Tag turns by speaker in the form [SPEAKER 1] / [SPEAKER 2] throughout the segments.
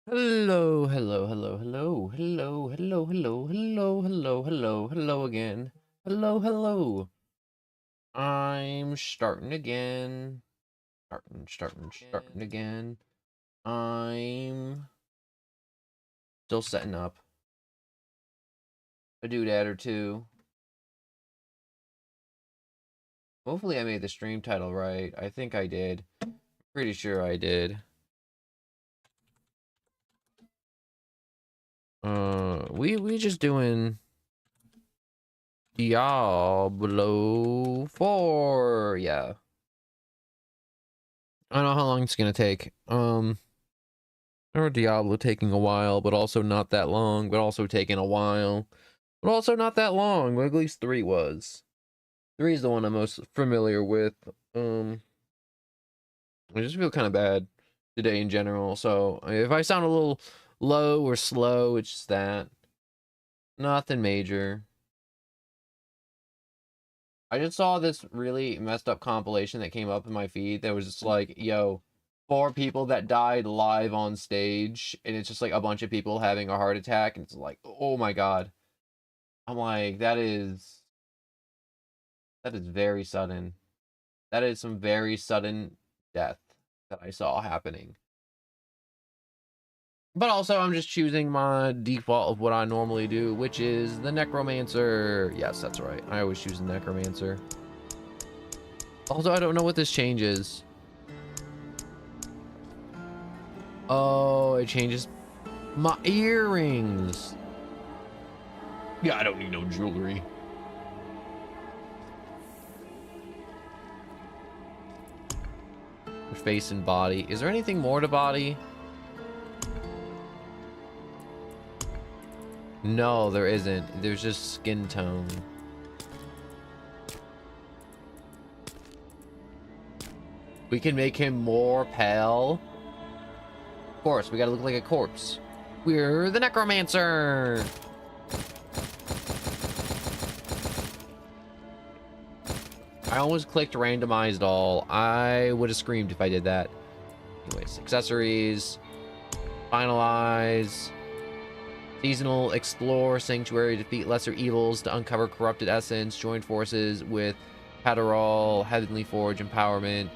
[SPEAKER 1] Hello, hello, hello, hello, hello, hello, hello, hello, hello, hello, hello again. Hello, hello. I'm starting again. Starting again. I'm still setting up a doodad or two. Hopefully I made the stream title right. I think I did. Pretty sure I did. We just doing Diablo 4. Yeah. I don't know how long it's gonna take. Or Diablo taking a while, but also not that long, but also taking a while, but also not that long. Well, at least 3 was. 3 is the one I'm most familiar with. I just feel kind of bad today in general. So if I sound a little low or slow, it's just that. Nothing major. I just saw this really messed up compilation that came up in my feed that was just like, yo, 4 people that died live on stage, and it's just like a bunch of people having a heart attack, and it's like, oh my god. I'm like, that is very sudden. That is some very sudden death that I saw happening. But also, I'm just choosing my default of what I normally do, which is the Necromancer. Yes, that's right. I always choose the Necromancer. Also, I don't know what this changes. Oh, it changes my earrings. Yeah, I don't need no jewelry. Face and body. Is there anything more to body? No, there isn't. There's just skin tone. We can make him more pale. Of course, we gotta look like a corpse. We're the Necromancer! I almost clicked randomized all. I would have screamed if I did that. Anyways, accessories. Finalize. Seasonal, explore, sanctuary, defeat lesser evils to uncover corrupted essence, join forces with Paderol, Heavenly Forge, empowerment.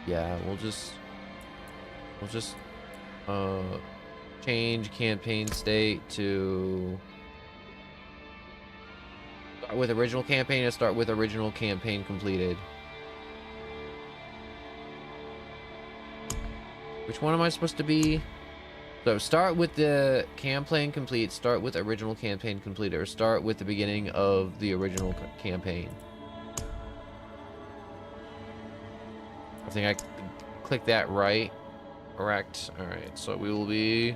[SPEAKER 1] Yeah, we'll just change campaign state to start with original campaign and start with original campaign completed. Which one am I supposed to be? So start with the campaign complete, start with original campaign complete, or start with the beginning of the original campaign. I think I clicked that right. Correct. Alright, so we will be...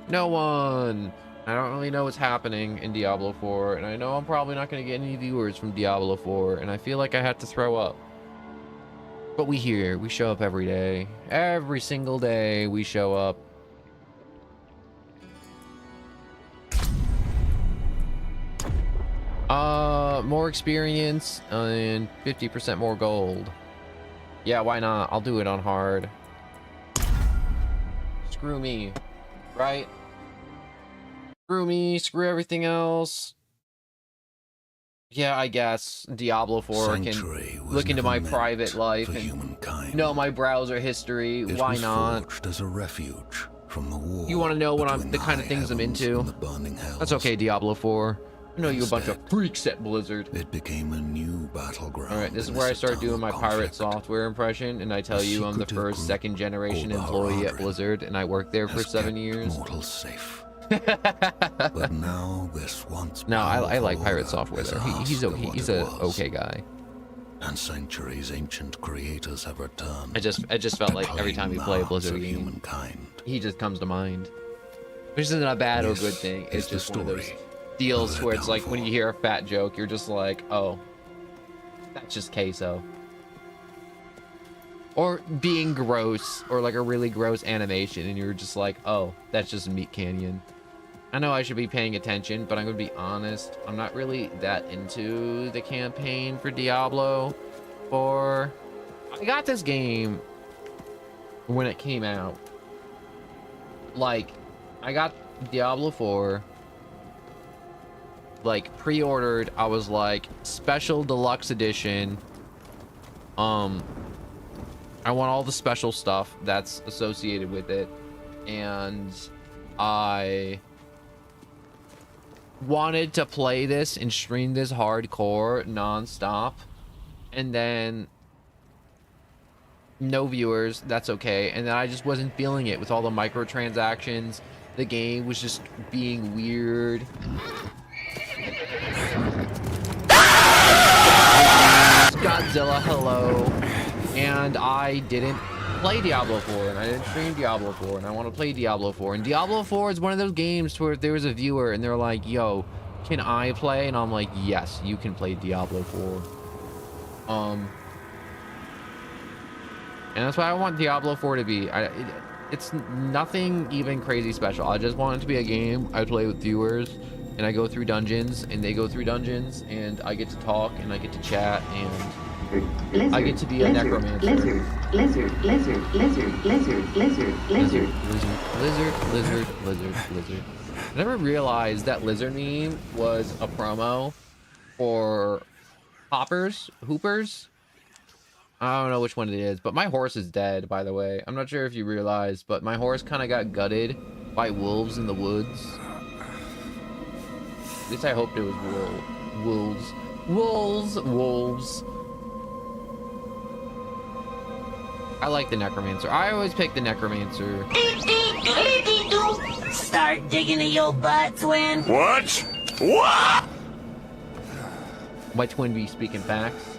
[SPEAKER 1] No one! I don't really know what's happening in Diablo 4, and I know I'm probably not going to get any viewers from Diablo 4, and I feel like I have to throw up. But we here. We show up every day. Every single day we show up. More experience and 50% more gold. Yeah, why not? I'll do it on hard. Screw me, right? Screw me, screw everything else. Yeah, I guess Diablo 4 can look into my private life and know my browser history. Why not?
[SPEAKER 2] As a refuge from the war.
[SPEAKER 1] You want to know what the kind of things I'm into? That's okay, Diablo 4. I know you a bunch of freaks at Blizzard.
[SPEAKER 2] It became a new battleground.
[SPEAKER 1] Alright, this is where I start doing my pirate software impression, and I tell you I'm the first second generation employee at Blizzard, and I worked there for 7 years.
[SPEAKER 2] Mortals safe. But now this once
[SPEAKER 1] no, I like pirate software though. He's okay. He's a okay guy.
[SPEAKER 2] And Sanctuary's ancient creators have returned.
[SPEAKER 1] I just felt like every time we play a Blizzard game,
[SPEAKER 2] humankind.
[SPEAKER 1] he just comes to mind. Which isn't a bad or good thing. It's just one of those deals where it's like when you hear a fat joke, you're just like, oh, that's just queso. Or being gross, or like a really gross animation, and you're just like, oh, that's just Meat Canyon. I know I should be paying attention, but I'm gonna be honest, I'm not really that into the campaign for Diablo 4. I got this game when it came out. Like, I got Diablo 4, like, pre-ordered. I was like, special deluxe edition. I want all the special stuff that's associated with it. And I wanted to play this and stream this hardcore non-stop. And then no viewers, that's okay. And then I just wasn't feeling it with all the microtransactions. The game was just being weird. Godzilla, hello. And I didn't play Diablo 4, and I didn't stream Diablo 4, and I want to play Diablo 4. And Diablo 4 is one of those games where if there was a viewer and they're like, yo, can I play? And I'm like, yes, you can play Diablo 4. And that's what I want Diablo 4 to be. It's nothing even crazy special. I just want it to be a game I play with viewers, and I go through dungeons, and they go through dungeons, and I get to talk, and I get to chat, and I get to be a necromancer.
[SPEAKER 3] Lizard.
[SPEAKER 1] I never realized that lizard meme was a promo for Hoopers. I don't know which one it is, but my horse is dead, by the way. I'm not sure if you realized, but my horse kind of got gutted by wolves in the woods. At least I hoped it was wolves. I like the necromancer. I always pick the necromancer.
[SPEAKER 3] Start digging in your butt, twin.
[SPEAKER 4] What? What?
[SPEAKER 1] My twin be speaking facts.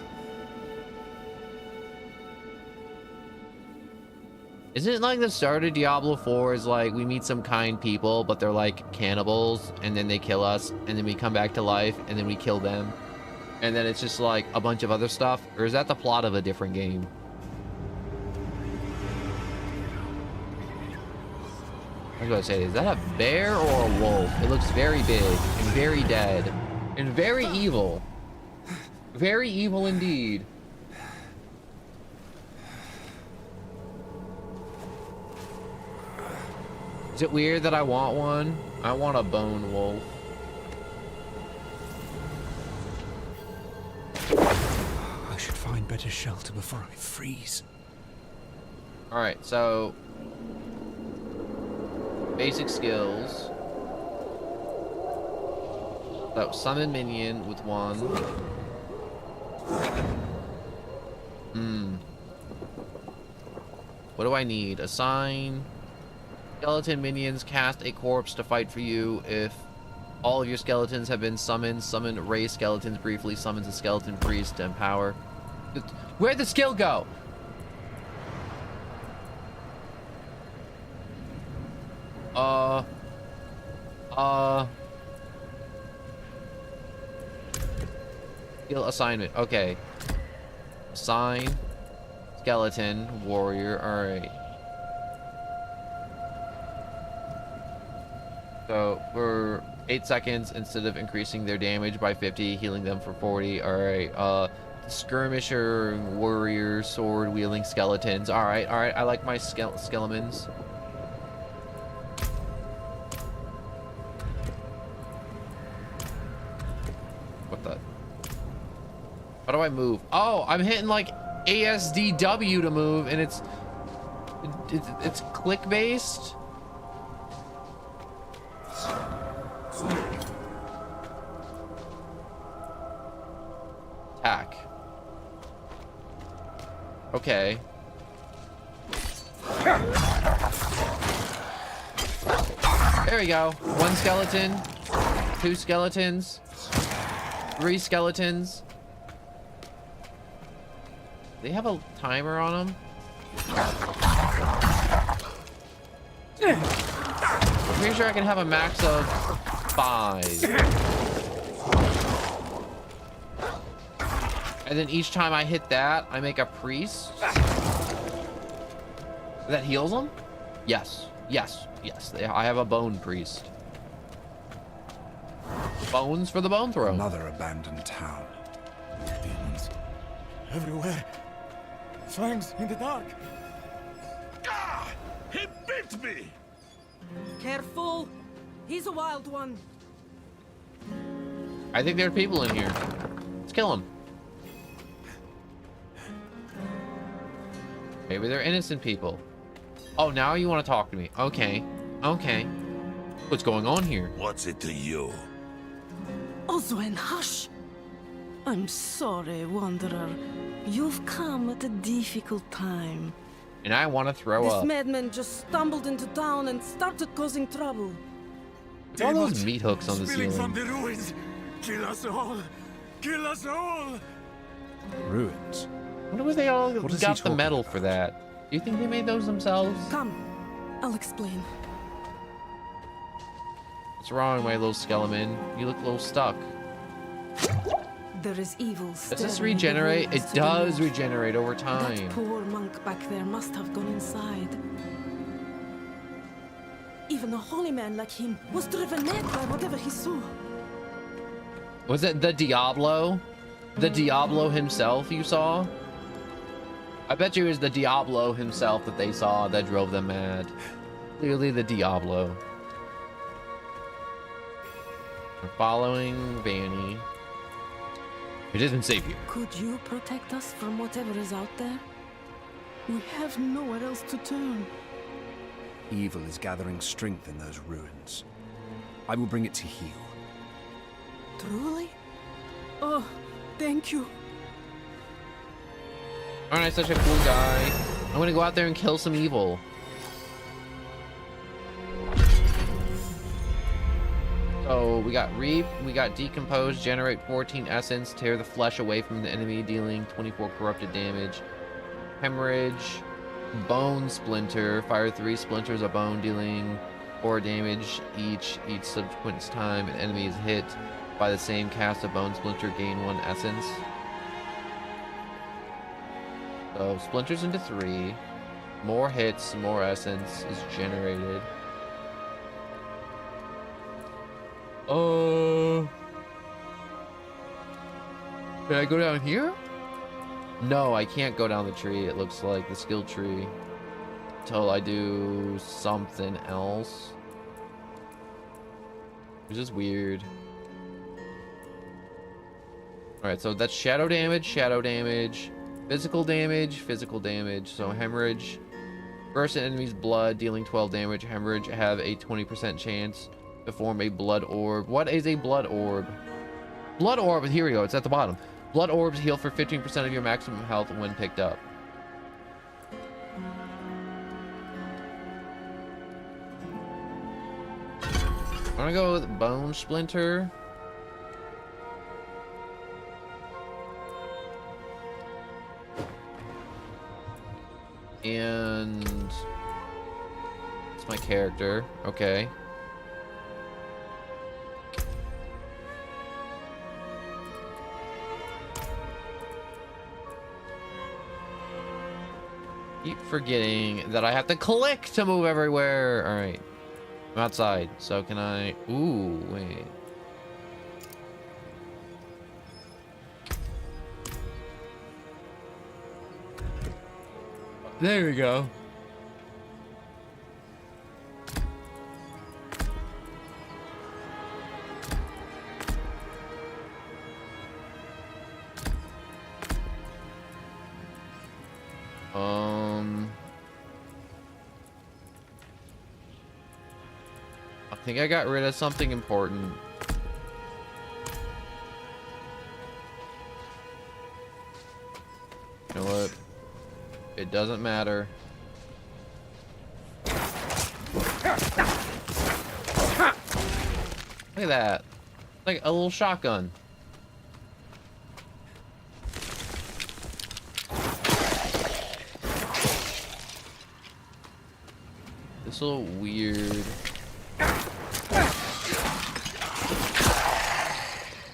[SPEAKER 1] Isn't it like the start of Diablo 4 is like we meet some kind people, but they're like cannibals, and then they kill us, and then we come back to life, and then we kill them, and then it's just like a bunch of other stuff? Or is that the plot of a different game? I was gonna say, is that a bear or a wolf? It looks very big and very dead and very evil. Very evil indeed. Is it weird that I want one? I want a bone wolf.
[SPEAKER 5] I should find better shelter before I freeze.
[SPEAKER 1] Alright, so basic skills. So summon minion with one. What do I need? Assign skeleton minions, cast a corpse to fight for you. If all of your skeletons have been summoned, summon raise skeletons briefly, summons a skeleton priest to empower. Where'd the skill go? Skill assignment. Okay. Assign skeleton warrior. All right. So for 8 seconds, instead of increasing their damage by 50, healing them for 40. All right. Skirmisher, warrior, sword wielding skeletons. All right. All right. I like my skeletons. What the? How do I move? Oh, I'm hitting like ASDW to move, and it's click based. Attack. Okay. There we go. 1 skeleton, 2 skeletons, 3 skeletons. They have a timer on them. I'm pretty sure I can have a max of 5. And then each time I hit that, I make a priest. That heals them? Yes. Yes. Yes. I have a bone priest. Bones for the bone throne.
[SPEAKER 5] Another abandoned town.
[SPEAKER 4] Demons everywhere. Fangs in the dark. Ah! He bit me!
[SPEAKER 6] Careful! He's a wild one.
[SPEAKER 1] I think there are people in here. Let's kill them. Maybe they're innocent people. Oh, now you want to talk to me. Okay. Okay. What's going on here?
[SPEAKER 4] What's it to you?
[SPEAKER 6] Oswen, hush! I'm sorry, Wanderer. You've come at a difficult time.
[SPEAKER 1] And I want to throw
[SPEAKER 6] This
[SPEAKER 1] up.
[SPEAKER 6] madman just stumbled into town and started causing trouble.
[SPEAKER 1] All those meat hooks on the
[SPEAKER 4] Spilling
[SPEAKER 1] ceiling.
[SPEAKER 4] from the ruins! Kill us all! Kill us all!
[SPEAKER 5] Ruins.
[SPEAKER 1] I wonder where they all
[SPEAKER 5] What is he
[SPEAKER 1] got the
[SPEAKER 5] talking
[SPEAKER 1] metal
[SPEAKER 5] about?
[SPEAKER 1] for that. Do you think they made those themselves?
[SPEAKER 6] Come, I'll explain.
[SPEAKER 1] What's wrong, my little skeleton? You look a little stuck.
[SPEAKER 6] There is evil.
[SPEAKER 1] Does this
[SPEAKER 6] stirring in the
[SPEAKER 1] regenerate?
[SPEAKER 6] ruins
[SPEAKER 1] It
[SPEAKER 6] to the
[SPEAKER 1] does
[SPEAKER 6] north.
[SPEAKER 1] regenerate over
[SPEAKER 6] That
[SPEAKER 1] time.
[SPEAKER 6] poor monk back there must have gone inside. Even a holy man like him was driven mad by whatever he saw.
[SPEAKER 1] Was it the Diablo? The Diablo himself you saw? I bet you it was the Diablo himself that they saw that drove them mad. Clearly the Diablo. We're following Vanny. It isn't safe here.
[SPEAKER 6] Could you protect us from whatever is out there? We have nowhere else to turn.
[SPEAKER 5] Evil is gathering strength in those ruins. I will bring it to heal.
[SPEAKER 6] Truly? Oh, thank you.
[SPEAKER 1] Aren't I such a cool guy? I'm gonna go out there and kill some evil. So we got Reap, we got Decompose, generate 14 essence, tear the flesh away from the enemy, dealing 24 corrupted damage. Hemorrhage, Bone Splinter, fire 3 splinters of bone, dealing 4 damage each subsequent time an enemy is hit by the same cast of Bone Splinter, gain 1 essence. So splinters into 3. More hits, more essence is generated. Can I go down here? No, I can't go down the tree. It looks like the skill tree. Until I do something else. Which is weird. Alright, so that's shadow damage, physical damage. So hemorrhage. Burst an enemy's blood, dealing 12 damage. Hemorrhage have a 20% chance to form a blood orb. What is a blood orb? Blood orb, here we go, it's at the bottom. Blood orbs heal for 15% of your maximum health when picked up. I'm gonna go with Bone Splinter. And it's my character. Okay. Keep forgetting that I have to click to move everywhere. All right. I'm outside. So can I? Ooh, wait. There we go. I think I got rid of something important. You know what? It doesn't matter. Look at that. Like a little shotgun. This little weird.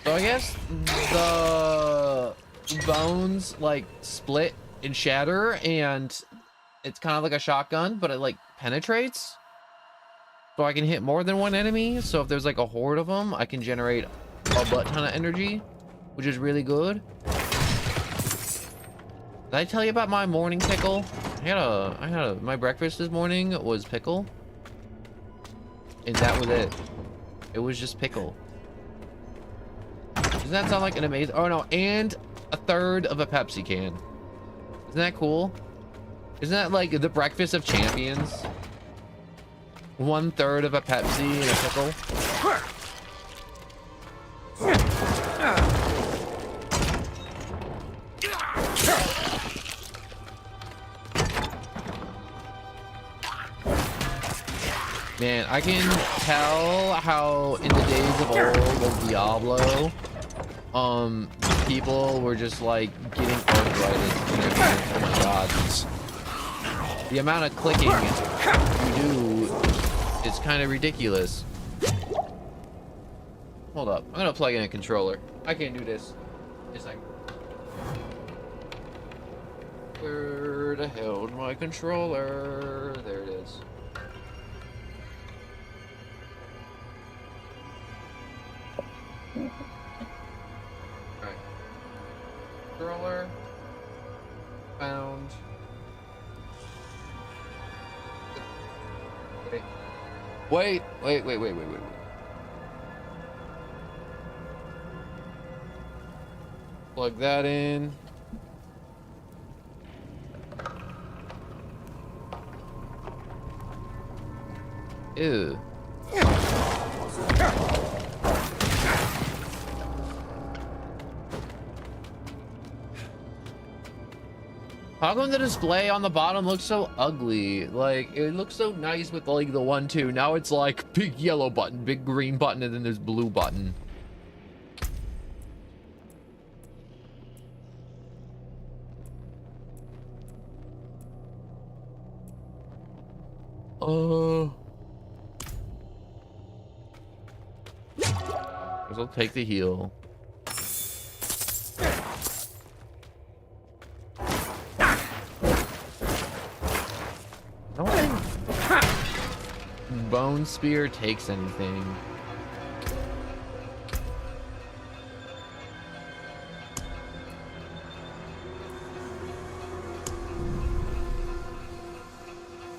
[SPEAKER 1] So I guess the bones like split and shatter, and it's kind of like a shotgun, but it like penetrates. So I can hit more than one enemy. So if there's like a horde of them, I can generate a butt ton of energy, which is really good. Did I tell you about my morning pickle? my breakfast this morning was pickle. And that was it. It was just pickle. Doesn't that sound like an amazing... Oh no, and a third of a Pepsi can. Isn't that cool? Isn't that like the breakfast of champions? 1/3 of a Pepsi and a pickle. Man, I can tell how in the days of old of Diablo, people were just like getting arthritis in their hands. Oh my god. The amount of clicking you do is kind of ridiculous. Hold up. I'm gonna plug in a controller. I can't do this. It's like... Where the hell is my controller? There it is. Alright. Controller. Found. Wait. Plug that in. Ew. How come the display on the bottom looks so ugly? Like, it looks so nice with like the 1, 2. Now it's like big yellow button, big green button, and then there's blue button. Guess I'll take the heal. I don't think Bone Spear takes anything.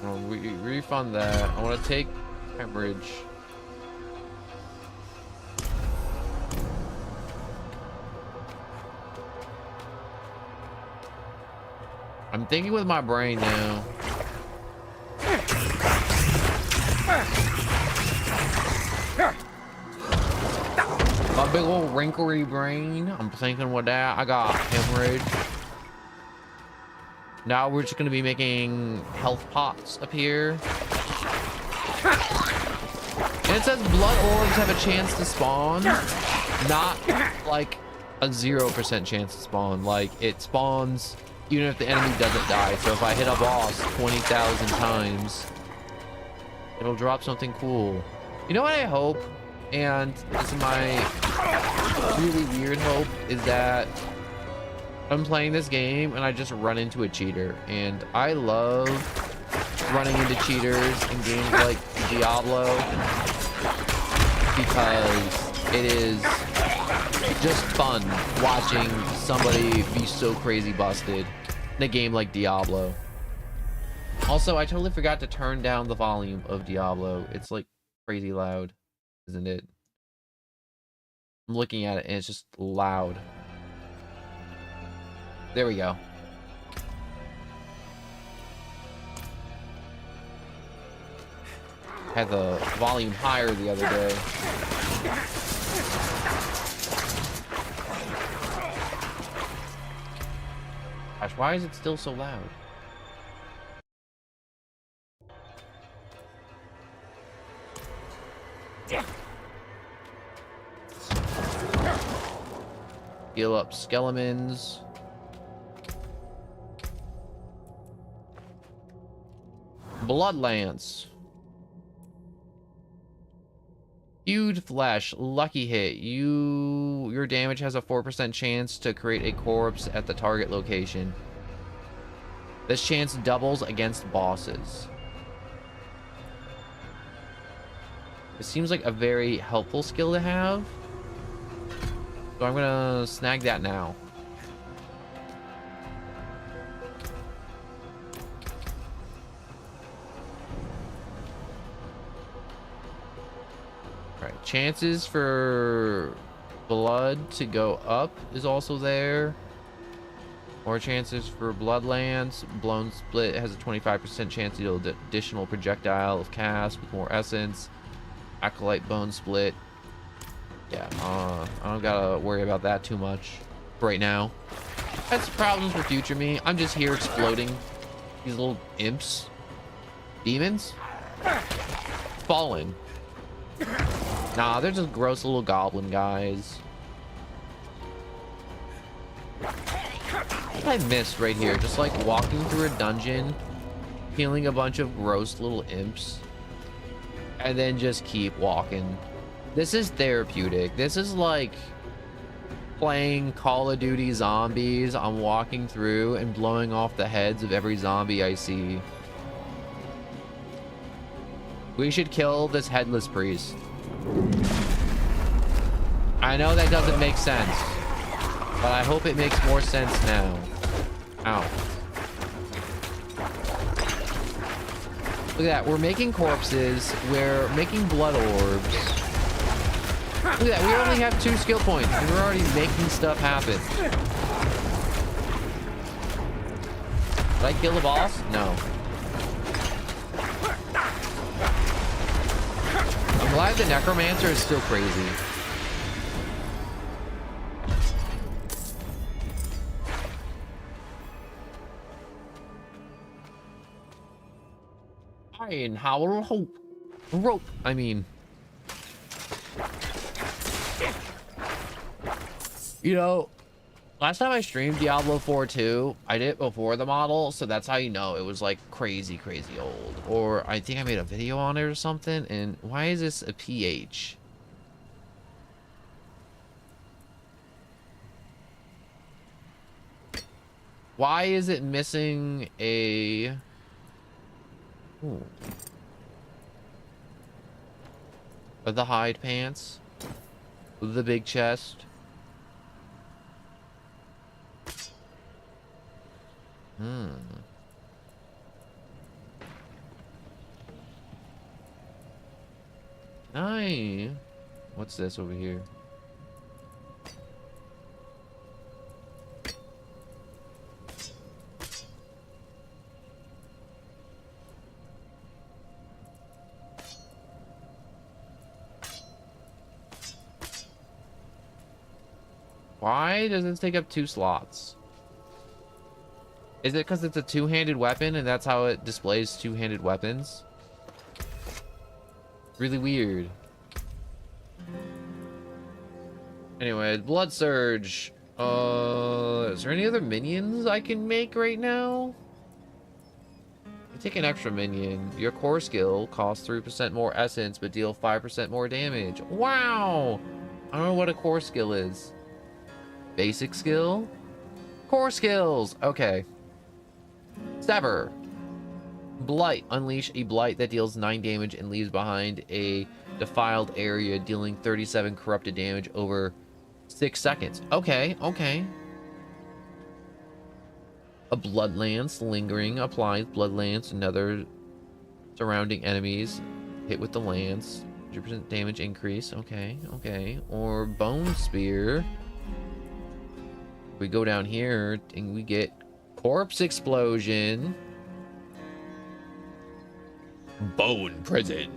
[SPEAKER 1] Oh, refund that. I want to take hemorrhage. I'm thinking with my brain now. My big old wrinkly brain. I'm thinking with that. I got hemorrhage. Now we're just gonna be making health pots appear. And it says blood orbs have a chance to spawn. Not like a 0% chance to spawn. Like it spawns even if the enemy doesn't die. So if I hit a boss 20,000 times, it'll drop something cool. You know what I hope? And this is my really weird hope, is that I'm playing this game and I just run into a cheater. And I love running into cheaters in games like Diablo because it is just fun watching somebody be so crazy busted in a game like Diablo. Also, I totally forgot to turn down the volume of Diablo. It's like crazy loud, isn't it? I'm looking at it and it's just loud. There we go. Had the volume higher the other day. Gosh, why is it still so loud? Heal up skeletons. Blood Lance. Huge flesh. Lucky hit. Your damage has a 4% chance to create a corpse at the target location. This chance doubles against bosses. It seems like a very helpful skill to have. So I'm gonna snag that now. chances for blood to go up is also there. More chances for Bloodlands. Blown Split has a 25% chance to deal additional projectile of cast with more essence. Acolyte Bone Split. Yeah, I don't gotta worry about that too much right now. That's problems for future me. I'm just here exploding these little imps. Demons? Fallen. Nah, they're just gross little goblin guys. I missed right here, just like walking through a dungeon, killing a bunch of gross little imps, and then just keep walking. This is therapeutic. This is like playing Call of Duty Zombies. I'm walking through and blowing off the heads of every zombie I see. We should kill this headless priest. I know that doesn't make sense, but I hope it makes more sense now. Ow. Look at that. We're making corpses. We're making blood orbs. Look at that. We only have 2 skill points, and we're already making stuff happen. Did I kill the boss? No. I'm glad the Necromancer is still crazy. And howl hope rope. I mean, you know, last time I streamed Diablo 4 2, I did it before the model, so that's how you know it was like crazy old. Or I think I made a video on it or something. And why is this a PH? Why is it missing a... Ooh. With the hide pants, with the big chest. Nice. What's this over here? Why does it take up 2 slots? Is it because it's a 2-handed weapon and that's how it displays 2-handed weapons? Really weird. Anyway, Blood Surge. Is there any other minions I can make right now? Take an extra minion. Your core skill costs 3% more essence but deal 5% more damage. Wow! I don't know what a core skill is. Basic skill? Core skills! Okay. Sever. Blight. Unleash a blight that deals 9 damage and leaves behind a defiled area, dealing 37 corrupted damage over 6 seconds. Okay, okay. A blood lance. Lingering. Applies blood lance and other surrounding enemies. Hit with the lance. 100% damage increase. Okay, okay. Or bone spear. We go down here and we get corpse explosion. Bone prison.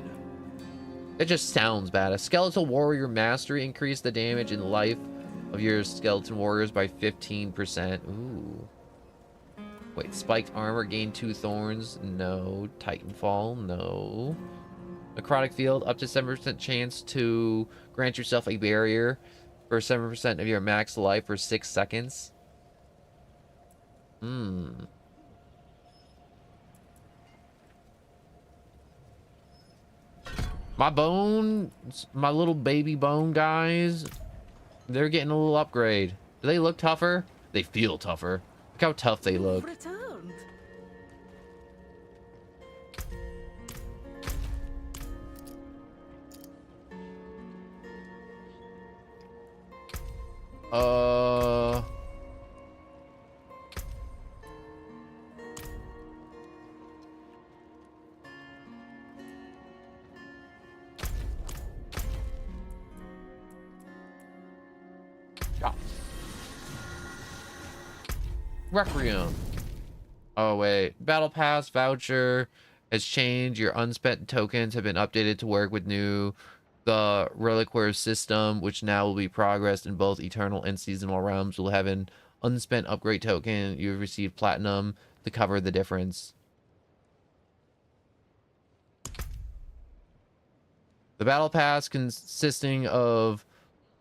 [SPEAKER 1] It just sounds bad. A skeletal warrior mastery. Increase the damage and life of your skeleton warriors by 15%. Ooh. Wait, spiked armor. Gain 2 thorns. No. Titanfall. No. Necrotic field. Up to 7% chance to grant yourself a barrier for 7% of your max life for 6 seconds. My bones, my little baby bone guys, they're getting a little upgrade. Do they look tougher? They feel tougher. Look how tough they look.
[SPEAKER 6] Returned.
[SPEAKER 1] Requiem. Oh, wait. Battle Pass voucher has changed. Your unspent tokens have been updated to work with the Reliquary system, which now will be progressed in both Eternal and Seasonal realms. Will have an unspent upgrade token. You've received Platinum to cover the difference. The Battle Pass consisting of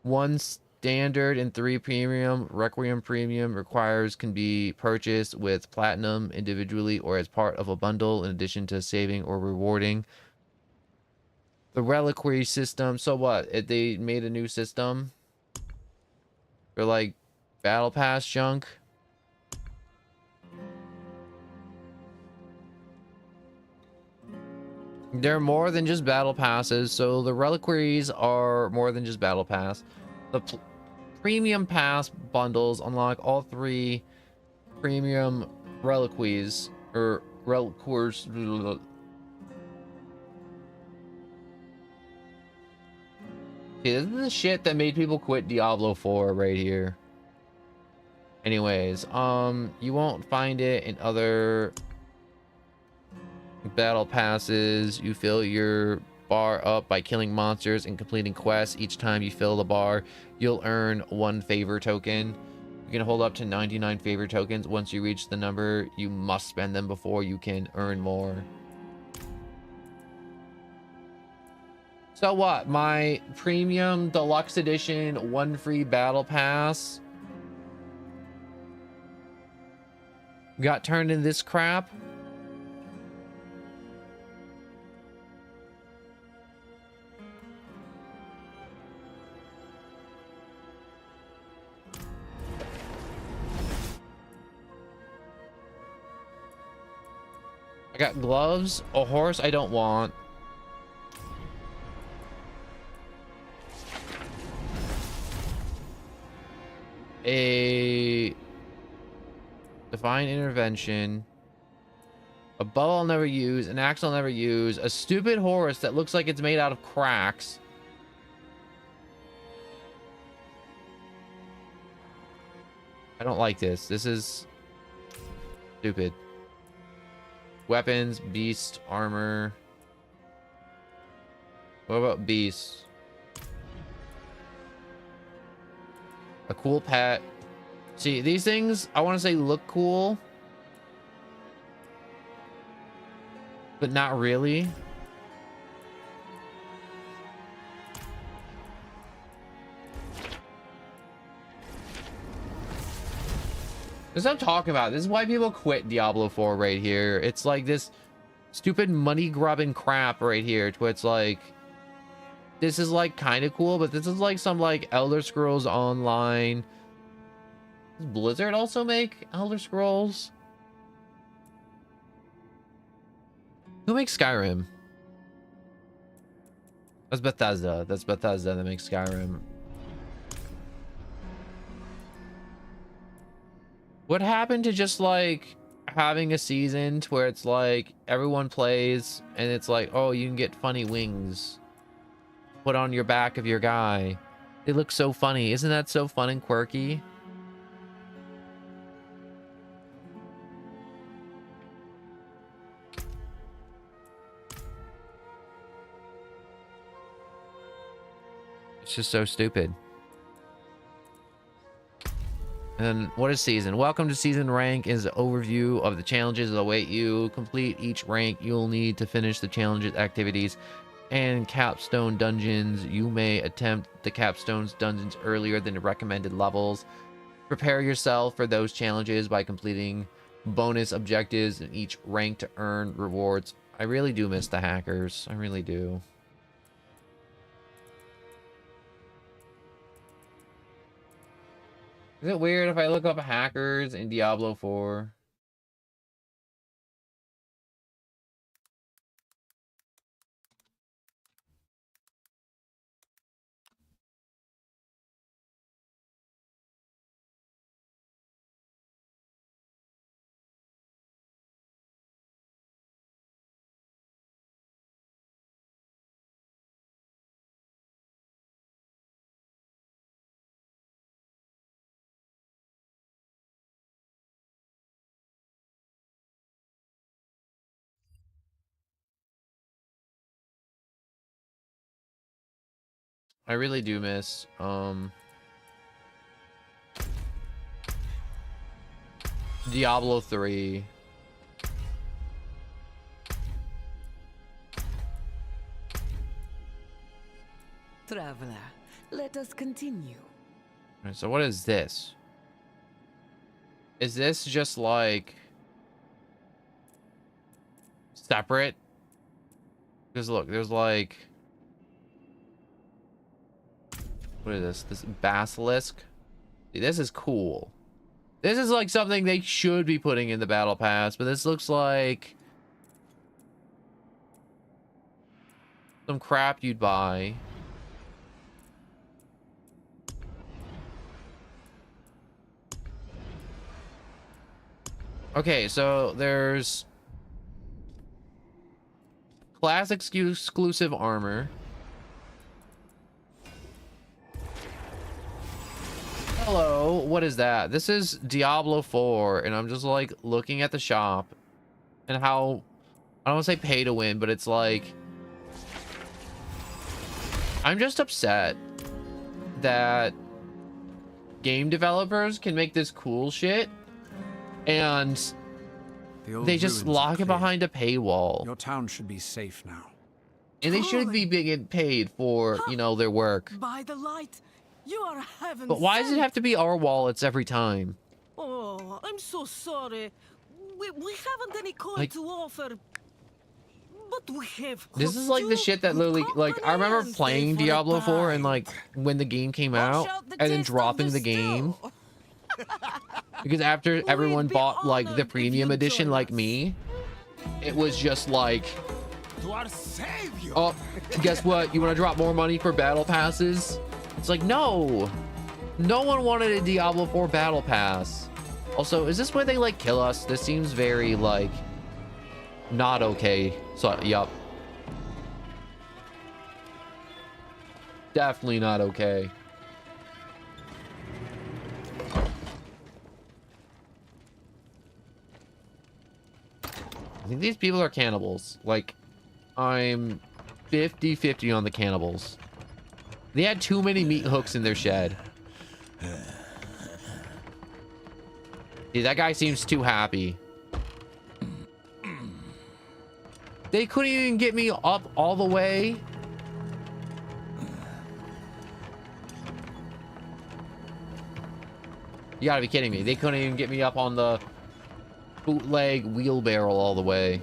[SPEAKER 1] 1 standard and 3 premium. Requiem premium requires can be purchased with Platinum individually or as part of a bundle in addition to saving or rewarding. The Reliquary system, so what? They made a new system for like Battle Pass junk. They're more than just battle passes, so the reliquaries are more than just battle pass. The premium pass bundles unlock all 3 premium reliquaries or reliquaries. Okay, this is the shit that made people quit Diablo 4 right here. Anyways, you won't find it in other battle passes. You fill your bar up by killing monsters and completing quests. Each time you fill the bar, you'll earn 1 favor token. You can hold up to 99 favor tokens. Once you reach the number, you must spend them before you can earn more. So what? My premium deluxe edition 1 free battle pass got turned into this crap. I got gloves, a horse I don't want. A divine intervention. A bow I'll never use, an axe I'll never use, a stupid horse that looks like it's made out of cracks. I don't like this. This is stupid. Weapons, beast, armor. What about beasts? A cool pet. See, these things, I want to say look cool, but not really. This is what I'm talking about. This is why people quit Diablo 4 right here. It's like this stupid money grubbing crap right here to where it's like, this is like kind of cool, but this is like some like Elder Scrolls Online. Does Blizzard also make Elder Scrolls? Who makes Skyrim? That's Bethesda. That's Bethesda that makes Skyrim. What happened to just like having a season to where it's like everyone plays and it's like, oh, you can get funny wings put on your back of your guy. They look so funny. Isn't that so fun and quirky? It's just so stupid. And what is season? Welcome to season. Rank is an overview of the challenges that await you. Complete each rank you'll need to finish the challenges, activities, and capstone dungeons. You may attempt the capstones dungeons earlier than the recommended levels. Prepare yourself for those challenges by completing bonus objectives in each rank to earn rewards. I really do miss the hackers. I really do. Is it weird if I look up hackers in Diablo 4? I really do miss Diablo 3.
[SPEAKER 6] Traveler, let us continue.
[SPEAKER 1] Alright, so what is this? Is this just like separate? Because look, there's like, what is this? This basilisk? See, this is cool. This is like something they should be putting in the battle pass, but this looks like some crap you'd buy. Okay, so there's class exclusive armor. Hello, what is that? This is Diablo 4, and I'm just like looking at the shop and how, I don't want to say pay to win, but it's like, I'm just upset that game developers can make this cool shit and they just lock it behind a paywall.
[SPEAKER 5] Your town should be safe now.
[SPEAKER 1] And they should be being paid for, you know, their work.
[SPEAKER 6] By the light, you are heaven
[SPEAKER 1] But why does it
[SPEAKER 6] sent.
[SPEAKER 1] have to be our wallets every time?
[SPEAKER 6] Oh, I'm so sorry. We haven't any coin
[SPEAKER 1] Like-
[SPEAKER 6] to offer. But we have.
[SPEAKER 1] This is like the shit that literally, like, I remember playing Diablo 4 and like when the game came out and then dropping the game. Because after everyone bought like the premium edition like me, it was just like,
[SPEAKER 4] To our savior.
[SPEAKER 1] oh, guess what? You want to drop more money for battle passes? It's like, no. No one wanted a Diablo 4 battle pass. Also, is this where they like kill us? This seems very like not okay. So, yup. Definitely not okay. I think these people are cannibals. Like, I'm 50-50 on the cannibals. They had too many meat hooks in their shed. See, that guy seems too happy. They couldn't even get me up all the way. You gotta be kidding me. They couldn't even get me up on the bootleg wheelbarrow all the way.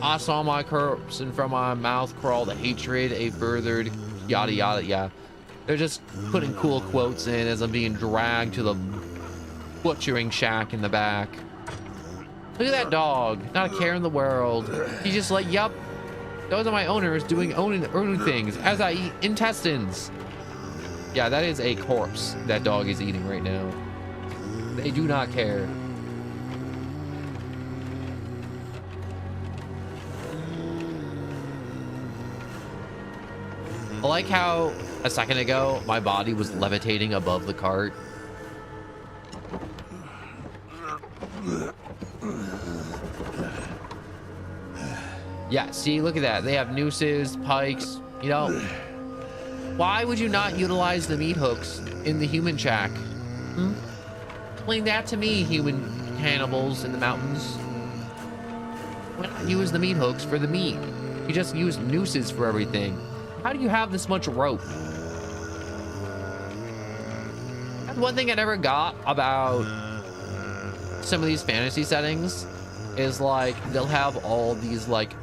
[SPEAKER 1] I saw my corpse and from my mouth crawled hatred, a furthered yada yada. Yeah, they're just putting cool quotes in as I'm being dragged to the butchering shack in the back. Look at that dog, not a care in the world. He's just like, yup, those are my owners doing owning things as I eat intestines. Yeah, that is a corpse that dog is eating right now. They do not care. I like how a second ago my body was levitating above the cart. Yeah, see, look at that. They have nooses, pikes, you know. Why would you not utilize the meat hooks in the human shack? Hmm? Explain that to me, human cannibals in the mountains. Why not use the meat hooks for the meat? You just use nooses for everything. How do you have this much rope? That's one thing I never got about some of these fantasy settings is like they'll have all these like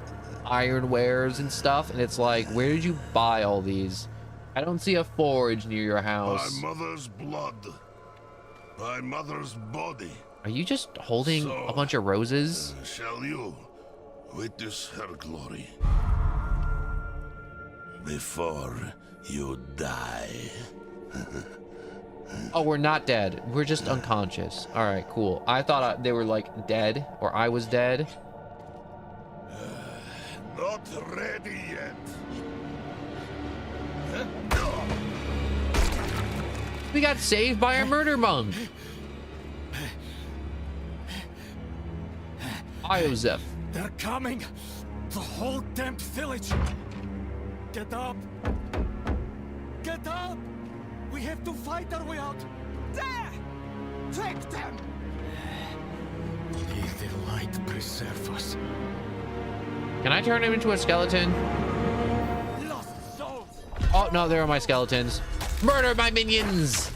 [SPEAKER 1] iron wares and stuff, and it's like, where did you buy all these? I don't see a forge near your house.
[SPEAKER 7] My mother's blood, my mother's body.
[SPEAKER 1] Are you just holding a bunch of roses?
[SPEAKER 7] Shall you witness her glory before you die?
[SPEAKER 1] Oh, we're not dead. We're just unconscious. All right, cool. I thought they were like dead, or I was dead.
[SPEAKER 7] Not ready yet.
[SPEAKER 1] We got saved by a murder monk. Iosef.
[SPEAKER 4] They're coming! The whole damn village! Get up! Get up! We have to fight our way out! There! Take them! May the light preserve us.
[SPEAKER 1] Can I turn him into a skeleton?
[SPEAKER 4] Lost souls!
[SPEAKER 1] Oh, no, there are my skeletons. Murder my minions!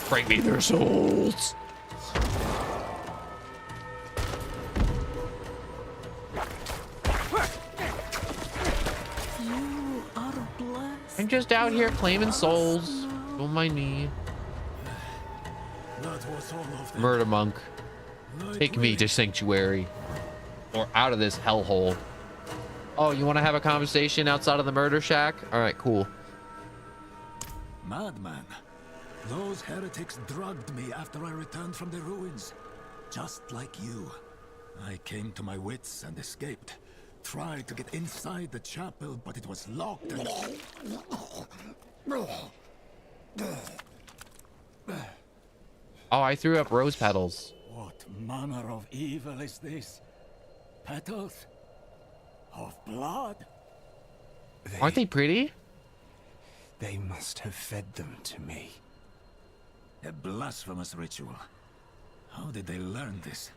[SPEAKER 1] Bring me their souls.
[SPEAKER 6] You are blessed.
[SPEAKER 1] I'm just out here claiming souls. Don't mind me.
[SPEAKER 4] That was all of them.
[SPEAKER 1] Murder monk.
[SPEAKER 4] Like
[SPEAKER 1] Take me
[SPEAKER 4] we-
[SPEAKER 1] to sanctuary. Or out of this hellhole. Oh, you want to have a conversation outside of the murder shack? All right, cool.
[SPEAKER 4] Madman. Those heretics drugged me after I returned from the ruins. Just like you. I came to my wits and escaped. Tried to get inside the chapel, but it was locked and...
[SPEAKER 1] Oh, I threw up rose petals.
[SPEAKER 4] What manner of evil is this? Petals? Of blood?
[SPEAKER 1] Aren't they pretty?
[SPEAKER 5] They must have fed them to me.
[SPEAKER 4] A blasphemous ritual. How did they learn this?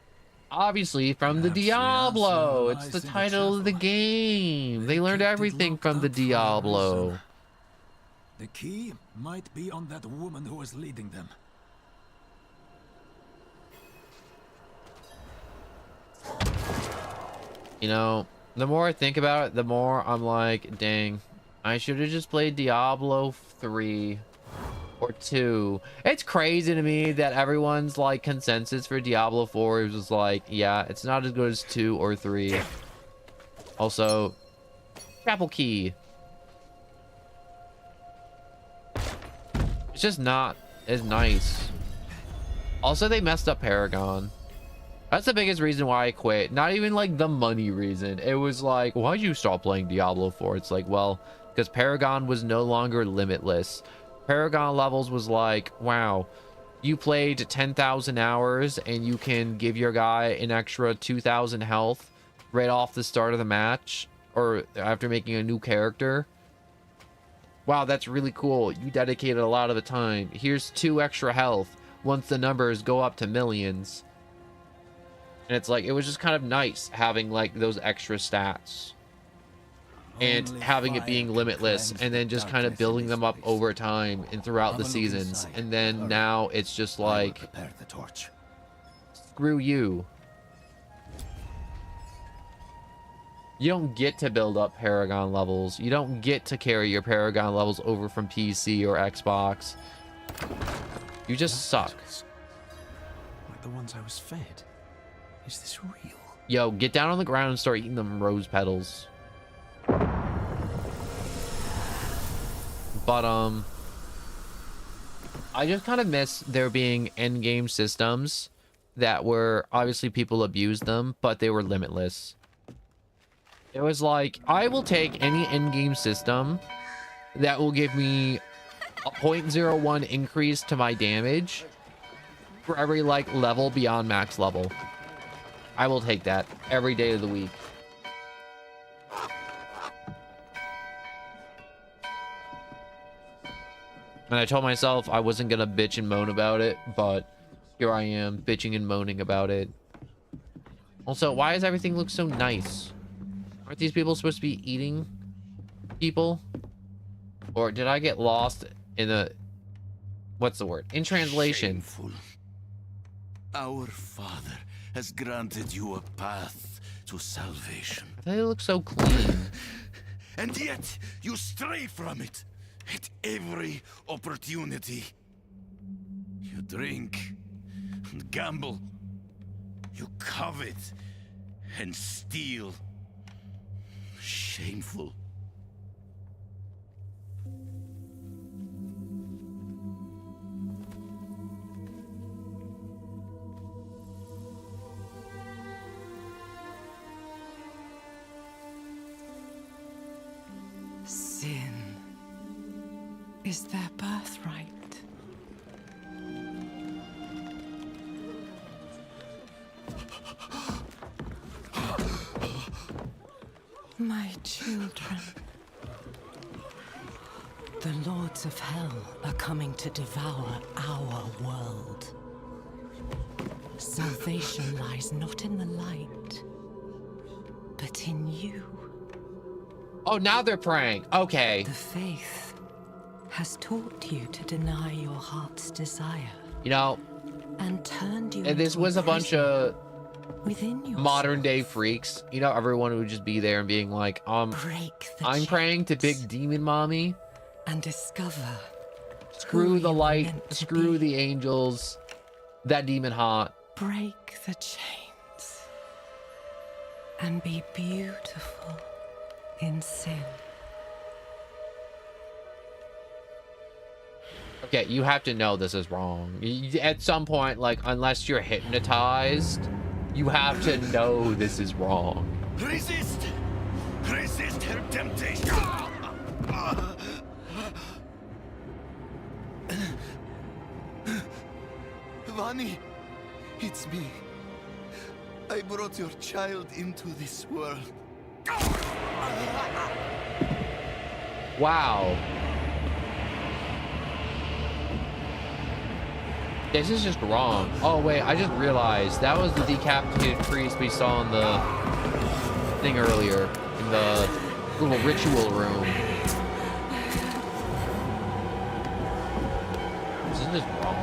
[SPEAKER 1] Obviously from the
[SPEAKER 4] Perhaps the answer
[SPEAKER 1] Diablo. It's
[SPEAKER 4] lies
[SPEAKER 1] the
[SPEAKER 4] in the
[SPEAKER 1] title of the
[SPEAKER 4] chapel.
[SPEAKER 1] game. They learned
[SPEAKER 4] kept it
[SPEAKER 1] everything
[SPEAKER 4] locked
[SPEAKER 1] from the
[SPEAKER 4] up for a
[SPEAKER 1] Diablo.
[SPEAKER 4] reason. The key might be on that woman who was leading them.
[SPEAKER 1] You know, the more I think about it, the more I'm like, dang, I should have just played Diablo 3 or 2. It's crazy to me that everyone's like consensus for Diablo 4 is just like, yeah, it's not as good as 2 or 3. Also, chapel key. It's just not as nice. Also, they messed up Paragon. That's the biggest reason why I quit. Not even like the money reason. It was like, why'd you stop playing Diablo 4? It's like, well, because Paragon was no longer limitless. Paragon levels was like, wow, you played 10,000 hours and you can give your guy an extra 2,000 health right off the start of the match or after making a new character. Wow, that's really cool. You dedicated a lot of the time. Here's 2 extra health once the numbers go up to millions. And it's like, it was just kind of nice having like those extra stats and
[SPEAKER 4] Only
[SPEAKER 1] having it
[SPEAKER 4] fire
[SPEAKER 1] being
[SPEAKER 4] can
[SPEAKER 1] limitless
[SPEAKER 4] cleanse
[SPEAKER 1] and
[SPEAKER 4] the
[SPEAKER 1] then just kind of
[SPEAKER 4] darkness in
[SPEAKER 1] building
[SPEAKER 4] this
[SPEAKER 1] them up
[SPEAKER 4] place.
[SPEAKER 1] over time and throughout the
[SPEAKER 4] Have a look
[SPEAKER 1] seasons.
[SPEAKER 4] inside.
[SPEAKER 1] And then
[SPEAKER 4] Hurry.
[SPEAKER 1] now it's just
[SPEAKER 4] I will
[SPEAKER 1] like,
[SPEAKER 4] prepare the torch.
[SPEAKER 1] screw you. You don't get to build up Paragon levels. You don't get to carry your Paragon levels over from PC or Xbox. You just suck.
[SPEAKER 5] Like the ones I was fed. Is this real?
[SPEAKER 1] Yo, get down on the ground and start eating them rose petals. But, I just kind of miss there being endgame systems that were, obviously people abused them, but they were limitless. It was like, I will take any endgame system that will give me a 0.01 increase to my damage for every, like, level beyond max level. I will take that every day of the week. And I told myself I wasn't gonna bitch and moan about it, but here I am bitching and moaning about it. Also, why does everything look so nice? Aren't these people supposed to be eating people? Or did I get lost in the... What's the word? In translation.
[SPEAKER 7] Shameful. Our Father has granted you a path to salvation.
[SPEAKER 1] They look so clean.
[SPEAKER 7] And yet, you stray from it at every opportunity. You drink and gamble. You covet and steal. Shameful.
[SPEAKER 6] is their birthright. My children. The lords of hell are coming to devour our world. Salvation lies not in the light, but in you.
[SPEAKER 1] Oh, now they're praying. Okay.
[SPEAKER 6] The faith has taught you to deny your heart's desire
[SPEAKER 1] You know,
[SPEAKER 6] and turned you
[SPEAKER 1] and this
[SPEAKER 6] into
[SPEAKER 1] was a bunch of
[SPEAKER 6] within yourself.
[SPEAKER 1] modern day freaks. You know, everyone would just be there and being like,
[SPEAKER 6] Break the
[SPEAKER 1] I'm praying to
[SPEAKER 6] chains
[SPEAKER 1] Big Demon Mommy.
[SPEAKER 6] and discover
[SPEAKER 1] Screw
[SPEAKER 6] who
[SPEAKER 1] the
[SPEAKER 6] you were
[SPEAKER 1] light,
[SPEAKER 6] meant to
[SPEAKER 1] screw
[SPEAKER 6] be.
[SPEAKER 1] the angels, that demon hot.
[SPEAKER 6] Break the chains and be beautiful in sin.
[SPEAKER 1] Okay, you have to know this is wrong. At some point, like, unless you're hypnotized, you have to know this is wrong.
[SPEAKER 7] Resist! Resist her temptation! Vani, it's me. I brought your child into this world.
[SPEAKER 1] Wow. This is just wrong. Oh, wait, I just realized that was the decapitated priest we saw in the thing earlier, in the little ritual room. Isn't this wrong?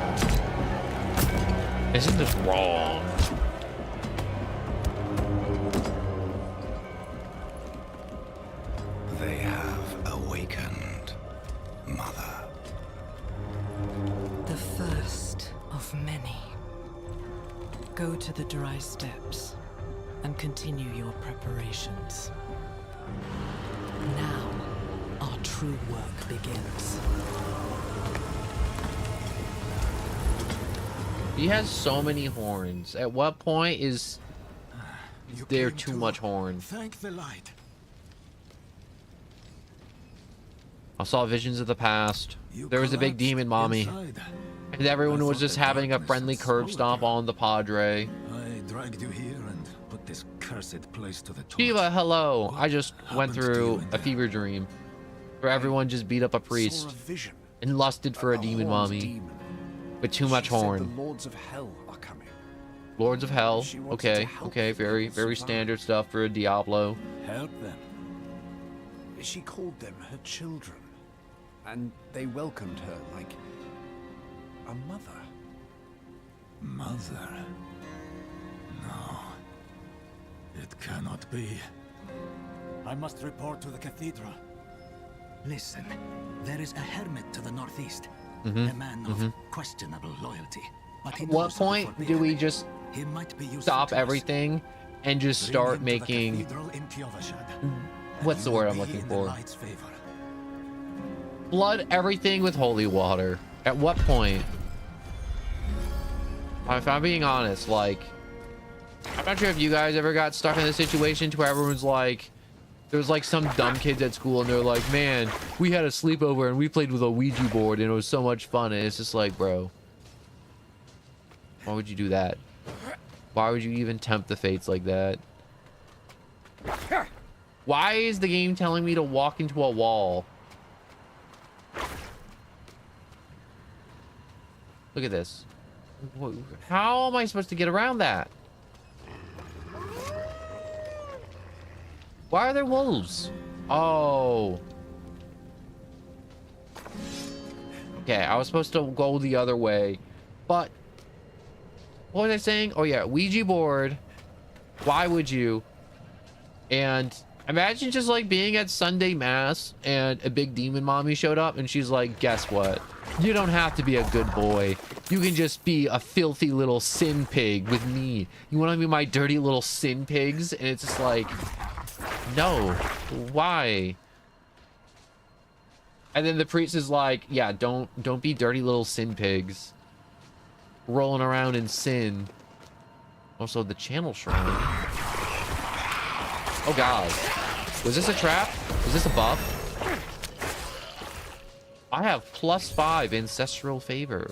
[SPEAKER 1] Isn't this wrong?
[SPEAKER 2] They have awakened, Mother.
[SPEAKER 6] The first of many. Go to the dry steps and continue your preparations. Now, our true work begins.
[SPEAKER 1] He has so many horns. At what point is
[SPEAKER 4] You
[SPEAKER 1] there
[SPEAKER 4] came
[SPEAKER 1] too
[SPEAKER 4] to
[SPEAKER 1] much horn?
[SPEAKER 4] Thank the light.
[SPEAKER 1] I saw visions of the past.
[SPEAKER 4] You
[SPEAKER 1] There was a big
[SPEAKER 4] collapsed
[SPEAKER 1] demon mommy.
[SPEAKER 4] inside.
[SPEAKER 1] And everyone
[SPEAKER 4] I
[SPEAKER 1] was
[SPEAKER 4] thought
[SPEAKER 1] just
[SPEAKER 4] the
[SPEAKER 1] having a
[SPEAKER 4] darkness
[SPEAKER 1] friendly
[SPEAKER 4] had
[SPEAKER 1] curb
[SPEAKER 4] swallowed
[SPEAKER 1] stomp
[SPEAKER 4] you.
[SPEAKER 1] on the Padre.
[SPEAKER 4] I dragged you here and put this cursed place to the torch.
[SPEAKER 1] Shiva, hello. I just went
[SPEAKER 4] happened to you
[SPEAKER 1] through
[SPEAKER 4] in
[SPEAKER 1] a
[SPEAKER 4] there?
[SPEAKER 1] fever dream where everyone just beat up a
[SPEAKER 5] Saw
[SPEAKER 1] priest
[SPEAKER 5] a vision.
[SPEAKER 1] and lusted for a demon
[SPEAKER 5] horned
[SPEAKER 1] mommy
[SPEAKER 5] demon.
[SPEAKER 1] with too much
[SPEAKER 5] She said
[SPEAKER 1] horn.
[SPEAKER 5] the lords of hell are coming.
[SPEAKER 1] Lords of Hell.
[SPEAKER 5] She wanted
[SPEAKER 1] Okay,
[SPEAKER 5] to help
[SPEAKER 1] okay, very,
[SPEAKER 5] people
[SPEAKER 1] very
[SPEAKER 5] survive.
[SPEAKER 1] standard stuff for a Diablo.
[SPEAKER 4] Help them.
[SPEAKER 5] She called them her children, and they welcomed her like a mother.
[SPEAKER 4] Mother. No. It cannot be. I must report to the cathedral.
[SPEAKER 8] Listen, there is a hermit to the northeast.
[SPEAKER 1] Mhm,
[SPEAKER 8] A man of questionable loyalty. But he
[SPEAKER 1] At what
[SPEAKER 8] knows of the
[SPEAKER 1] point do we
[SPEAKER 8] forbidden.
[SPEAKER 1] just
[SPEAKER 8] He might be useful
[SPEAKER 1] stop
[SPEAKER 8] to us.
[SPEAKER 1] everything and just
[SPEAKER 4] Bring
[SPEAKER 1] start
[SPEAKER 4] him to the
[SPEAKER 1] making...
[SPEAKER 4] cathedral in Kiovashad, and
[SPEAKER 1] What's the
[SPEAKER 4] you
[SPEAKER 1] word
[SPEAKER 4] will
[SPEAKER 1] I'm
[SPEAKER 4] be
[SPEAKER 1] looking
[SPEAKER 4] in the
[SPEAKER 1] for?
[SPEAKER 4] light's favor.
[SPEAKER 1] Flood everything with holy water. At what point? If I'm being honest, like, I'm not sure if you guys ever got stuck in a situation to where everyone's like, there was like some dumb kids at school and they're like, man, we had a sleepover and we played with a Ouija board and it was so much fun. And it's just like, bro, why would you do that? Why would you even tempt the fates like that? Why is the game telling me to walk into a wall? Look at this. How am I supposed to get around that? Why are there wolves? Oh. Okay, I was supposed to go the other way. But what was I saying? Oh yeah, Ouija board. Why would you? And imagine just like being at Sunday Mass and a big demon mommy showed up and she's like, guess what? You don't have to be a good boy. You can just be a filthy little sin pig with me. You want to be my dirty little sin pigs? And it's just like, no. Why? And then the priest is like, yeah, don't be dirty little sin pigs. Rolling around in sin. Also, the channel shrine. Oh god. Was this a trap? Was this a buff? I have +5 ancestral favor.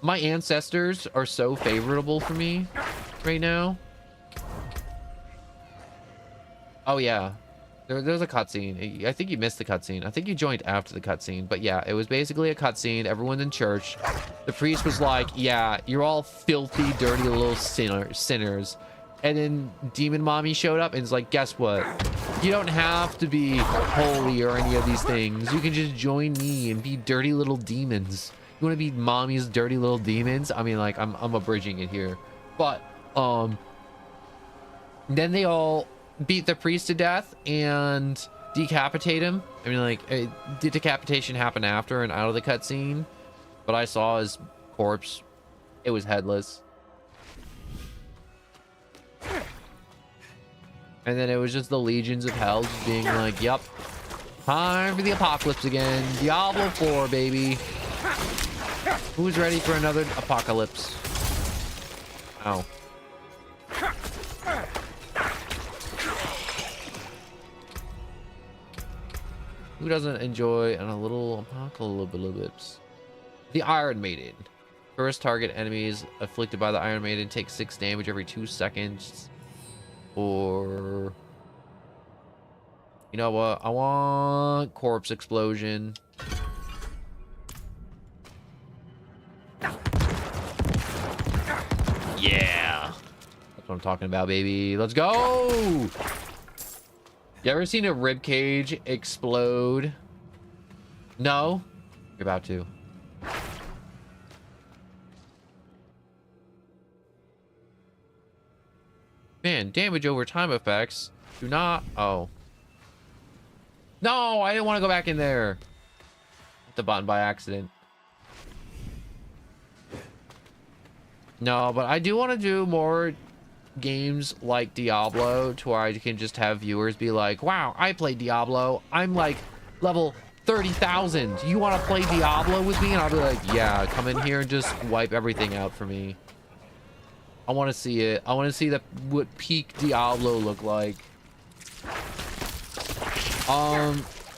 [SPEAKER 1] My ancestors are so favorable for me right now. Oh yeah, there's a cutscene. I think you missed the cutscene. I think you joined after the cutscene, but yeah, it was basically a cutscene. Everyone's in church. The priest was like, yeah, you're all filthy, dirty little sinners. And then Demon Mommy showed up and is like, guess what? You don't have to be holy or any of these things. You can just join me and be dirty little demons. You want to be Mommy's dirty little demons? I mean, like, I'm abridging it here. But, then they all beat the priest to death and decapitate him. I mean, like, the decapitation happened after and out of the cutscene. But I saw his corpse. It was headless. And then it was just the legions of hell just being like, yep, time for the apocalypse again. Diablo 4, baby. Who's ready for another apocalypse? Ow. Who doesn't enjoy a little apocalypse? The Iron Maiden. First target enemies afflicted by the Iron Maiden take 6 damage every 2 seconds. Or... You know what? I want corpse explosion. Yeah. That's what I'm talking about, baby. Let's go! You ever seen a rib cage explode? No? You're about to. Man, damage over time effects. Do not... Oh. No, I didn't want to go back in there. Hit the button by accident. No, but I do want to do more games like Diablo to where I can just have viewers be like, wow, I played Diablo. I'm like level 30,000. You want to play Diablo with me? And I'll be like, yeah, come in here and just wipe everything out for me. I want to see it. I want to see what peak Diablo look like.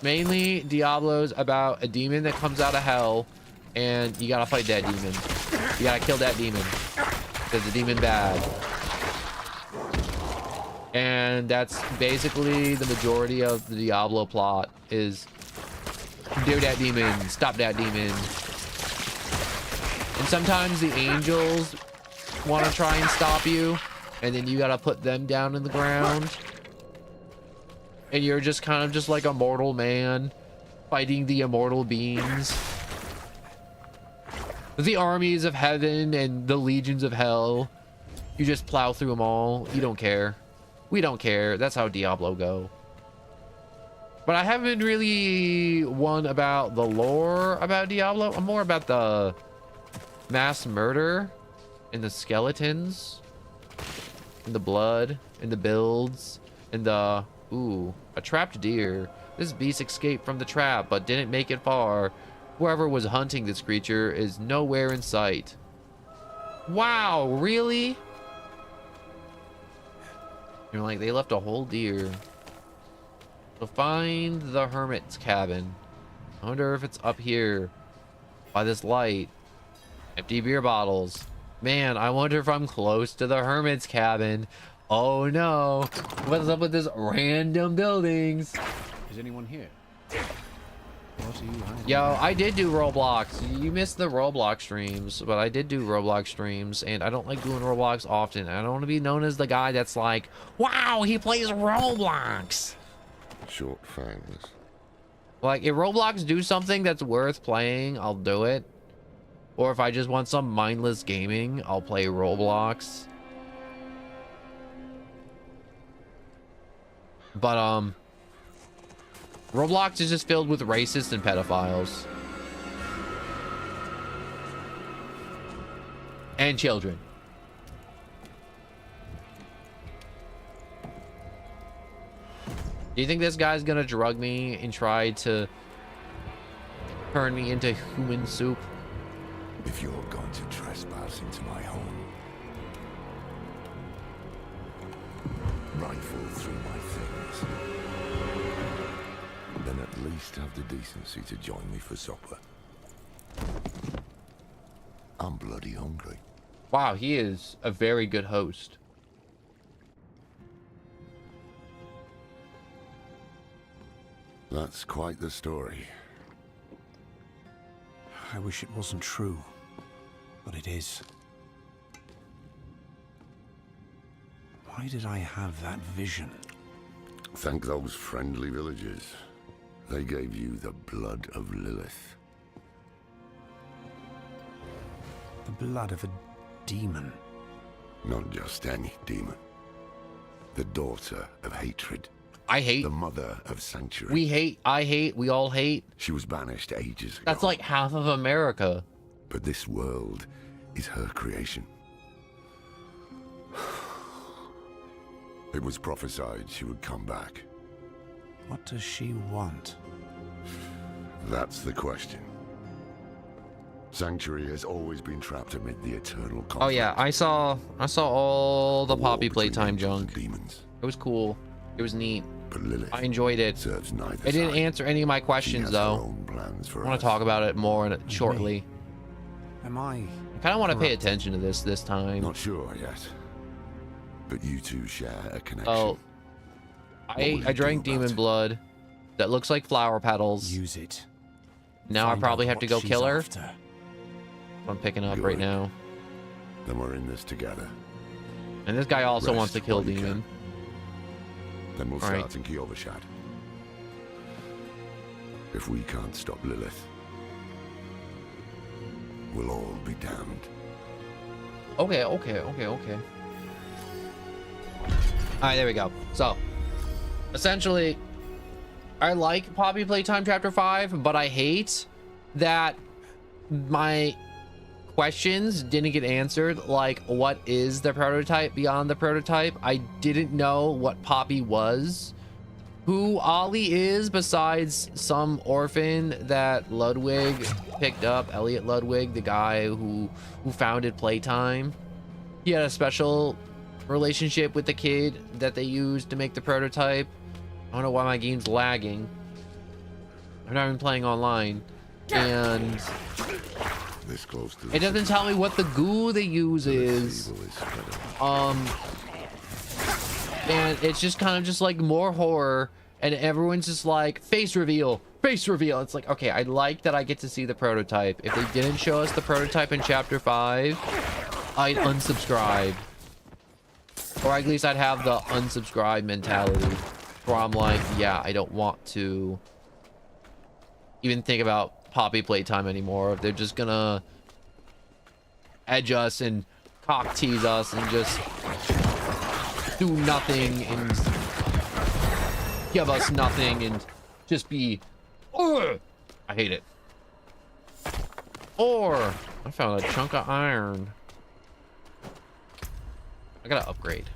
[SPEAKER 1] Mainly Diablo's about a demon that comes out of hell and you gotta fight that demon. You gotta kill that demon because the demon bad. And that's basically the majority of the Diablo plot is do that demon, stop that demon. And sometimes the angels want to try and stop you, and then you gotta put them down in the ground. And you're just kind of just like a mortal man fighting the immortal beings. The armies of heaven and the legions of hell. You just plow through them all. You don't care. We don't care. That's how Diablo go. But I haven't really one about the lore about Diablo. I'm more about the mass murder and the skeletons and the blood and the builds and the... Ooh, a trapped deer. This beast escaped from the trap but didn't make it far. Whoever was hunting this creature is nowhere in sight. Wow, really? You're like, they left a whole deer. So find the hermit's cabin. I wonder if it's up here by this light. Empty beer bottles. Man, I wonder if I'm close to the hermit's cabin. Oh no. What's up with this random buildings?
[SPEAKER 5] Is anyone here? What are you hiding?
[SPEAKER 1] Yo, I did do Roblox. You missed the Roblox streams, but I did do Roblox streams, and I don't like doing Roblox often. I don't want to be known as the guy that's like, wow, he plays Roblox.
[SPEAKER 2] Short fangs.
[SPEAKER 1] Like, if Roblox do something that's worth playing, I'll do it. Or if I just want some mindless gaming, I'll play Roblox. But, Roblox is just filled with racists and pedophiles. And children. Do you think this guy's gonna drug me and try to turn me into human soup?
[SPEAKER 4] If you're going to trespass into my home,
[SPEAKER 2] rifle through my things. Then at least have the decency to join me for supper. I'm bloody hungry.
[SPEAKER 1] Wow, he is a very good host.
[SPEAKER 2] That's quite the story.
[SPEAKER 5] I wish it wasn't true, but it is. Why did I have that vision?
[SPEAKER 2] Thank those friendly villagers. They gave you the blood of Lilith.
[SPEAKER 5] The blood of a demon.
[SPEAKER 2] Not just any demon. The daughter of hatred.
[SPEAKER 1] I hate.
[SPEAKER 2] The mother of sanctuary.
[SPEAKER 1] We hate. I hate. We all hate.
[SPEAKER 2] She was banished ages ago.
[SPEAKER 1] That's like half of America.
[SPEAKER 2] But this world is her creation. It was prophesied she would come back.
[SPEAKER 5] What does she want?
[SPEAKER 2] That's the question. Sanctuary has always been trapped amid the eternal conflict.
[SPEAKER 1] Oh yeah, I saw all the
[SPEAKER 2] A war
[SPEAKER 1] Poppy
[SPEAKER 2] between
[SPEAKER 1] playtime
[SPEAKER 2] angels
[SPEAKER 1] junk.
[SPEAKER 2] and demons.
[SPEAKER 1] It was cool. It was neat.
[SPEAKER 2] But Lilith
[SPEAKER 1] I enjoyed it.
[SPEAKER 2] serves neither
[SPEAKER 1] It didn't
[SPEAKER 2] side.
[SPEAKER 1] answer any of my
[SPEAKER 2] She
[SPEAKER 1] questions
[SPEAKER 2] has
[SPEAKER 1] though.
[SPEAKER 2] her own plans for
[SPEAKER 1] I want
[SPEAKER 2] us.
[SPEAKER 1] to talk about it more shortly.
[SPEAKER 5] Am I?
[SPEAKER 1] I kind of want to pay
[SPEAKER 5] corrupted?
[SPEAKER 1] attention to this time.
[SPEAKER 2] Not sure yet. But you two share a connection.
[SPEAKER 1] Oh,
[SPEAKER 2] What will you
[SPEAKER 1] I drank
[SPEAKER 2] do about
[SPEAKER 1] demon
[SPEAKER 2] it?
[SPEAKER 1] blood. That looks like flower petals.
[SPEAKER 5] Use it.
[SPEAKER 1] Now I
[SPEAKER 5] Find
[SPEAKER 1] probably
[SPEAKER 5] out
[SPEAKER 1] have to
[SPEAKER 5] what
[SPEAKER 1] go
[SPEAKER 5] she's
[SPEAKER 1] kill her.
[SPEAKER 5] after.
[SPEAKER 1] I'm picking up right
[SPEAKER 2] Good.
[SPEAKER 1] now.
[SPEAKER 2] Then we're in this together.
[SPEAKER 1] And this guy also
[SPEAKER 2] Rest
[SPEAKER 1] wants to kill
[SPEAKER 2] while you
[SPEAKER 1] demon.
[SPEAKER 2] Then we'll
[SPEAKER 1] All right.
[SPEAKER 2] start in Kiovashad. If we can't stop Lilith, we'll all be damned.
[SPEAKER 1] Okay. All right, there we go. So, essentially, I like Poppy Playtime Chapter 5, but I hate that my questions didn't get answered. Like, what is the prototype beyond the prototype? I didn't know what Poppy was. Who Ollie is besides some orphan that Ludwig picked up. Elliot Ludwig, the guy who founded Playtime. He had a special relationship with the kid that they used to make the prototype. I don't know why my game's lagging. I'm not even playing online. And
[SPEAKER 2] This close to
[SPEAKER 1] it doesn't tell me what the goo they use is.
[SPEAKER 2] evil is spread out.
[SPEAKER 1] And it's just kind of just like more horror, and everyone's just like face reveal. It's like, okay, I like that I get to see the prototype. If they didn't show us the prototype in chapter 5, I'd unsubscribe, or at least I'd have the unsubscribe mentality where I'm like, yeah, I don't want to even think about Poppy Playtime anymore. If they're just gonna edge us and cock tease us and just do nothing and give us nothing and just be, ugh, I hate it. Or I found a chunk of iron. I gotta upgrade.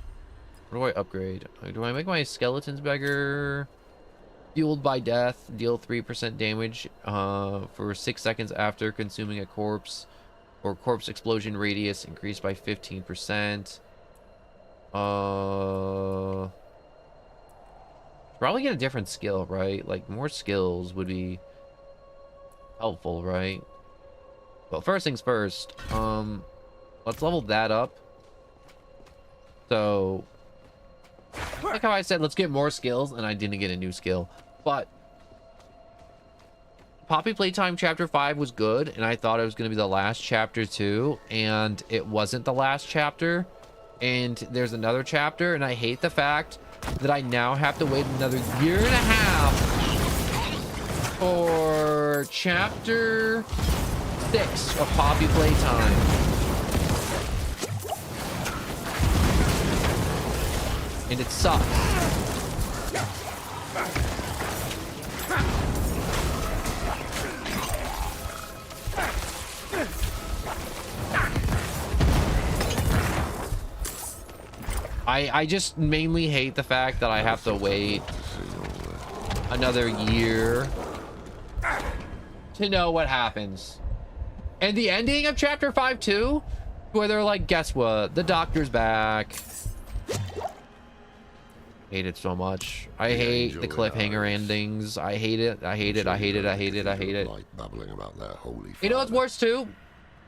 [SPEAKER 1] What do I upgrade? Do I make my skeletons bigger? Fueled by death, deal 3% damage for 6 seconds after consuming a corpse, or corpse explosion radius increased by 15%. Probably get a different skill, right? Like more skills would be helpful, right? Well, first things first. Let's level that up. So, like how I said, let's get more skills, and I didn't get a new skill. But Poppy Playtime Chapter 5 was good, and I thought it was going to be the last chapter too, and it wasn't the last chapter. And there's another chapter, and I hate the fact that I now have to wait another year and a half for chapter 6 of Poppy Playtime. And it sucks. I just mainly hate the fact that I have to wait another year to know what happens. And the ending of chapter 5 too, where they're like, guess what? The doctor's back. Hate it so much. I
[SPEAKER 2] The
[SPEAKER 1] hate
[SPEAKER 2] angel
[SPEAKER 1] the
[SPEAKER 2] in
[SPEAKER 1] cliffhanger
[SPEAKER 2] eyes.
[SPEAKER 1] endings. I hate it. I hate it.
[SPEAKER 2] I'm
[SPEAKER 1] I
[SPEAKER 2] sure
[SPEAKER 1] hate
[SPEAKER 2] you've
[SPEAKER 1] it. I
[SPEAKER 2] heard
[SPEAKER 1] hate
[SPEAKER 2] the
[SPEAKER 1] it. I hate it. I
[SPEAKER 2] Cathedral
[SPEAKER 1] hate it.
[SPEAKER 2] of Light babbling about their holy
[SPEAKER 1] You know what's
[SPEAKER 2] father.
[SPEAKER 1] worse too?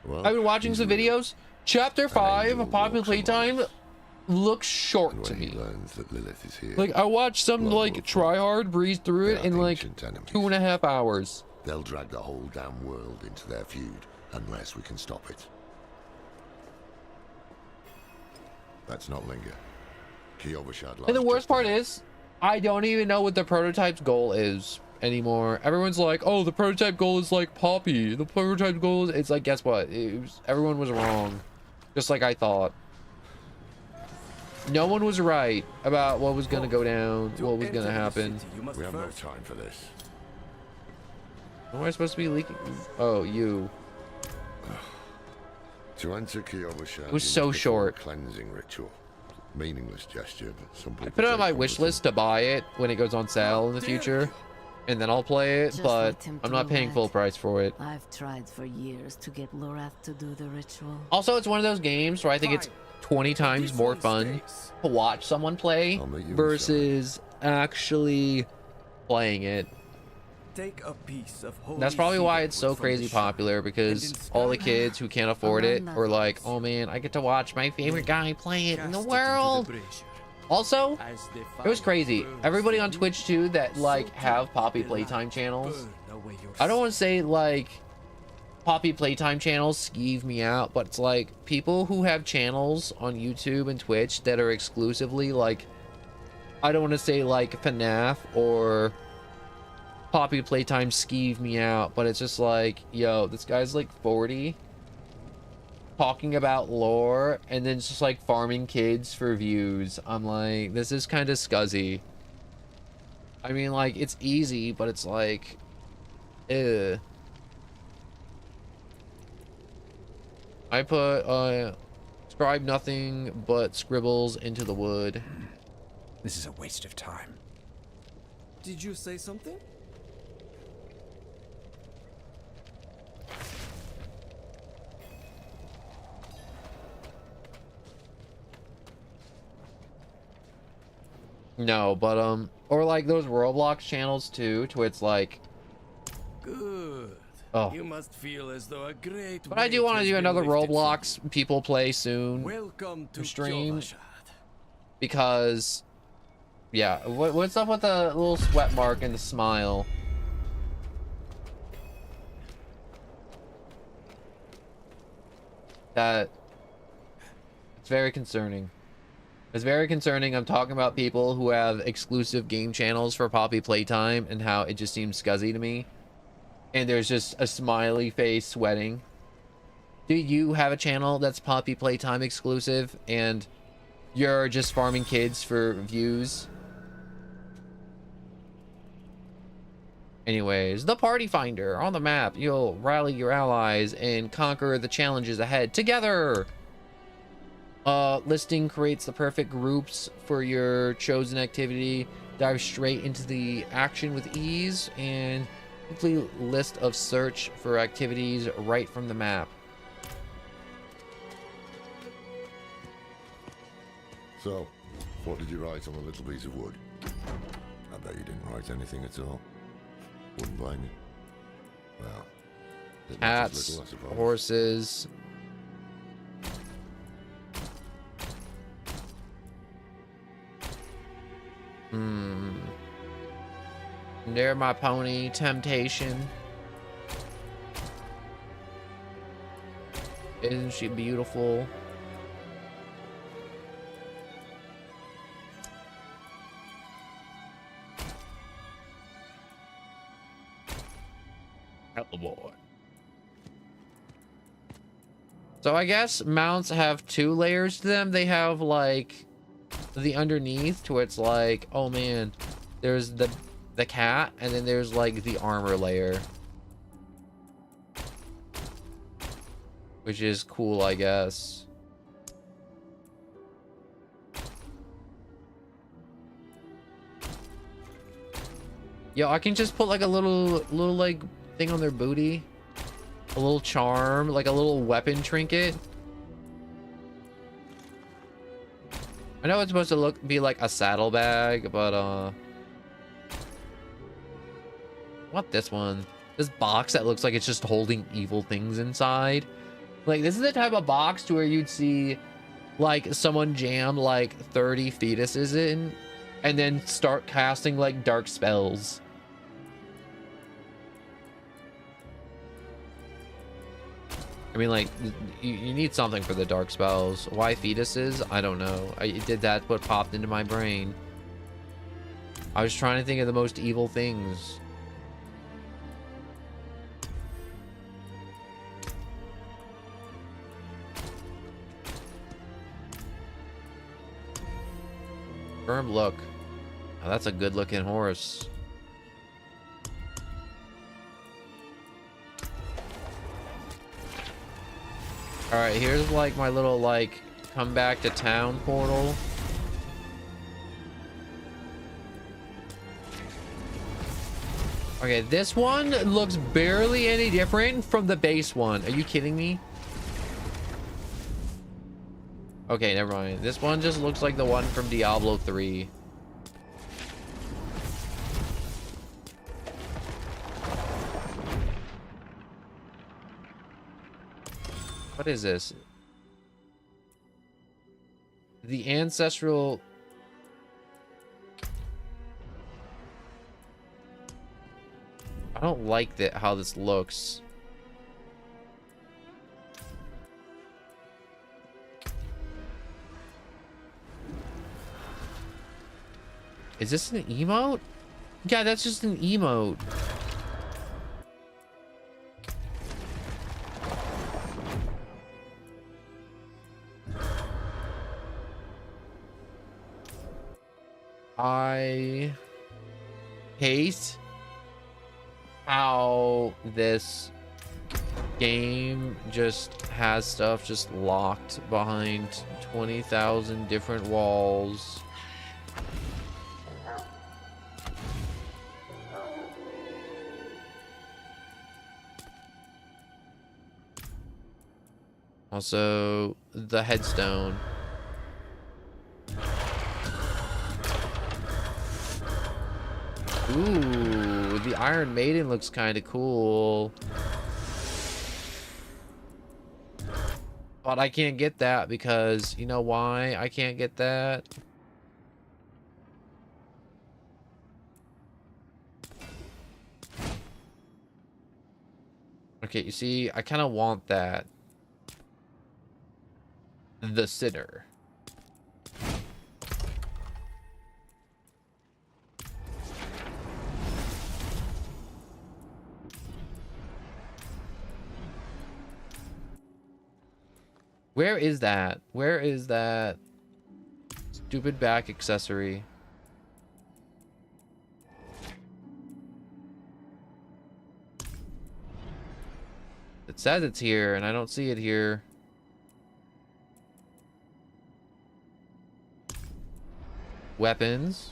[SPEAKER 2] Well,
[SPEAKER 1] I've been watching
[SPEAKER 2] he's
[SPEAKER 1] some
[SPEAKER 2] real.
[SPEAKER 1] videos. Chapter
[SPEAKER 2] An
[SPEAKER 1] 5
[SPEAKER 2] angel
[SPEAKER 1] of Popular
[SPEAKER 2] walks among
[SPEAKER 1] Playtime
[SPEAKER 2] us.
[SPEAKER 1] looks
[SPEAKER 2] And
[SPEAKER 1] short
[SPEAKER 2] when
[SPEAKER 1] to
[SPEAKER 2] he
[SPEAKER 1] me.
[SPEAKER 2] learns that Lilith is here,
[SPEAKER 1] Like, I watched some,
[SPEAKER 2] blood will
[SPEAKER 1] like,
[SPEAKER 2] flow.
[SPEAKER 1] try hard breeze through
[SPEAKER 2] They
[SPEAKER 1] it
[SPEAKER 2] are
[SPEAKER 1] in, like,
[SPEAKER 2] ancient enemies.
[SPEAKER 1] 2.5 hours.
[SPEAKER 2] They'll drag the whole damn world into their feud unless we can stop it. Let's not linger. Kyovashad lies
[SPEAKER 1] And the worst
[SPEAKER 2] just
[SPEAKER 1] part
[SPEAKER 2] ahead.
[SPEAKER 1] is, I don't even know what the prototype's goal is anymore. Everyone's like, oh, the prototype goal is like Poppy. The prototype goal is, it's like, guess what? Everyone was wrong. Just like I thought. No one was right about what was gonna go down, what was gonna happen.
[SPEAKER 2] We have no time for this.
[SPEAKER 1] What am I supposed to be leaking? Oh, you.
[SPEAKER 2] To enter Kyovashad,
[SPEAKER 1] It was
[SPEAKER 2] you
[SPEAKER 1] so
[SPEAKER 2] must perform a
[SPEAKER 1] short.
[SPEAKER 2] Cleansing ritual. Meaningless gesture, but some people
[SPEAKER 1] I put it on
[SPEAKER 2] take
[SPEAKER 1] my
[SPEAKER 2] comfort
[SPEAKER 1] wish
[SPEAKER 2] in.
[SPEAKER 1] list to buy it when it goes on sale in the future. And then I'll play it,
[SPEAKER 9] Just
[SPEAKER 1] but
[SPEAKER 9] let him
[SPEAKER 1] I'm
[SPEAKER 9] do
[SPEAKER 1] not paying full
[SPEAKER 9] that.
[SPEAKER 1] price for it.
[SPEAKER 9] I've tried for years to get Lorath to do the ritual.
[SPEAKER 1] Also, it's one of those games where I think it's 20 times more fun to watch someone play
[SPEAKER 2] I'll meet you
[SPEAKER 1] versus actually playing it.
[SPEAKER 5] Take a piece of holy
[SPEAKER 1] That's probably why it's so
[SPEAKER 5] cedarwood from
[SPEAKER 1] crazy
[SPEAKER 5] the shrine,
[SPEAKER 1] popular, because
[SPEAKER 5] and
[SPEAKER 1] all the
[SPEAKER 5] inscribe
[SPEAKER 1] kids who can't afford it
[SPEAKER 9] Among
[SPEAKER 1] are like,
[SPEAKER 9] others.
[SPEAKER 1] oh man, I get to watch my favorite guy play it in the
[SPEAKER 5] cast it into
[SPEAKER 1] world.
[SPEAKER 5] brazier.
[SPEAKER 1] Also,
[SPEAKER 5] As the
[SPEAKER 1] it was
[SPEAKER 5] fire
[SPEAKER 1] crazy.
[SPEAKER 5] burns
[SPEAKER 1] Everybody
[SPEAKER 5] in
[SPEAKER 1] on
[SPEAKER 5] you,
[SPEAKER 1] Twitch too that like
[SPEAKER 5] so
[SPEAKER 1] have
[SPEAKER 5] too
[SPEAKER 1] Poppy
[SPEAKER 5] the
[SPEAKER 1] Playtime
[SPEAKER 5] light
[SPEAKER 1] channels.
[SPEAKER 5] burn away your
[SPEAKER 1] I don't want to
[SPEAKER 5] sin.
[SPEAKER 1] say like Poppy Playtime channels skeeve me out, but it's like people who have channels on YouTube and Twitch that are exclusively like, I don't want to say like FNAF or Poppy Playtime skeeve me out, but it's just like, yo, this guy's like 40 talking about lore and then just like farming kids for views. I'm like, this is kind of scuzzy. I mean, like, it's easy, but it's like, ew. I put, scribe nothing but scribbles into the wood.
[SPEAKER 5] This is a waste of time. Did you say something?
[SPEAKER 1] No, but, or like those Roblox channels too, to where it's like,
[SPEAKER 7] Good.
[SPEAKER 1] oh.
[SPEAKER 7] You must feel as though a great
[SPEAKER 1] But I do
[SPEAKER 7] weight
[SPEAKER 1] want to
[SPEAKER 7] has
[SPEAKER 1] do
[SPEAKER 7] been
[SPEAKER 1] another
[SPEAKER 7] lifted from
[SPEAKER 1] Roblox people play soon.
[SPEAKER 7] you. Welcome to
[SPEAKER 1] stream.
[SPEAKER 7] Kyovashad.
[SPEAKER 1] Because, yeah, what's up with the little sweat mark and the smile? That, it's very concerning. It's very concerning. I'm talking about people who have exclusive game channels for Poppy Playtime and how it just seems scuzzy to me. And there's just a smiley face sweating. Do you have a channel that's Poppy Playtime exclusive and you're just farming kids for views? Anyways, the Party Finder on the map. You'll rally your allies and conquer the challenges ahead together. Listing creates the perfect groups for your chosen activity. Dive straight into the action with ease and complete list of search for activities right from the map.
[SPEAKER 2] So, what did you write on a little piece of wood? I bet you didn't write anything at all. Wouldn't blame you. Well, it matters
[SPEAKER 1] Cats,
[SPEAKER 2] little, I suppose.
[SPEAKER 1] horses. There, my pony, Temptation. Isn't she beautiful? Hello, boy. So I guess mounts have 2 layers to them. They have like the underneath to where it's like, oh man, there's the cat, and then there's like the armor layer, which is cool, I guess. Yo, I can just put like a little like thing on their booty, a little charm, like a little weapon trinket. I know it's supposed to be like a saddlebag, but what this one? This box that looks like it's just holding evil things inside. Like, this is the type of box to where you'd see like someone jam like 30 fetuses in and then start casting like dark spells. I mean, like, you need something for the dark spells. Why fetuses? I don't know. That's what popped into my brain. I was trying to think of the most evil things. Firm look. Oh, that's a good looking horse. All right, here's like my little like come back to town portal. Okay, this one looks barely any different from the base one. Are you kidding me? Okay, never mind. This one just looks like the one from Diablo 3. What is this? The ancestral... I don't like that how this looks. Is this an emote? Yeah, that's just an emote. I hate how this game just has stuff just locked behind 20,000 different walls. Also, the headstone. Ooh, the Iron Maiden looks kind of cool. But I can't get that because, you know why I can't get that? Okay, you see, I kind of want that. The Sinner. Where is that? Where is that stupid back accessory? It says it's here, and I don't see it here. Weapons.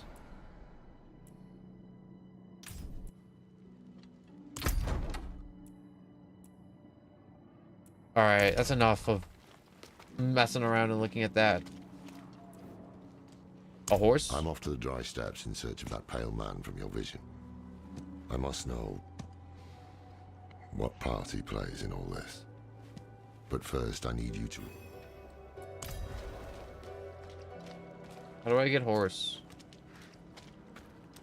[SPEAKER 1] All right, that's enough of messing around and looking at that. A horse?
[SPEAKER 2] I'm off to the dry steps in search of that pale man from your vision. I must know what part he plays in all this. But first, I need you to...
[SPEAKER 1] How do I get horse?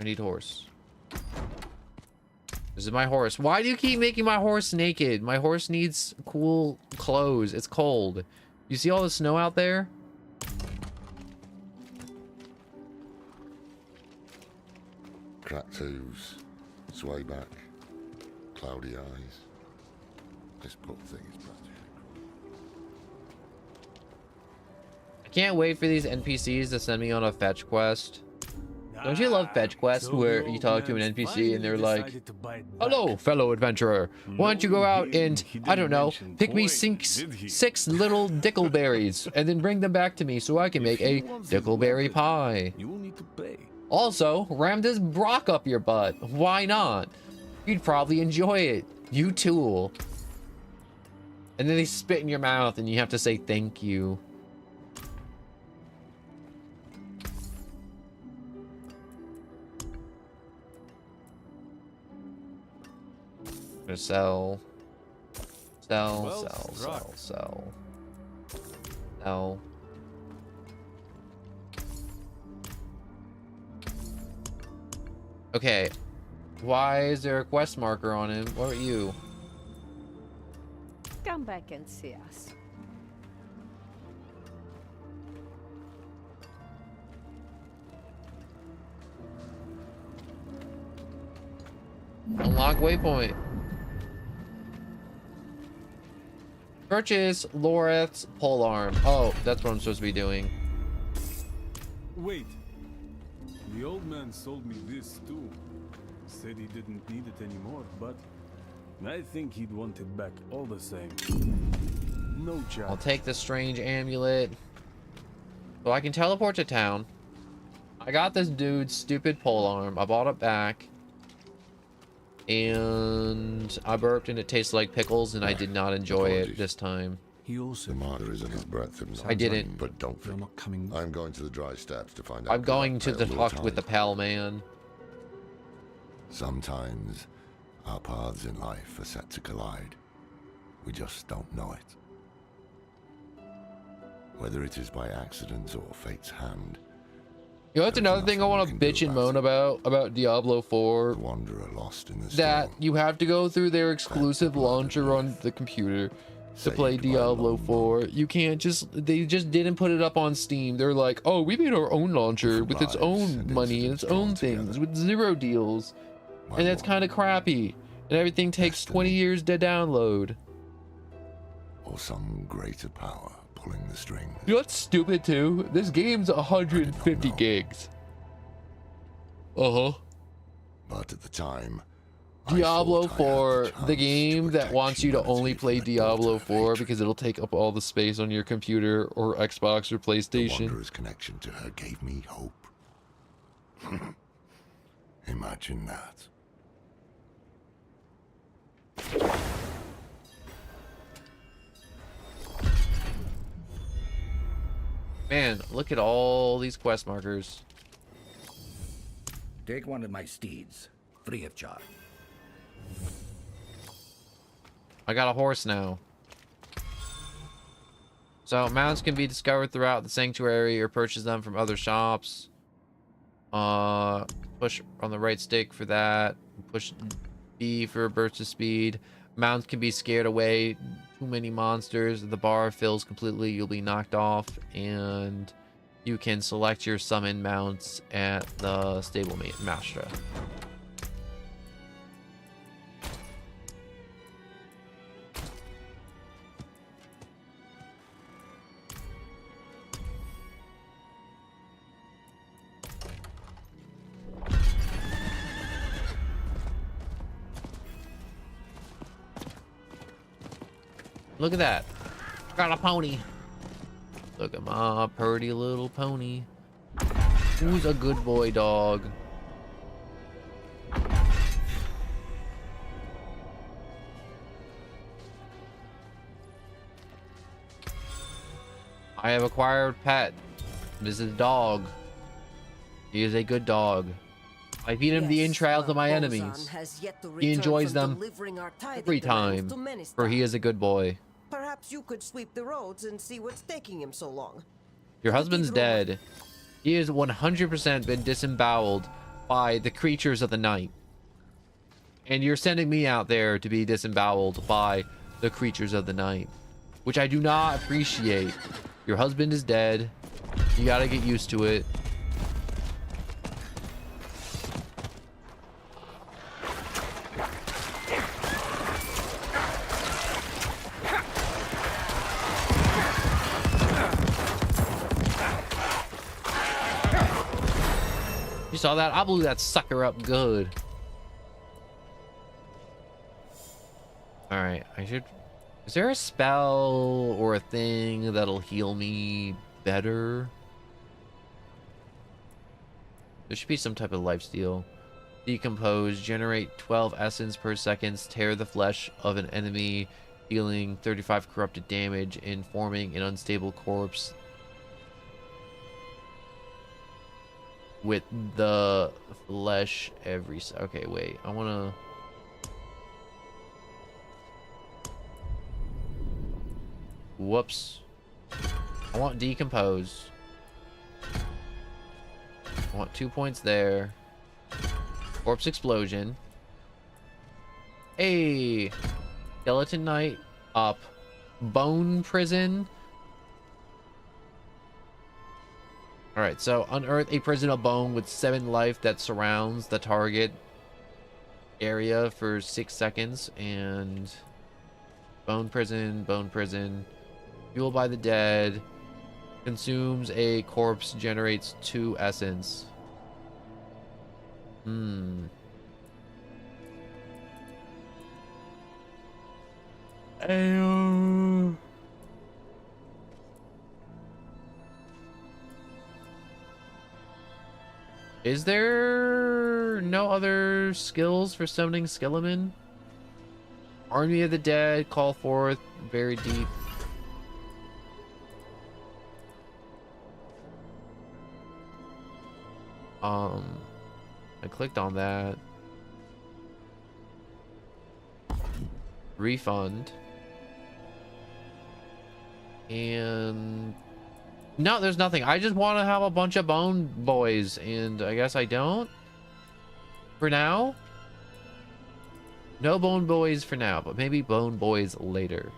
[SPEAKER 1] I need horse. This is my horse. Why do you keep making my horse naked? My horse needs cool clothes. It's cold. You see all the snow out there?
[SPEAKER 2] Cracked hooves, sway back, cloudy eyes. This poor thing is practically...
[SPEAKER 1] I can't wait for these NPCs to send me on a fetch quest. Don't you love fetch quests where you talk to an NPC and they're like, "Hello, fellow adventurer. Why don't you go out and, I don't know, pick me six little dickleberries and then bring them back to me so I can make a dickleberry pie. Also, ram this Brock up your butt. Why not? You'd probably enjoy it. You tool." And then they spit in your mouth and you have to say thank you. Gonna sell. Sell,
[SPEAKER 5] Well
[SPEAKER 1] sell,
[SPEAKER 5] struck.
[SPEAKER 1] sell, sell. Sell. Okay. Why is there a quest marker on him? What are you?
[SPEAKER 9] Come back and see us.
[SPEAKER 1] Unlock waypoint. Purchase Loreth's polearm. Oh, that's what I'm supposed to be doing.
[SPEAKER 10] Wait. The old man sold me this too. Said he didn't need it anymore, but I think he'd want it back all the same. No chance.
[SPEAKER 1] I'll take the strange amulet. So I can teleport to town. I got this dude's stupid polearm. I bought it back. And I burped and it tasted like pickles and I did not enjoy it this time.
[SPEAKER 5] He also.
[SPEAKER 2] The martyr is in his breath himself.
[SPEAKER 1] I didn't.
[SPEAKER 2] But don't
[SPEAKER 5] You're
[SPEAKER 2] forget.
[SPEAKER 5] not coming.
[SPEAKER 2] I'm going to the dry steps to find out.
[SPEAKER 1] I'm going to
[SPEAKER 2] who
[SPEAKER 1] the
[SPEAKER 2] that pale
[SPEAKER 1] talk with the
[SPEAKER 2] will
[SPEAKER 1] pal man.
[SPEAKER 2] tie. Sometimes our paths in life are set to collide. We just don't know it. Whether it is by accident or fate's hand.
[SPEAKER 1] You know, that's
[SPEAKER 2] There's
[SPEAKER 1] another thing I
[SPEAKER 2] nothing we
[SPEAKER 1] want to
[SPEAKER 2] can do
[SPEAKER 1] bitch and
[SPEAKER 2] about
[SPEAKER 1] moan
[SPEAKER 2] it.
[SPEAKER 1] about Diablo 4.
[SPEAKER 2] The wanderer lost in the
[SPEAKER 1] That
[SPEAKER 2] storm.
[SPEAKER 1] you have to go through their exclusive launcher on the computer to play
[SPEAKER 2] Saved by
[SPEAKER 1] Diablo
[SPEAKER 2] lone
[SPEAKER 1] 4. You can't just, they just didn't put it up on Steam. They're like, oh, we made our own launcher with its
[SPEAKER 2] Lives
[SPEAKER 1] own
[SPEAKER 2] and
[SPEAKER 1] money and its own
[SPEAKER 2] incidents drawn
[SPEAKER 1] things
[SPEAKER 2] together.
[SPEAKER 1] with 0 deals.
[SPEAKER 2] My
[SPEAKER 1] And that's
[SPEAKER 2] one
[SPEAKER 1] kind of crappy. And everything takes 20
[SPEAKER 2] destiny.
[SPEAKER 1] years to download.
[SPEAKER 2] Or some greater power pulling the strings.
[SPEAKER 1] You know what's stupid too? This game's 150
[SPEAKER 2] know.
[SPEAKER 1] gigs. Uh-huh.
[SPEAKER 2] But at the time, I
[SPEAKER 1] Diablo
[SPEAKER 2] thought I had
[SPEAKER 1] 4, the
[SPEAKER 2] chance
[SPEAKER 1] game
[SPEAKER 2] to
[SPEAKER 1] that
[SPEAKER 2] protect
[SPEAKER 1] wants you to
[SPEAKER 2] humanity
[SPEAKER 1] only
[SPEAKER 2] from
[SPEAKER 1] play
[SPEAKER 2] the
[SPEAKER 1] Diablo
[SPEAKER 2] daughter of
[SPEAKER 1] 4
[SPEAKER 2] hatred.
[SPEAKER 1] because it'll take up all the space on your computer or Xbox or
[SPEAKER 2] The
[SPEAKER 1] PlayStation.
[SPEAKER 2] Wanderer's connection to her gave me hope. Imagine that.
[SPEAKER 1] Man, look at all these quest markers.
[SPEAKER 8] Take one of my steeds, free of charge.
[SPEAKER 1] I got a horse now. So mounts can be discovered throughout the sanctuary or purchase them from other shops. Push on the right stick for that. Push B for a burst of speed. Mounts can be scared away. Too many monsters. The bar fills completely. You'll be knocked off. And you can select your summon mounts at the stable master. Look at that. Got a pony. Look at my pretty little pony. Who's a good boy dog? I have acquired pet. This is a dog. He is a good dog. I feed him the entrails of my enemies. He enjoys them every time, for he is a good boy.
[SPEAKER 11] Perhaps you could sweep the roads and see what's taking him so long.
[SPEAKER 1] Your husband's dead. He has 100% been disemboweled by the creatures of the night. And you're sending me out there to be disemboweled by the creatures of the night, which I do not appreciate. Your husband is dead. You gotta get used to it. You saw that? I blew that sucker up good. Alright, I should... Is there a spell or a thing that'll heal me better? There should be some type of lifesteal. Decompose. Generate 12 essence per second. Tear the flesh of an enemy, dealing 35 corrupted damage and forming an unstable corpse with the flesh every... Okay, wait. I want to... Whoops. I want decompose. I want 2 points there. Corpse explosion. Hey! Skeleton Knight up. Bone prison. Alright, so unearth a prison of bone with 7 life that surrounds the target area for 6 seconds. And bone prison, bone prison. Fueled by the dead. Consumes a corpse, generates 2 essence. Is there no other skills for summoning Skeleton? Army of the Dead, call forth, very deep. I clicked on that. Refund. And no, there's nothing. I just want to have a bunch of bone boys, and I guess I don't for now. No bone boys for now, but maybe bone boys later.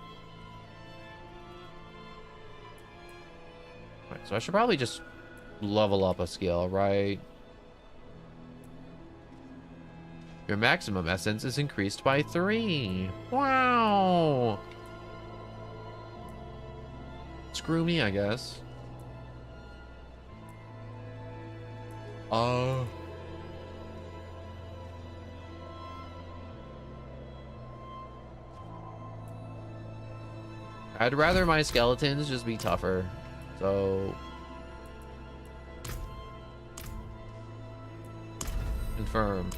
[SPEAKER 1] Alright, so I should probably just level up a skill, right? Your maximum essence is increased by 3. Wow. Screw me, I guess. I'd rather my skeletons just be tougher. So confirm.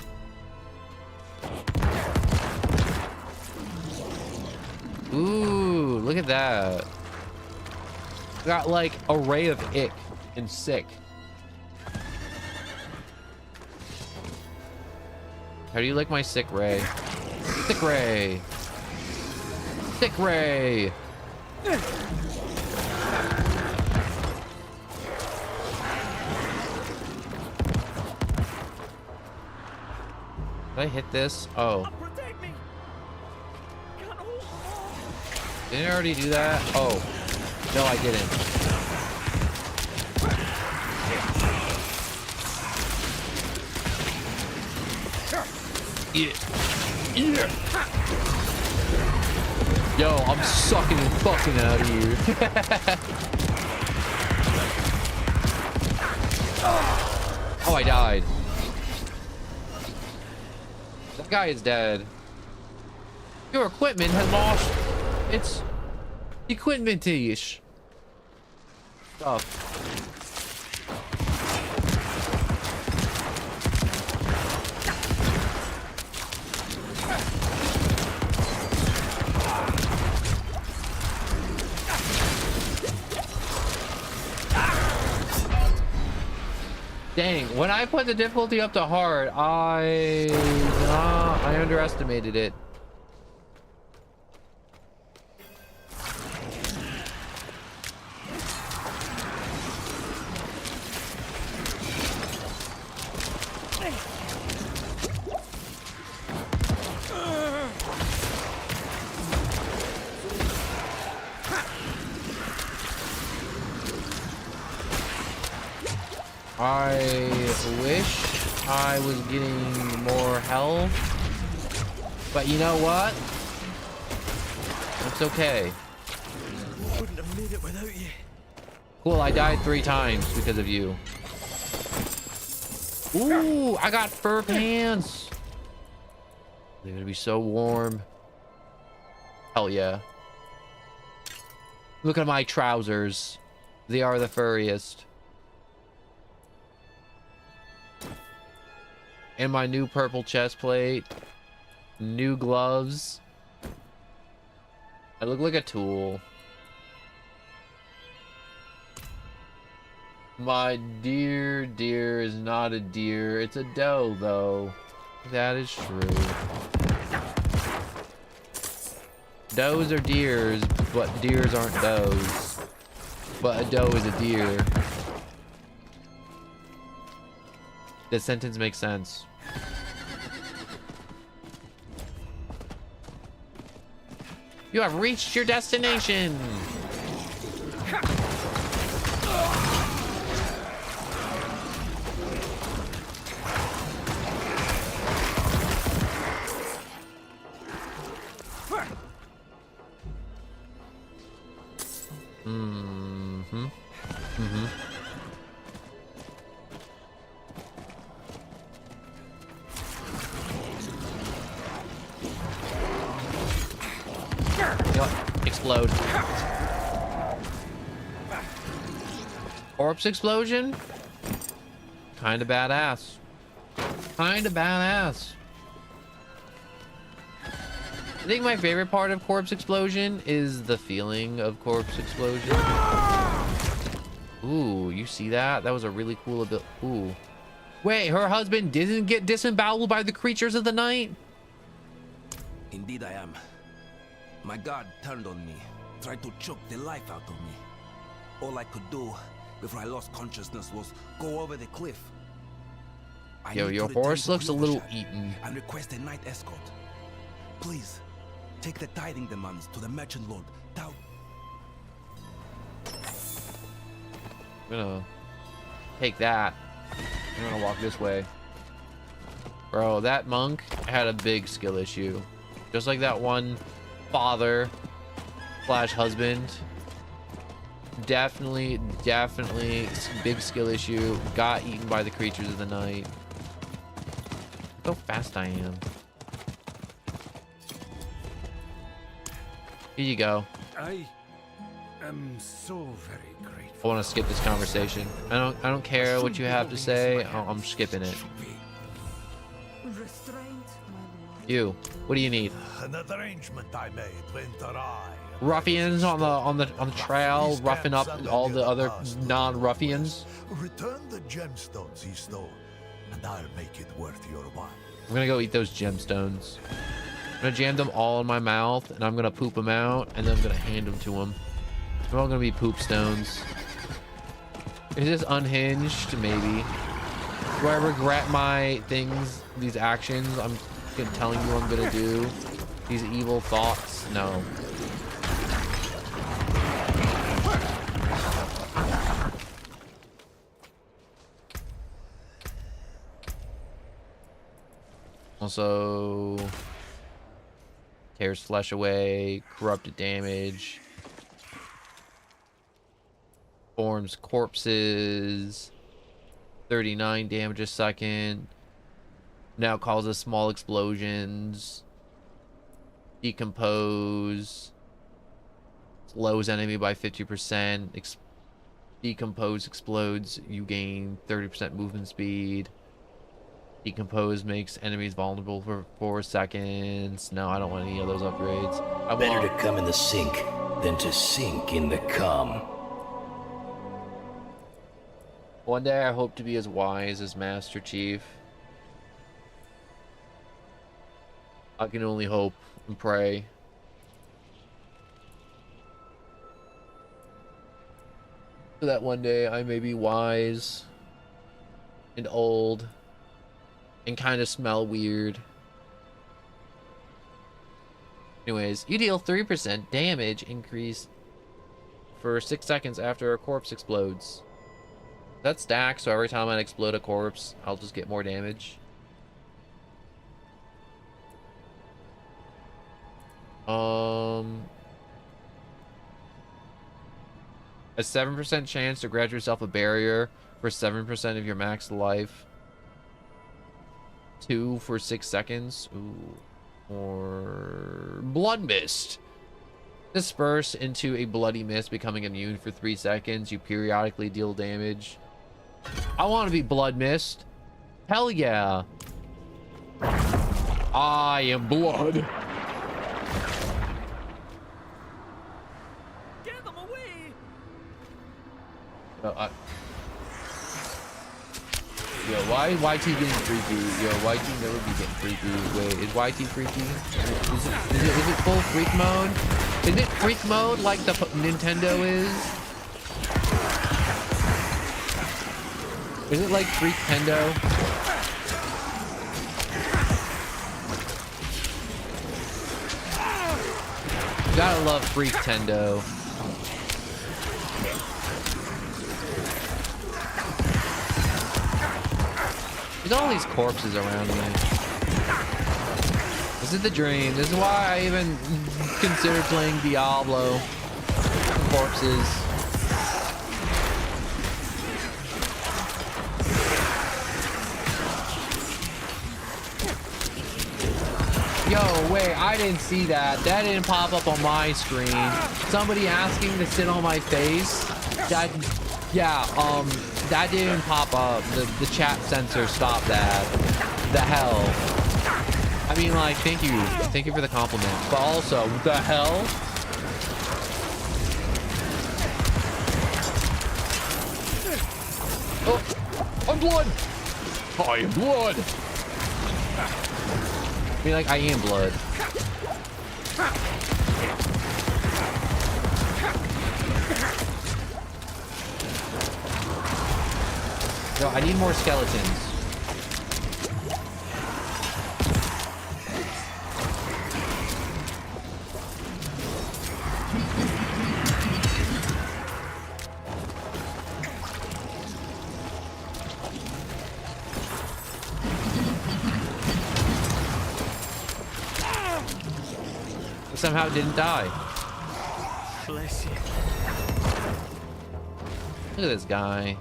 [SPEAKER 1] Ooh, look at that. Got like a ray of ick and sick. How do you like my sick ray? Sick ray. Sick ray. Did I hit this? Oh. Didn't I already do that? Oh. No, I didn't. Yeah. Yeah. Yo, I'm sucking and fucking out of here. Oh, I died. That guy is dead. Your equipment has lost its equipment-ish stuff. Dang, when I put the difficulty up to hard, I underestimated it. I wish I was getting more health, but you know what? It's okay.
[SPEAKER 8] Wouldn't have made it without you.
[SPEAKER 1] Cool, I died 3 times because of you. Ooh, I got fur pants. They're gonna be so warm. Hell yeah. Look at my trousers. They are the furriest. And my new purple chest plate. New gloves. I look like a tool. My dear is not a deer. It's a doe, though. That is true. Does are deers, but deers aren't does. But a doe is a deer. The sentence makes sense. You have reached your destination. Explode. Corpse explosion? Kinda badass. Kinda badass. I think my favorite part of corpse explosion is the feeling of corpse explosion. Ooh, you see that? That was a really cool ability. Ooh. Wait, her husband didn't get disemboweled by the creatures of the night?
[SPEAKER 12] Indeed I am. My god turned on me, tried to choke the life out of me. All I could do before I lost consciousness was go over the cliff.
[SPEAKER 1] Yo, your horse looks a little eaten.
[SPEAKER 12] And request a night escort. Please, take the tithing demands to the merchant lord.
[SPEAKER 1] I'm gonna take that. I'm gonna walk this way. Bro, that monk had a big skill issue. Just like that one father slash husband. Definitely big skill issue. Got eaten by the creatures of the night. Look how fast I am. Here you go.
[SPEAKER 10] I am so very grateful.
[SPEAKER 1] I want to skip this conversation. I don't care what you have to say. I'm skipping it. You, what do you need?
[SPEAKER 13] An arrangement I made when
[SPEAKER 1] Ruffians on the trail, roughing up all the other non-ruffians.
[SPEAKER 13] Return the gemstones he stole, and I'll make it worth your while.
[SPEAKER 1] I'm gonna go eat those gemstones. I'm gonna jam them all in my mouth, and I'm gonna poop them out, and then I'm gonna hand them to him. They're all gonna be poop stones. Is this unhinged? Maybe. Do I regret my things, these actions I'm telling you I'm gonna do? These evil thoughts? No. Also, tears flesh away, corrupted damage, forms corpses, 39 damage a second, now causes small explosions, decompose, slows enemy by 50%, decompose explodes, you gain 30% movement speed. Decompose makes enemies vulnerable for 4 seconds. No, I don't want any of those upgrades.
[SPEAKER 14] Better to come in the sink than to sink in the cum.
[SPEAKER 1] One day I hope to be as wise as Master Chief. I can only hope and pray. So that one day I may be wise and old and kind of smell weird. Anyways, you deal 3% damage increase for 6 seconds after a corpse explodes. That stacks, so every time I explode a corpse, I'll just get more damage. A 7% chance to grant yourself a barrier for 7% of your max life. 2 for 6 seconds. Ooh. Or blood mist. Disperse into a bloody mist, becoming immune for 3 seconds. You periodically deal damage. I want to be blood mist. Hell yeah. I am blood.
[SPEAKER 12] Get them away!
[SPEAKER 1] Yo, why is YT getting freaky? Yo, YT never be getting freaky. Wait, is YT freaky? Is it full freak mode? Is it freak mode like the Nintendo is? Is it like Freak-tendo? Gotta love Freak-tendo. There's all these corpses around me. This is the dream. This is why I even considered playing Diablo. Corpses. Yo, wait, I didn't see that. That didn't pop up on my screen. Somebody asking to sit on my face. That, yeah, that didn't pop up. The chat censor stopped that. The hell. I mean, like, thank you. Thank you for the compliment. But also, the hell? Oh, I'm blood. I am blood. I mean, like, I am blood. No, I need more skeletons. Somehow didn't die.
[SPEAKER 8] Bless you.
[SPEAKER 1] Look at this guy.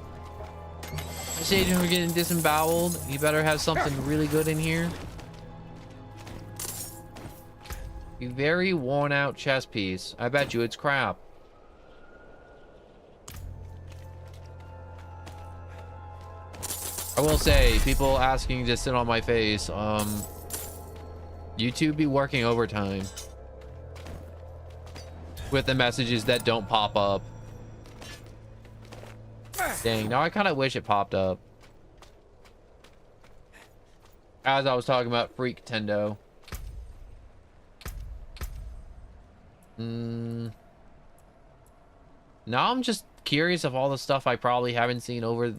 [SPEAKER 1] I say we're getting disemboweled. You better have something really good in here. A very worn out chess piece. I bet you it's crap. I will say, people asking to sit on my face, YouTube be working overtime with the messages that don't pop up. Dang, now I kind of wish it popped up. As I was talking about Freak-tendo. Now I'm just curious of all the stuff I probably haven't seen over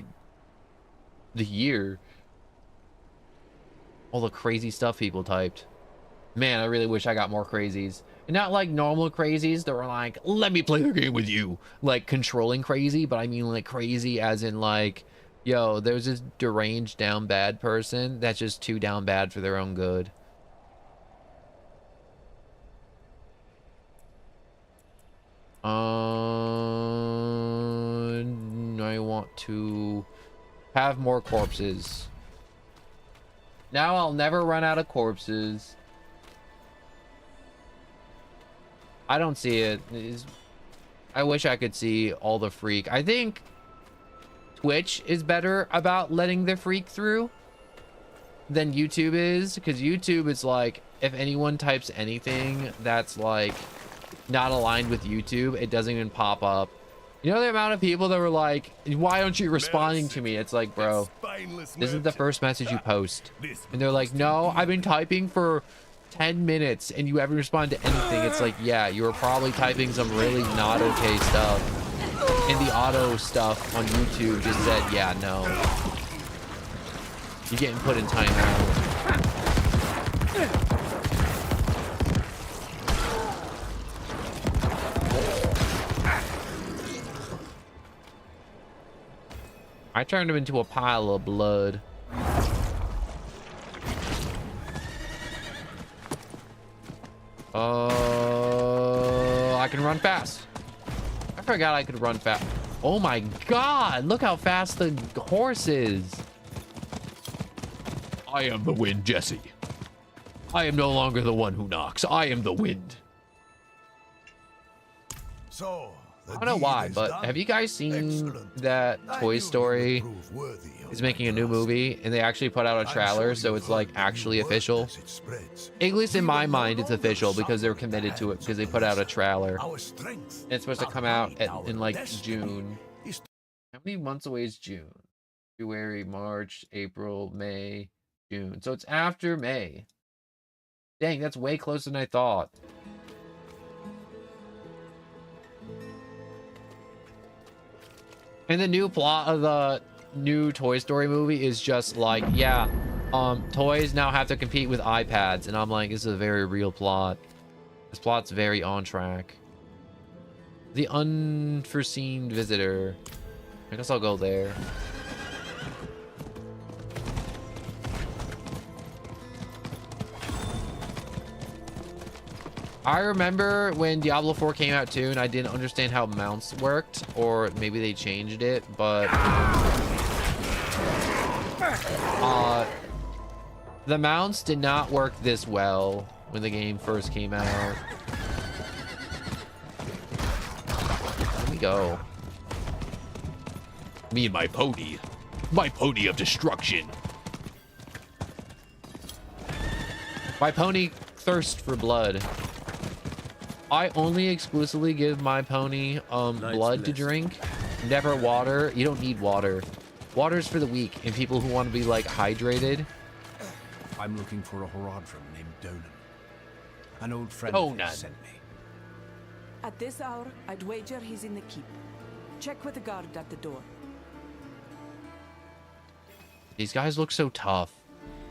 [SPEAKER 1] the year. All the crazy stuff people typed. Man, I really wish I got more crazies. And not like normal crazies that were like, let me play the game with you. Like controlling crazy, but I mean like crazy as in like, yo, there's this deranged down bad person that's just too down bad for their own good. I want to have more corpses. Now I'll never run out of corpses. I don't see it. I wish I could see all the freak. I think Twitch is better about letting the freak through than YouTube is, because YouTube is like, if anyone types anything that's like not aligned with YouTube, it doesn't even pop up. You know the amount of people that were like, why aren't you responding to me? It's like, bro, this is the first message you post. And they're like, no, I've been typing for 10 minutes and you haven't responded to anything. It's like, yeah, you were probably typing some really not okay stuff, and the auto stuff on YouTube just said, yeah, no, you're getting put in timeout. I turned him into a pile of blood. I can run fast. I forgot I could run fast. Oh my god, look how fast the horse is. I am the wind, Jesse. I am no longer the one who knocks. I am the wind.
[SPEAKER 13] So,
[SPEAKER 1] I don't know why, but have you guys seen that Toy Story is making a new movie and they actually put out a trailer, so it's like actually official? At least in my mind it's official because they're committed to it, because they put out a trailer. It's supposed to come out in like June. How many months away is June? February, March, April, May, June. So it's after May. Dang, that's way closer than I thought. And the new plot of the new Toy Story movie is just like, yeah, toys now have to compete with iPads. And I'm like, this is a very real plot. This plot's very on track. The unforeseen visitor. I guess I'll go there. I remember when Diablo 4 came out too, and I didn't understand how mounts worked, or maybe they changed it, but the mounts did not work this well when the game first came out. Let me go. Me and my pony of destruction. My pony thirst for blood. I only exclusively give my pony blood to drink, never water. You don't need water. Water's for the weak and people who want to be like hydrated.
[SPEAKER 5] I'm looking for a Horadrim named Donan. An old friend sent me.
[SPEAKER 6] At this hour, I'd wager he's in the keep. Check with the guard at the door.
[SPEAKER 1] These guys look so tough.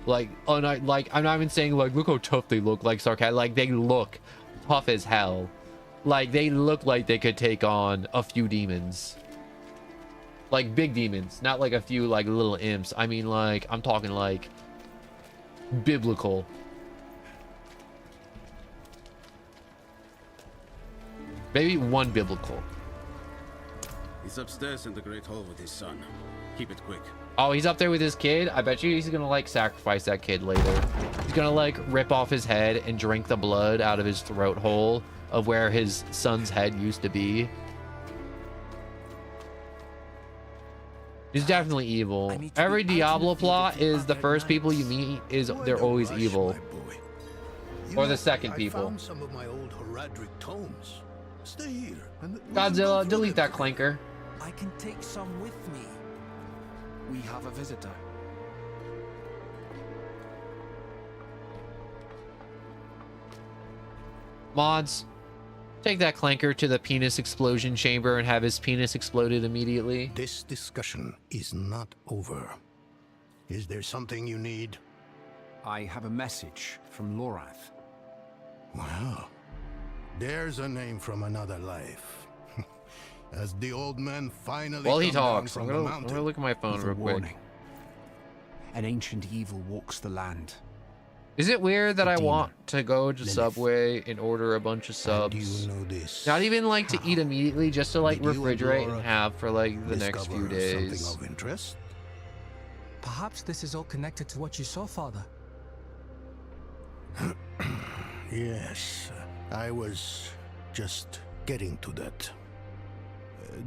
[SPEAKER 1] Like, I'm not even saying like, look how tough they look, like sarcastic. Like, they look tough as hell. Like, they look like they could take on a few demons. Like, big demons, not like a few like little imps. I mean, like, I'm talking like biblical. Maybe one biblical.
[SPEAKER 15] He's upstairs in the Great Hall with his son. Keep it quick.
[SPEAKER 1] Oh, he's up there with his kid? I bet you he's gonna like sacrifice that kid later. He's gonna like rip off his head and drink the blood out of his throat hole of where his son's head used to be. He's definitely evil. Every Diablo plot is the first people you meet they're always evil. Or the second people.
[SPEAKER 13] I found some of my old Horadric tomes. Stay here.
[SPEAKER 1] Godzilla, delete that clanker.
[SPEAKER 12] I can take some with me. We have a visitor.
[SPEAKER 1] Mods, take that clanker to the penis explosion chamber and have his penis exploded immediately.
[SPEAKER 13] This discussion is not over. Is there something you need?
[SPEAKER 5] I have a message from Lorath.
[SPEAKER 13] Wow. There's a name from another life. As the old man finally
[SPEAKER 1] While he
[SPEAKER 13] come down
[SPEAKER 1] talks,
[SPEAKER 13] from
[SPEAKER 1] I'm
[SPEAKER 13] the
[SPEAKER 1] gonna
[SPEAKER 13] mountain,
[SPEAKER 1] look at my phone
[SPEAKER 5] with a
[SPEAKER 1] real quick.
[SPEAKER 5] warning. An ancient evil walks the land.
[SPEAKER 1] Is it weird that I want to go to Subway and order a bunch of subs?
[SPEAKER 13] you know this?
[SPEAKER 1] Not even like to eat immediately, just to like
[SPEAKER 13] Did you and
[SPEAKER 1] refrigerate and
[SPEAKER 13] Laura
[SPEAKER 1] have for like the next few
[SPEAKER 13] discover
[SPEAKER 1] days.
[SPEAKER 13] something of interest?
[SPEAKER 8] Perhaps this is all connected to what you saw, Father.
[SPEAKER 13] Yes, I was just getting to that.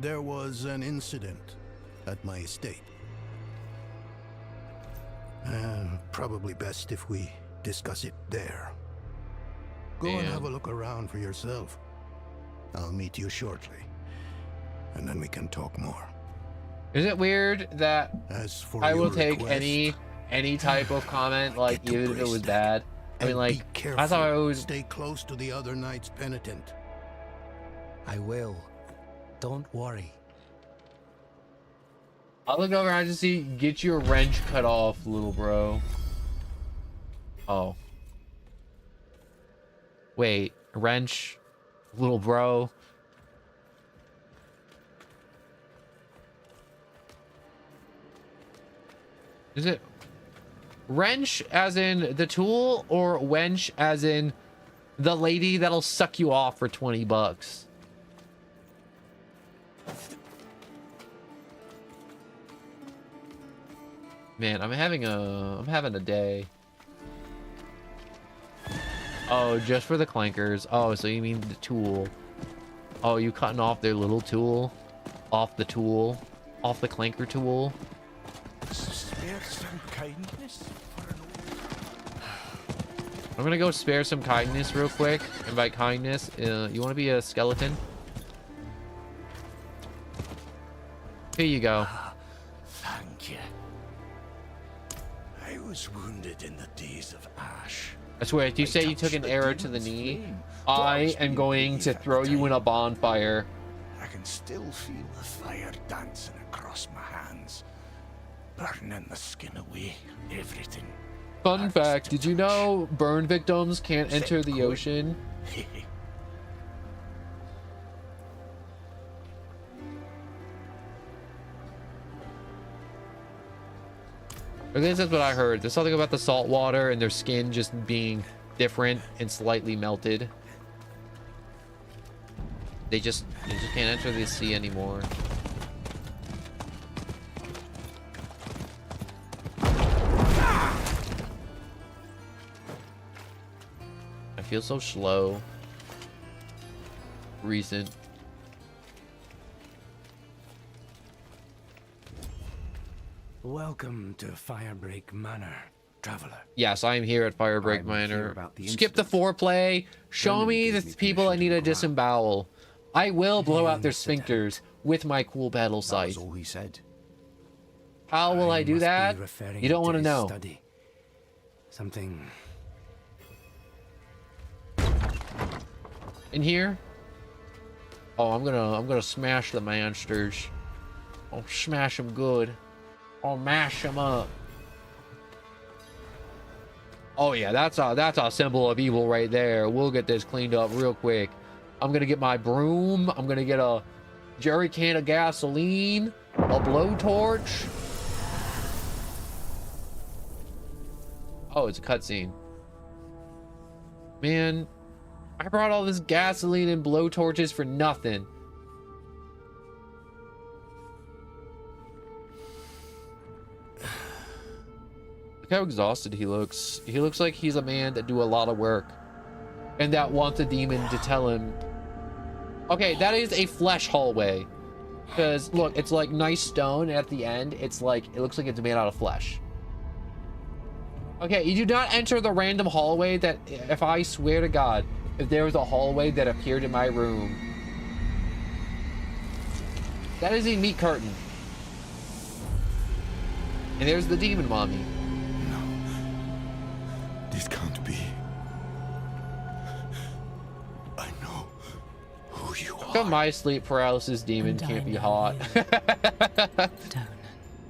[SPEAKER 13] There was an incident at my estate. Probably best if we discuss it there. Go and have a look around for yourself. I'll meet you shortly, and then we can talk more.
[SPEAKER 1] Is it weird that
[SPEAKER 13] As for
[SPEAKER 1] I will
[SPEAKER 13] your
[SPEAKER 1] take
[SPEAKER 13] request,
[SPEAKER 1] any type of comment, like even if it was bad? I mean,
[SPEAKER 13] and
[SPEAKER 1] like,
[SPEAKER 13] be careful.
[SPEAKER 1] that's how I always.
[SPEAKER 13] Stay close to the other knight's penitent.
[SPEAKER 8] I will. Don't worry.
[SPEAKER 1] I look over and I just see, get your wrench cut off, little bro. Oh. Wait, wrench, little bro. Is it wrench as in the tool, or wench as in the lady that'll suck you off for 20 bucks? Man, I'm having a day. Oh, just for the clankers. Oh, so you mean the tool. Oh, you cutting off their little tool? Off the tool? Off the clanker tool?
[SPEAKER 7] Spare some kindness for an
[SPEAKER 1] I'm gonna go spare some kindness real quick. And by kindness, you want to be a skeleton? Here you go.
[SPEAKER 7] Thank you.
[SPEAKER 8] was wounded in the days of Ash.
[SPEAKER 1] I swear, if you say you took an arrow to the knee, I am going to throw you in a bonfire.
[SPEAKER 8] I can still feel the fire dancing across my hands, burning the skin away, everything.
[SPEAKER 1] Fun fact, did you know burn victims can't enter the ocean? At least that's what I heard. There's something about the salt water and their skin just being different and slightly melted. They just can't enter the sea anymore. I feel so slow. Recent.
[SPEAKER 8] Welcome to Firebreak Manor, traveler.
[SPEAKER 1] Yes, I am here at Firebreak Manor. Skip the foreplay. Show me the people that need a disembowel. I will blow out their sphincters with my cool battle scythe.
[SPEAKER 5] That's all he said.
[SPEAKER 1] How will I do that? You don't want to know.
[SPEAKER 8] Study. Something
[SPEAKER 1] In here? Oh, I'm gonna smash the monsters. I'll smash them good. I'll mash them up. Oh yeah, that's a symbol of evil right there. We'll get this cleaned up real quick. I'm gonna get my broom. I'm gonna get a jerry can of gasoline, a blowtorch. Oh, it's a cutscene. Man, I brought all this gasoline and blowtorches for nothing. Look how exhausted he looks. He looks like he's a man that do a lot of work and that wants a demon to tell him. Okay, that is a flesh hallway. Because look, it's like nice stone, and at the end, it's like, it looks like it's made out of flesh. Okay, you do not enter the random hallway that, if I swear to God, if there was a hallway that appeared in my room. That is a meat curtain. And there's the demon mommy.
[SPEAKER 8] This can't be. I know who you are.
[SPEAKER 1] How come my sleep paralysis demon can't be hot? I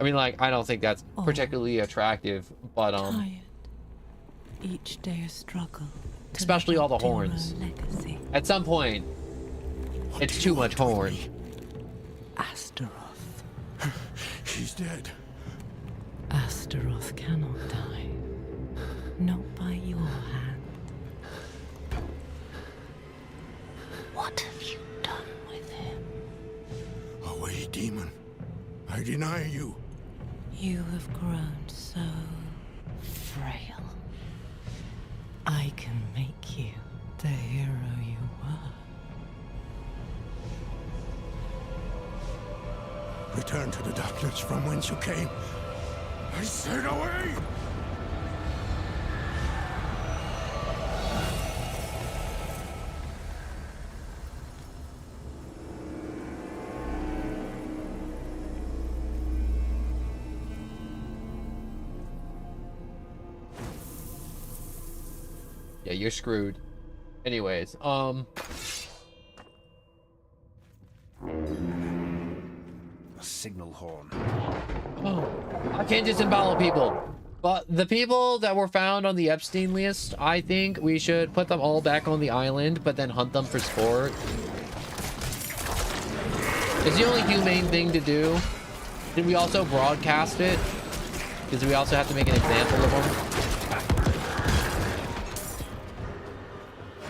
[SPEAKER 1] mean, like, I don't think that's particularly attractive, but
[SPEAKER 6] Tired. Each day a struggle.
[SPEAKER 1] Especially all the horns. At some point, it's too much horn.
[SPEAKER 6] Astaroth.
[SPEAKER 8] She's dead.
[SPEAKER 6] Astaroth cannot die. Not by your hand. What have you done with him?
[SPEAKER 8] Away, demon. I deny you.
[SPEAKER 6] You have grown so frail. I can make you the hero you were.
[SPEAKER 8] Return to the darkness from whence you came. I said away!
[SPEAKER 1] Yeah, you're screwed. Anyways,
[SPEAKER 5] A signal horn.
[SPEAKER 1] Oh, I can't disembowel people. But the people that were found on the Epstein list, I think we should put them all back on the island, but then hunt them for sport. It's the only humane thing to do. Did we also broadcast it? Because we also have to make an example of them.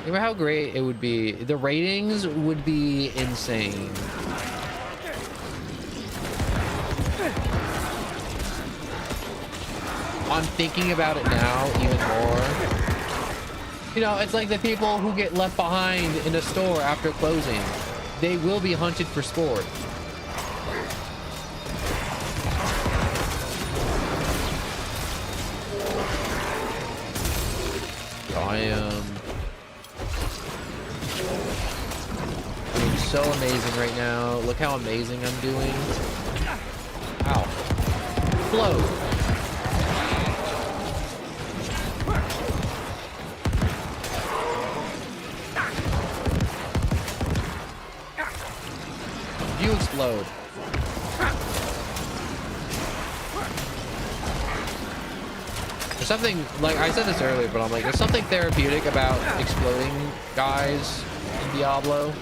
[SPEAKER 1] Remember how great it would be? The ratings would be insane. I'm thinking about it now even more. You know, it's like the people who get left behind in a store after closing. They will be hunted for sport. I am doing so amazing right now. Look how amazing I'm doing. Ow. Float. you explode. There's something, like I said this earlier, but I'm like, there's something therapeutic about exploding guys in Diablo.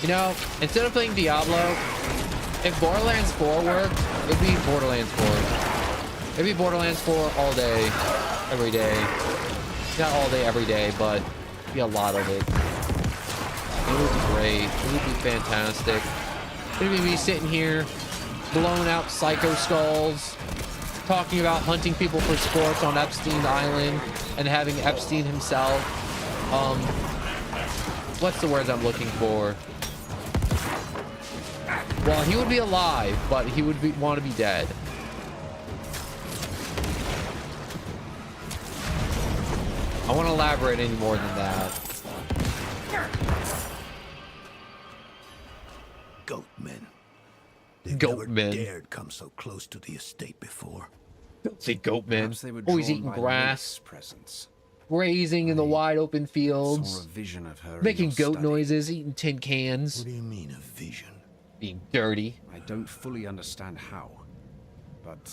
[SPEAKER 1] You know, instead of playing Diablo, if Borderlands 4 worked, it'd be Borderlands 4. It'd be Borderlands 4 all day, every day. Not all day, every day, but be a lot of it. It would be great. It would be fantastic. It would be me sitting here, blowing out psycho skulls, talking about hunting people for sports on Epstein Island, and having Epstein himself, what's the word I'm looking for? Well, he would be alive, but he would want to be dead. I won't elaborate any more than that.
[SPEAKER 13] Goatmen. They've
[SPEAKER 1] Goatmen.
[SPEAKER 13] never dared come so close to the estate before.
[SPEAKER 1] Filthy goatmen.
[SPEAKER 5] They were
[SPEAKER 1] Always
[SPEAKER 5] drawn
[SPEAKER 1] eating
[SPEAKER 5] by
[SPEAKER 1] grass,
[SPEAKER 5] Lilith's presence.
[SPEAKER 1] grazing in the wide open
[SPEAKER 5] Saw
[SPEAKER 1] fields,
[SPEAKER 5] a vision of her
[SPEAKER 1] making
[SPEAKER 5] in your
[SPEAKER 1] goat
[SPEAKER 5] study.
[SPEAKER 1] noises, eating tin cans.
[SPEAKER 13] What do you mean, a vision?
[SPEAKER 1] Being dirty.
[SPEAKER 5] I don't fully understand how, but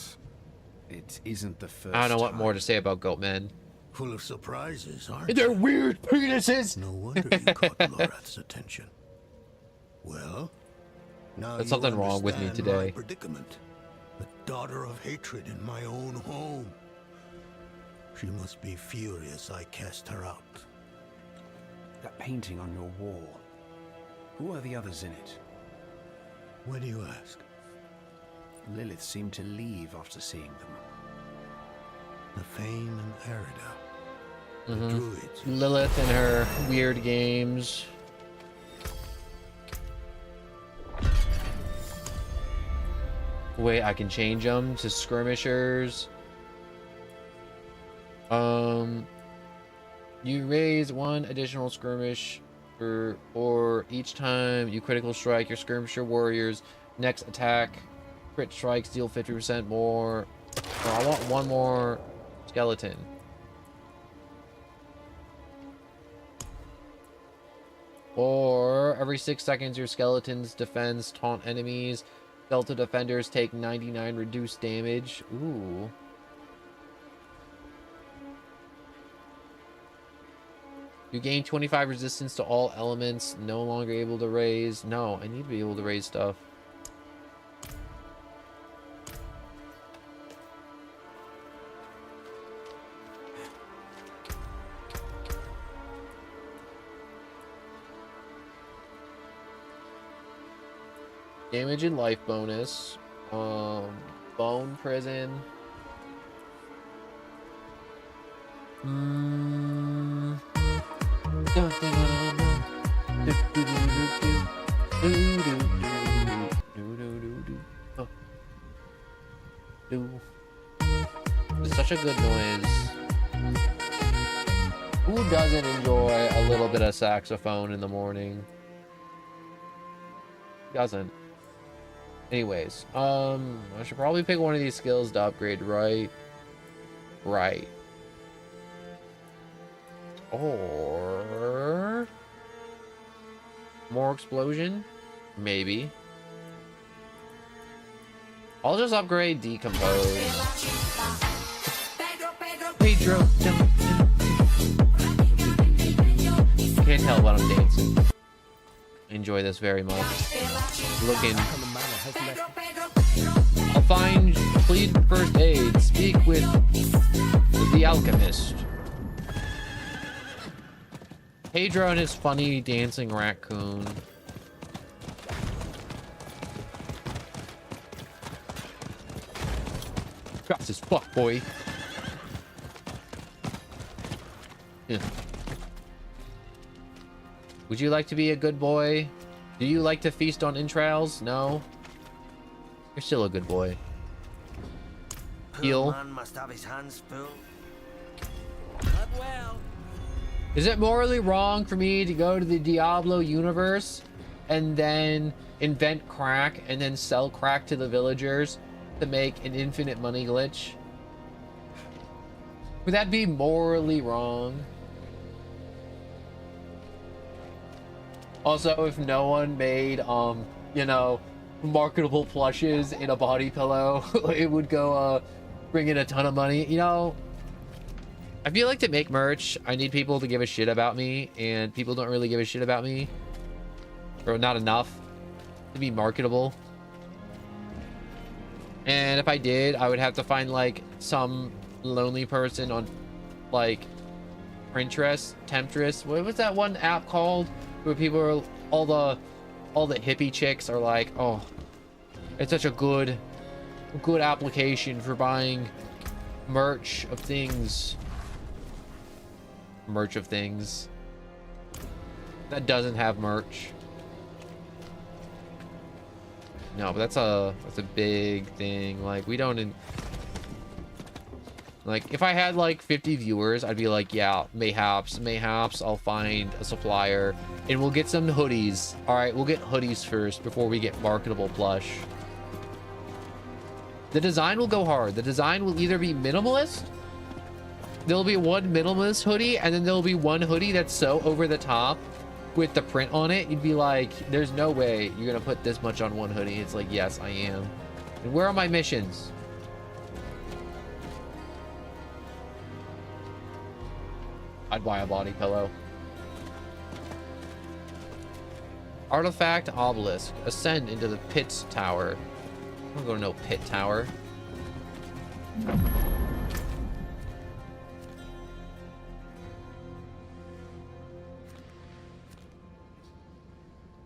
[SPEAKER 5] it isn't the first
[SPEAKER 1] I don't know what
[SPEAKER 5] time.
[SPEAKER 1] more to say about goatmen.
[SPEAKER 13] Full of surprises, aren't
[SPEAKER 1] They're
[SPEAKER 13] you?
[SPEAKER 1] weird penises.
[SPEAKER 13] No wonder you caught Lorath's attention. Well, now
[SPEAKER 1] There's
[SPEAKER 13] you
[SPEAKER 1] something wrong with me
[SPEAKER 13] understand my
[SPEAKER 1] today.
[SPEAKER 13] predicament. The daughter of hatred in my own home. She must be furious I cast her out.
[SPEAKER 5] That painting on your wall. Who are the others in it?
[SPEAKER 13] Why do you ask?
[SPEAKER 5] Lilith seemed to leave after seeing them.
[SPEAKER 13] The Fane and Arida. The druids.
[SPEAKER 1] Lilith and her weird games. Wait, I can change them to skirmishers. You raise one additional skirmish or each time you critical strike your skirmisher warriors next attack crit strikes deal 50% more. Oh, I want one more skeleton. Or every 6 seconds your skeletons defends taunt enemies. Skeleton defenders take 99 reduced damage. Ooh. You gain 25 resistance to all elements. No longer able to raise. No, I need to be able to raise stuff. Damage and life bonus. Bone prison. It's such a good noise. Who doesn't enjoy a little bit of saxophone in the morning? Doesn't. Anyways, I should probably pick one of these skills to upgrade, right? Right. Or more explosion? Maybe. I'll just upgrade decompose. Pedro. Can't tell what I'm dancing. Enjoy this very much. Looking. I'll find, plead for first aid, speak with the alchemist. Pedro and his funny dancing raccoon. Fast as fuck, boy. Yeah. Would you like to be a good boy? Do you like to feast on entrails? No? You're still a good boy. Heal.
[SPEAKER 3] Man must have his hands full.
[SPEAKER 6] Not well.
[SPEAKER 1] Is it morally wrong for me to go to the Diablo universe and then invent crack and then sell crack to the villagers to make an infinite money glitch? Would that be morally wrong? Also, if no one made, you know, marketable plushes in a body pillow, it would go, bring in a ton of money. You know, I feel like to make merch, I need people to give a shit about me, and people don't really give a shit about me. Or not enough to be marketable. And if I did, I would have to find, like, some lonely person on, like, Pinterest, Temptress. What was that one app called? Where people are, all the hippie chicks are like, oh, it's such a good application for buying merch of things. Merch of things. That doesn't have merch. No, but that's a big thing. Like, we don't like, if I had like 50 viewers, I'd be like, yeah, mayhaps I'll find a supplier and we'll get some hoodies. All right, we'll get hoodies first before we get marketable plush. The design will go hard. The design will either be minimalist. There'll be one minimalist hoodie, and then there'll be one hoodie that's so over the top with the print on it, you'd be like, there's no way you're gonna put this much on one hoodie. It's like, yes, I am. And where are my missions? I'd buy a body pillow. Artifact obelisk. Ascend into the pits tower. I don't go to no pit tower.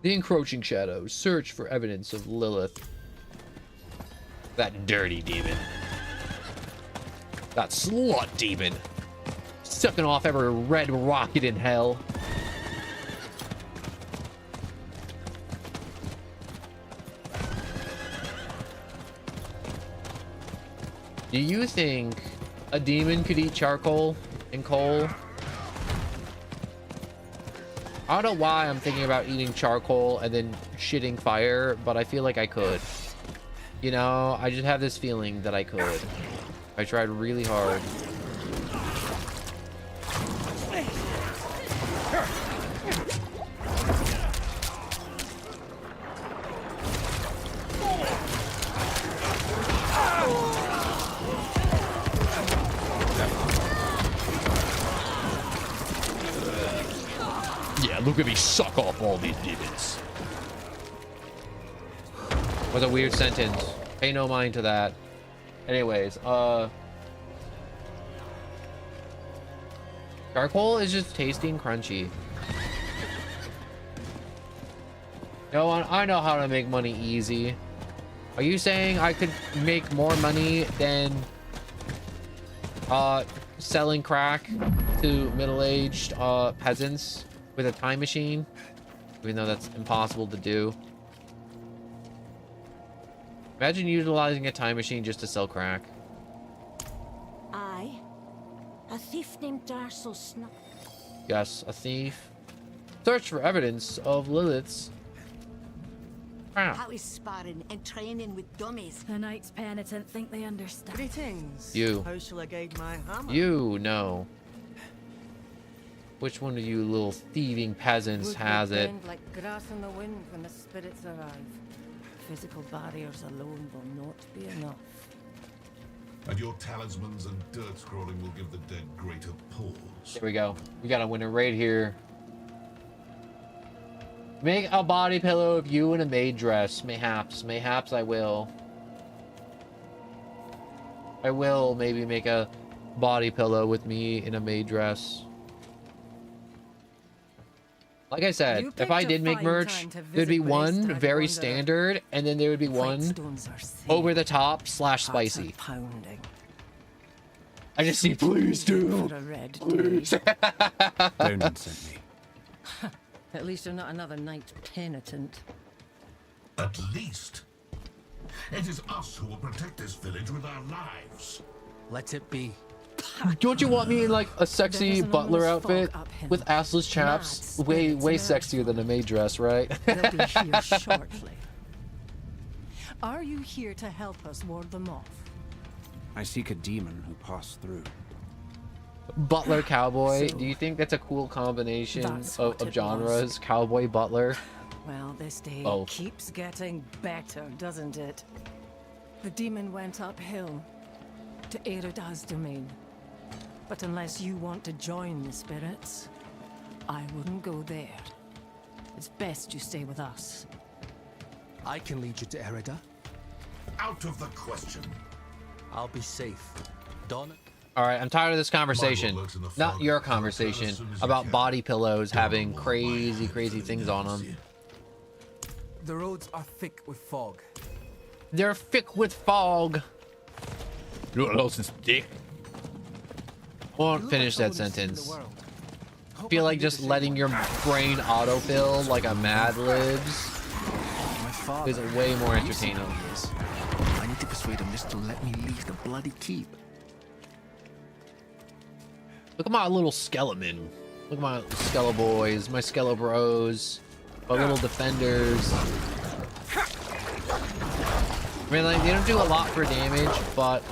[SPEAKER 1] The encroaching shadows. Search for evidence of Lilith. That dirty demon. That slut demon. Sucking off every red rocket in hell. Do you think a demon could eat charcoal and coal? I don't know why I'm thinking about eating charcoal and then shitting fire, but I feel like I could. You know, I just have this feeling that I could. I tried really hard. Look at me suck off all these demons. What a weird sentence. Pay no mind to that. Anyways, charcoal is just tasty and crunchy. No, I know how to make money easy. Are you saying I could make more money than selling crack to middle-aged peasants with a time machine, even though that's impossible to do? Imagine utilizing a time machine just to sell crack.
[SPEAKER 9] I, a thief named Darcel Snuff.
[SPEAKER 1] Yes, a thief. Search for evidence of Lilith's.
[SPEAKER 9] How is sparring and training with dummies?
[SPEAKER 16] The Knights Penitent think they understand.
[SPEAKER 11] Greetings.
[SPEAKER 1] You.
[SPEAKER 11] How shall I guide my hammer?
[SPEAKER 1] You know. Which one of you little thieving peasants has it?
[SPEAKER 16] Like grass in the wind when the spirits arrive. Physical barriers alone will not be enough.
[SPEAKER 17] And your talismans and dirt scrolling will give the dead greater pause.
[SPEAKER 1] There we go. We got a winner right here. Make a body pillow of you in a maid dress. Mayhaps I will. I will maybe make a body pillow with me in a maid dress. Like I said, if I did make merch, there'd be one very standard, and then there would be one over the top / spicy. I just see, please do. Please.
[SPEAKER 5] Donan sent me.
[SPEAKER 16] At least you're not another Knight Penitent.
[SPEAKER 17] At least. It is us who will protect this village with our lives.
[SPEAKER 5] Let it be.
[SPEAKER 1] Don't you want me in like a sexy butler outfit with assless chaps? Way sexier than a maid dress, right?
[SPEAKER 16] They'll be here shortly. Are you here to help us ward them off?
[SPEAKER 5] I seek a demon who passed through.
[SPEAKER 1] Butler cowboy. Do you think that's a cool combination of genres? Cowboy butler.
[SPEAKER 16] Well, this day
[SPEAKER 1] Both.
[SPEAKER 16] keeps getting better, doesn't it? The demon went uphill to Erida's domain. But unless you want to join the spirits, I wouldn't go there. It's best you stay with us.
[SPEAKER 18] I can lead you to Erida.
[SPEAKER 17] Out of the question.
[SPEAKER 18] I'll be safe. Donna.
[SPEAKER 1] All right, I'm tired of this conversation. Not your conversation about body pillows having crazy things on them.
[SPEAKER 18] The roads are thick with fog.
[SPEAKER 1] They're thick with fog. You know what else is thick? I won't finish that sentence. I feel like just letting your brain autofill like a Mad Libs is way more entertaining.
[SPEAKER 8] I need to persuade him just to let me leave the bloody keep.
[SPEAKER 1] Look at my little skeleton. Look at my skele boys, my skele bros, my little defenders. I mean, like, they don't do a lot for damage, but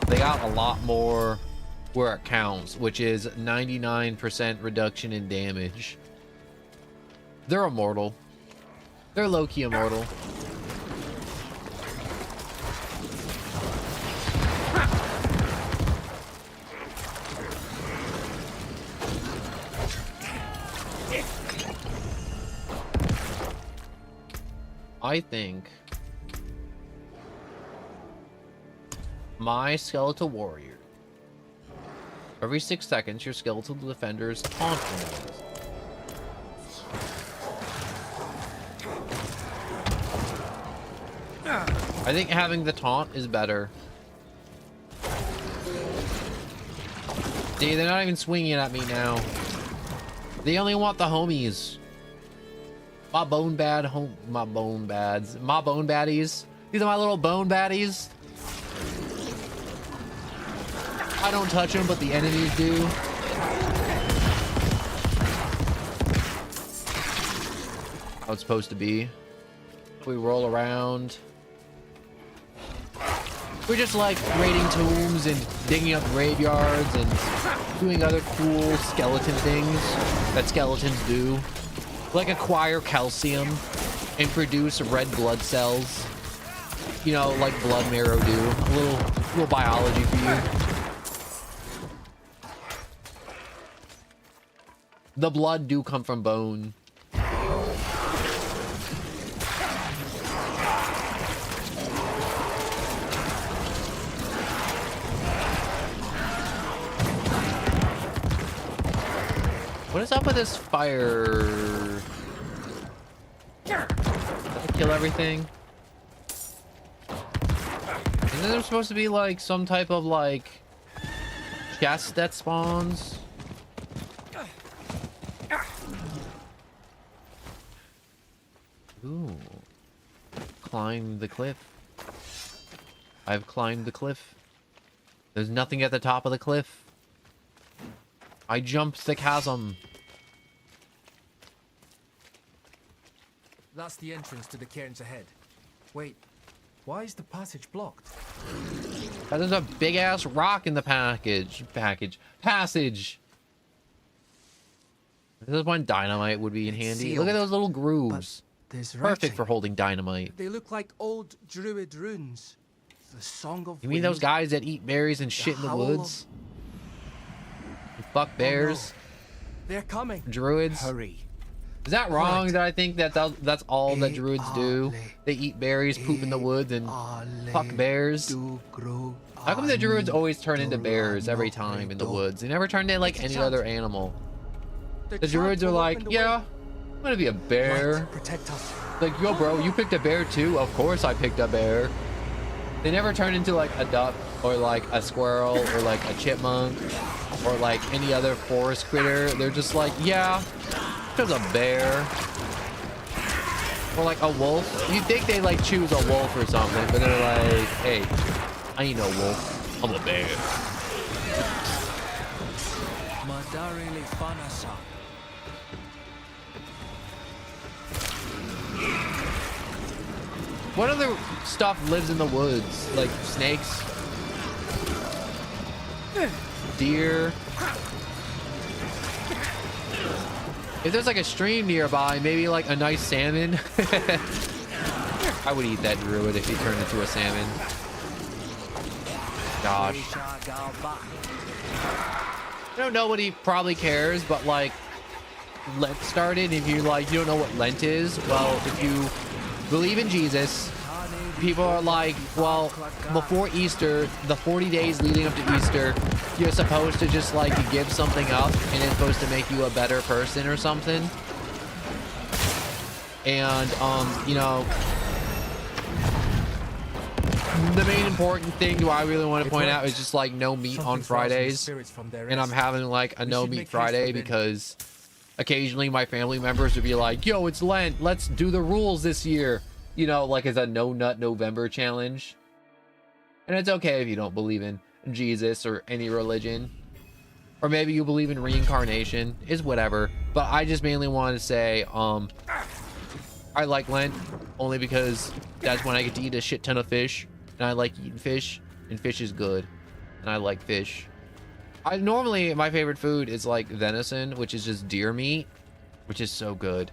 [SPEAKER 1] they got a lot more where it counts, which is 99% reduction in damage. They're immortal. They're low-key immortal. I think my skeletal warrior. Every 6 seconds, your skeletal defender is taunting you. I think having the taunt is better. See, they're not even swinging at me now. They only want the homies. My bone baddies. These are my little bone baddies. I don't touch them, but the enemies do. How it's supposed to be. We roll around. We're just like raiding tombs and digging up graveyards and doing other cool skeleton things that skeletons do. Like acquire calcium and produce red blood cells. You know, like blood marrow do. A little biology for you. The blood do come from bone. What is up with this fire? Did I kill everything? Isn't there supposed to be like some type of like chest that spawns? Ooh. Climb the cliff. I've climbed the cliff. There's nothing at the top of the cliff. I jumped the chasm.
[SPEAKER 18] That's the entrance to the cairns ahead. Wait, why is the passage blocked?
[SPEAKER 1] There's a big ass rock in the passage. This is when dynamite would be in handy. Look at those little grooves. Perfect for holding dynamite.
[SPEAKER 18] They look like old druid runes. The song of
[SPEAKER 1] You mean those guys that eat berries and shit in the woods? You fuck bears.
[SPEAKER 18] Oh, no. They're coming.
[SPEAKER 1] Druids.
[SPEAKER 18] Hurry.
[SPEAKER 1] Is that wrong that I think that that's all that druids do? They eat berries, poop in the woods, and fuck bears? How come the druids always turn into bears every time in the woods? They never turn into like any other animal. The druids are like, yeah, I'm gonna be a bear. Like, yo bro, you picked a bear too? Of course I picked a bear. They never turn into like a duck or like a squirrel or like a chipmunk or like any other forest critter. They're just like, yeah, there's a bear. Or like a wolf. You'd think they like choose a wolf or something, but they're like, hey, I ain't no wolf, I'm a bear. What other stuff lives in the woods? Like snakes? Deer. If there's like a stream nearby, maybe like a nice salmon. I would eat that druid if he turned into a salmon. Gosh. I know nobody probably cares, but like Lent started. If you like, you don't know what Lent is. Well, if you believe in Jesus, people are like, well, before Easter, the 40 days leading up to Easter, you're supposed to just like give something up, and it's supposed to make you a better person or something. And you know, the main important thing I really want to point out is just like no meat on Fridays. And I'm having like a no meat Friday because occasionally my family members would be like, yo, it's Lent, let's do the rules this year. You know, like as a no nut November challenge. And it's okay if you don't believe in Jesus or any religion. Or maybe you believe in reincarnation. It's whatever. But I just mainly want to say, I like Lent only because that's when I get to eat a shit ton of fish. And I like eating fish, and fish is good. And I like fish. Normally my favorite food is like venison, which is just deer meat, which is so good.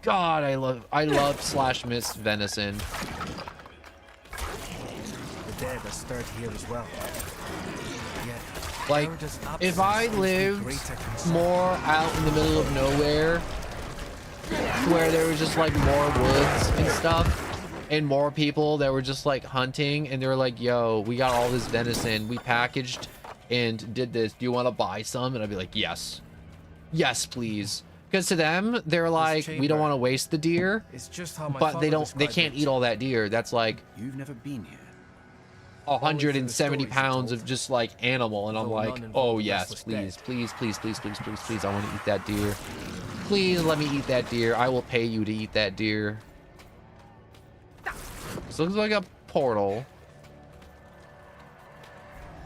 [SPEAKER 1] God, I love slash miss venison.
[SPEAKER 18] The dead are stirred here as well. Yet,
[SPEAKER 1] like, if I lived more out in the middle of nowhere, where there was just like more woods and stuff, and more people that were just like hunting, and they were like, yo, we got all this venison, we packaged and did this, do you want to buy some? And I'd be like, yes, please. Because to them, they're like, we don't want to waste the deer, but they can't eat all that deer. That's like,
[SPEAKER 5] you've never been here.
[SPEAKER 1] 170 pounds of just like animal, and I'm like, oh yes, please, please, please, please, please, please, please, I want to eat that deer. Please let me eat that deer. I will pay you to eat that deer. This looks like a portal.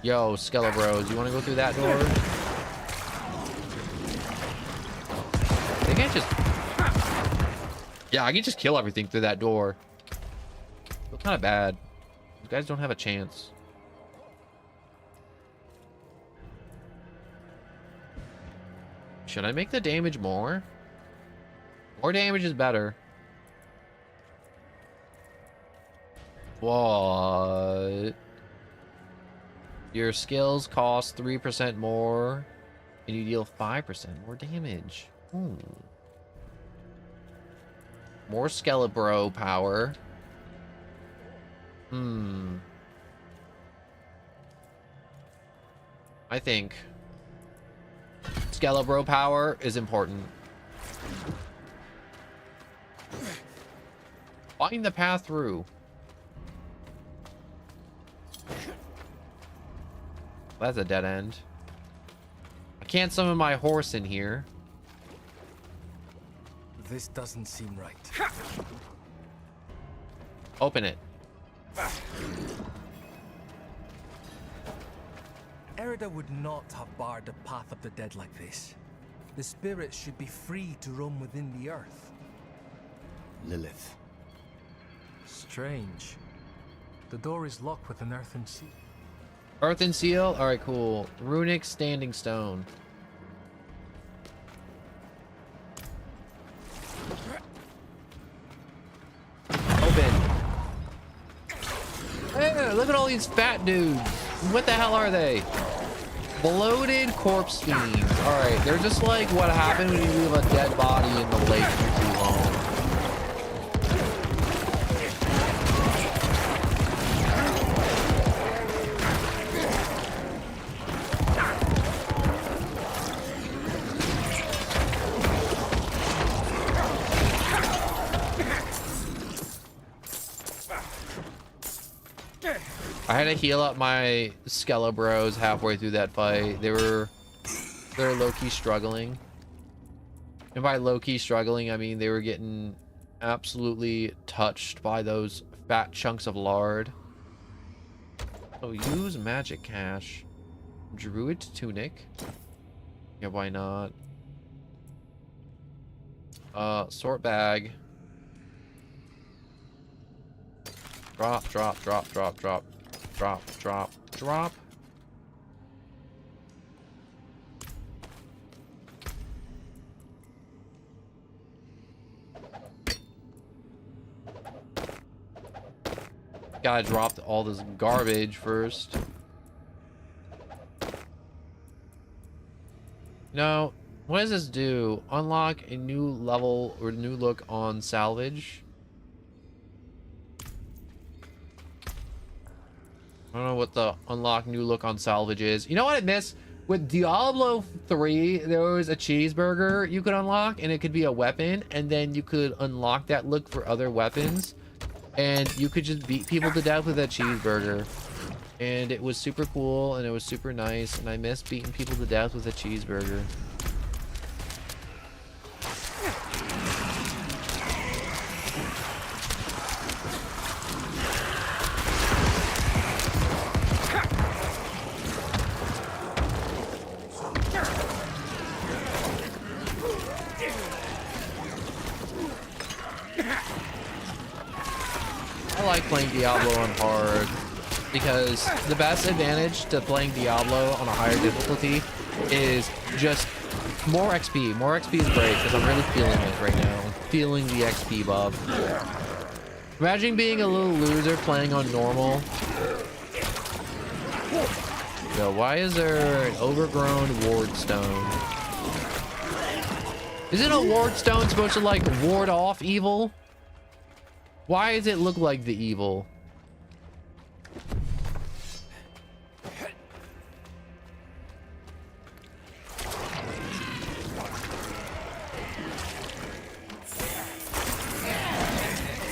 [SPEAKER 1] Yo, Skelebros, you want to go through that door? They can't just... Yeah, I can just kill everything through that door. Feel kind of bad. These guys don't have a chance. Should I make the damage more? More damage is better. What? Your skills cost 3% more, and you deal 5% more damage. Ooh. More Skelebro power. I think Skelebro power is important. Find the path through. That's a dead end. I can't summon my horse in here.
[SPEAKER 18] This doesn't seem right.
[SPEAKER 1] Open it.
[SPEAKER 18] Erida would not have barred the path of the dead like this. The spirits should be free to roam within the earth.
[SPEAKER 5] Lilith.
[SPEAKER 18] Strange. The door is locked with an earthen seal.
[SPEAKER 1] Earthen seal? Alright, cool. Runic standing stone. Open. Hey, look at all these fat dudes. What the hell are they? Bloated corpse fiends. Alright, they're just like what happened when you leave a dead body in the lake for too long. I had to heal up my Skelebros halfway through that fight. They're low-key struggling. And by low-key struggling, I mean they were getting absolutely touched by those fat chunks of lard. So use magic cache. Druid tunic. Yeah, why not? Sort bag. Drop, drop, drop, drop, drop. Drop, drop, drop. Gotta drop all this garbage first. No, what does this do? Unlock a new level or new look on salvage. I don't know what the unlock new look on salvage is. You know what I miss? With Diablo 3, there was a cheeseburger you could unlock, and it could be a weapon, and then you could unlock that look for other weapons, and you could just beat people to death with that cheeseburger. And it was super cool, and it was super nice, and I miss beating people to death with a cheeseburger. I like playing Diablo on hard because the best advantage to playing Diablo on a higher difficulty is just more XP. More XP is great because I'm really feeling it right now. I'm feeling the XP buff. Imagine being a little loser playing on normal. Yo, why is there an overgrown ward stone? Isn't a ward stone supposed to like ward off evil? Why does it look like the evil?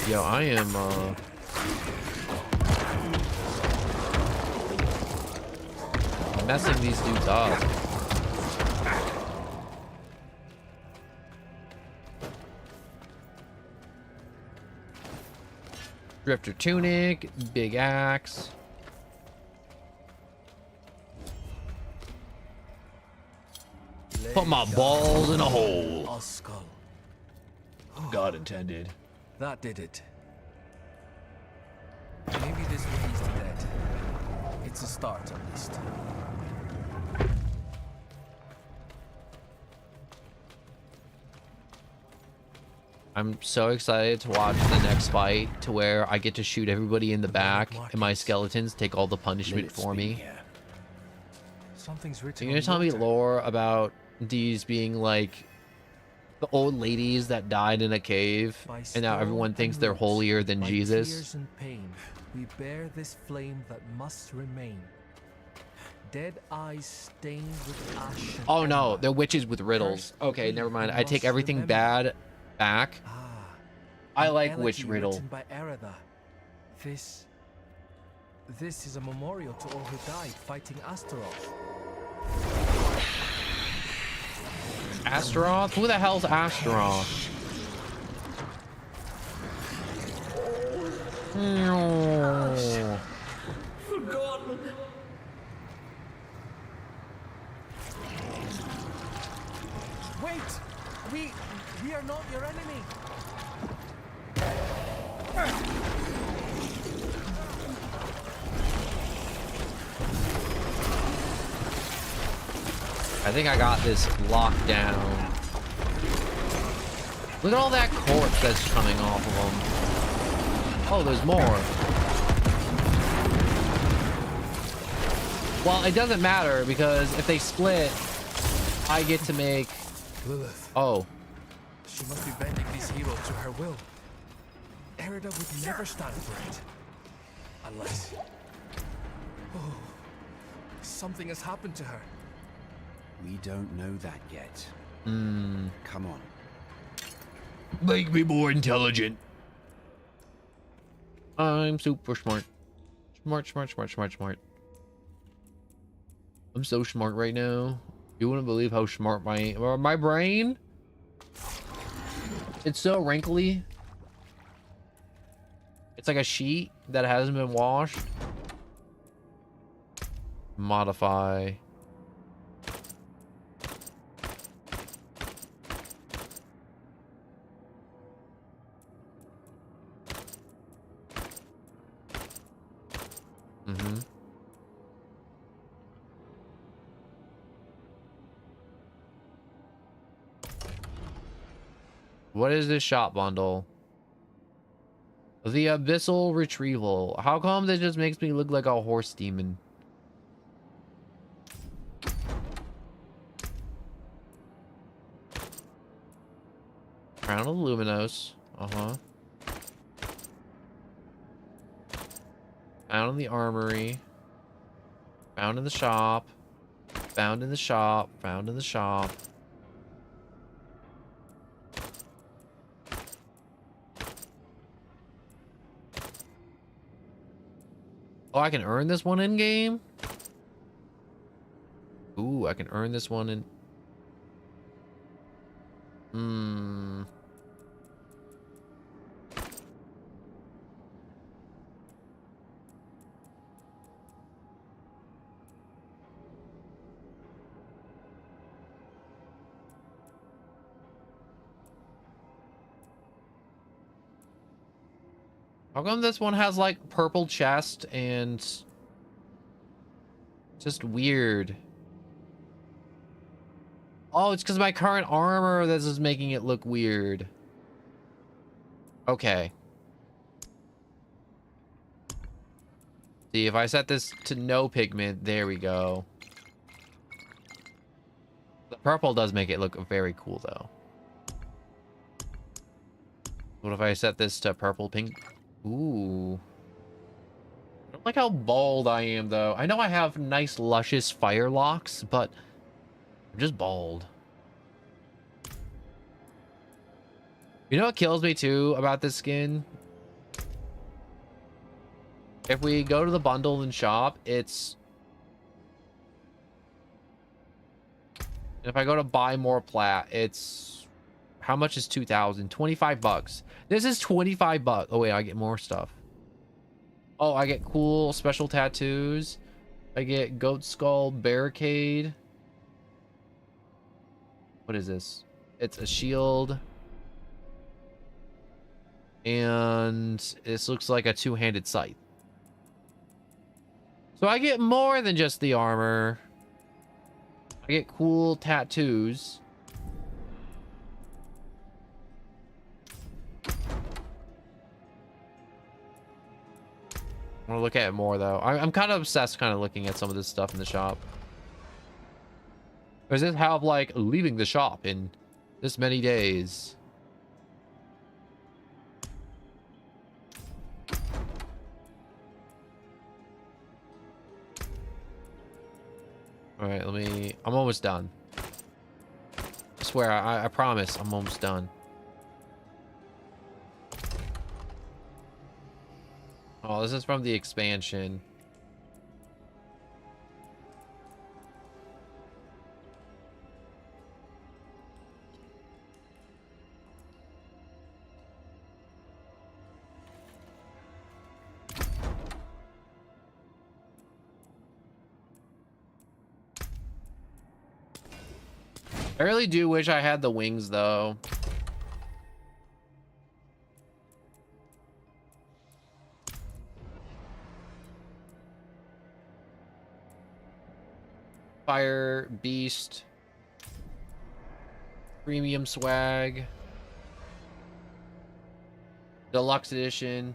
[SPEAKER 1] Yo, I am messing these dudes up. Drifter tunic, big axe. Put my balls in a hole.
[SPEAKER 18] A skull.
[SPEAKER 1] God intended.
[SPEAKER 18] That did it. Maybe this will ease the dead. It's a start, at least.
[SPEAKER 1] I'm so excited to watch the next fight to where I get to shoot everybody in the back and my skeletons take all the punishment for me.
[SPEAKER 18] Something's written.
[SPEAKER 1] You're gonna tell me lore about these being like the old ladies that died in a cave and now everyone thinks they're holier than Jesus?
[SPEAKER 18] Tears and pain, we bear this flame that must remain. Dead eyes stained with ash.
[SPEAKER 1] Oh no, they're witches with riddles. Okay, never mind. I take everything bad back. I like witch riddle.
[SPEAKER 18] By Erida. This is a memorial to all who died fighting Astaroth.
[SPEAKER 1] Astaroth? Who the hell's Astaroth? No.
[SPEAKER 3] Forgotten.
[SPEAKER 18] Wait! We are not your enemy!
[SPEAKER 1] I think I got this locked down. Look at all that corpse that's coming off of them. Oh, there's more. Well, it doesn't matter because if they split, I get to make...
[SPEAKER 18] Lilith.
[SPEAKER 1] Oh.
[SPEAKER 18] She must be bending this hero to her will. Erida would never stand for it. Unless... Oh, something has happened to her.
[SPEAKER 5] We don't know that yet.
[SPEAKER 1] Hmm.
[SPEAKER 5] Come on.
[SPEAKER 1] Make me more intelligent. I'm super smart. Smart. I'm so smart right now. You wouldn't believe how smart my brain. It's so wrinkly. It's like a sheet that hasn't been washed. Modify. Mm-hmm. What is this shop bundle? The Abyssal Retrieval. How come that just makes me look like a horse demon? Crown of Luminos. Uh-huh. Found in the armory. Found in the shop. Found in the shop. Found in the shop. Oh, I can earn this one in game? Ooh, I can earn this one in... Hmm. How come this one has like purple chest and just weird? Oh, it's because my current armor this is making it look weird. Okay. See, if I set this to no pigment, there we go. The purple does make it look very cool though. What if I set this to purple pink? Ooh. I don't like how bald I am though. I know I have nice luscious fire locks, but I'm just bald. You know what kills me too about this skin? If we go to the bundle and shop, it's... If I go to buy more plat, it's... How much is 2,000? 25 bucks. This is 25 bucks. Oh wait, I get more stuff. Oh, I get cool special tattoos. I get goat skull barricade. What is this? It's a shield. And this looks like a two-handed scythe. So I get more than just the armor. I get cool tattoos. I want to look at it more though. I'm kind of obsessed kind of looking at some of this stuff in the shop. Does this have like leaving the shop in this many days? All right, I'm almost done. I swear, I promise I'm almost done. Oh, this is from the expansion. I really do wish I had the wings, though. Fire Beast. Premium swag. Deluxe edition.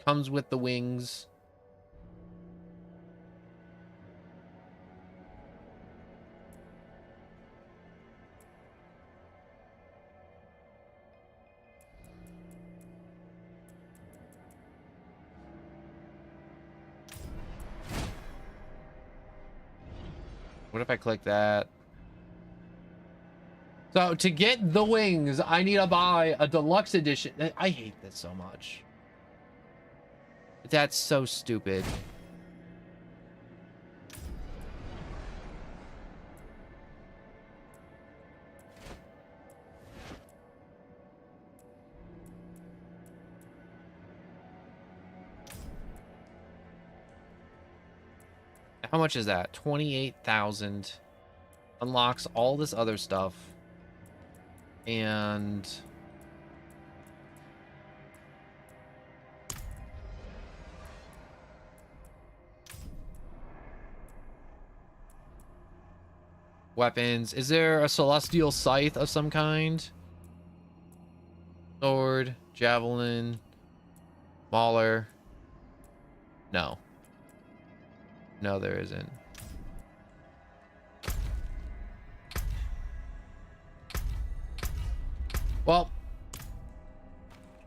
[SPEAKER 1] Comes with the wings. What if I click that? So to get the wings, I need to buy a deluxe edition. I hate this so much. That's so stupid. How much is that? 28,000. Unlocks all this other stuff. And weapons. Is there a celestial scythe of some kind? Sword, javelin, mauler. No. No, there isn't. Well,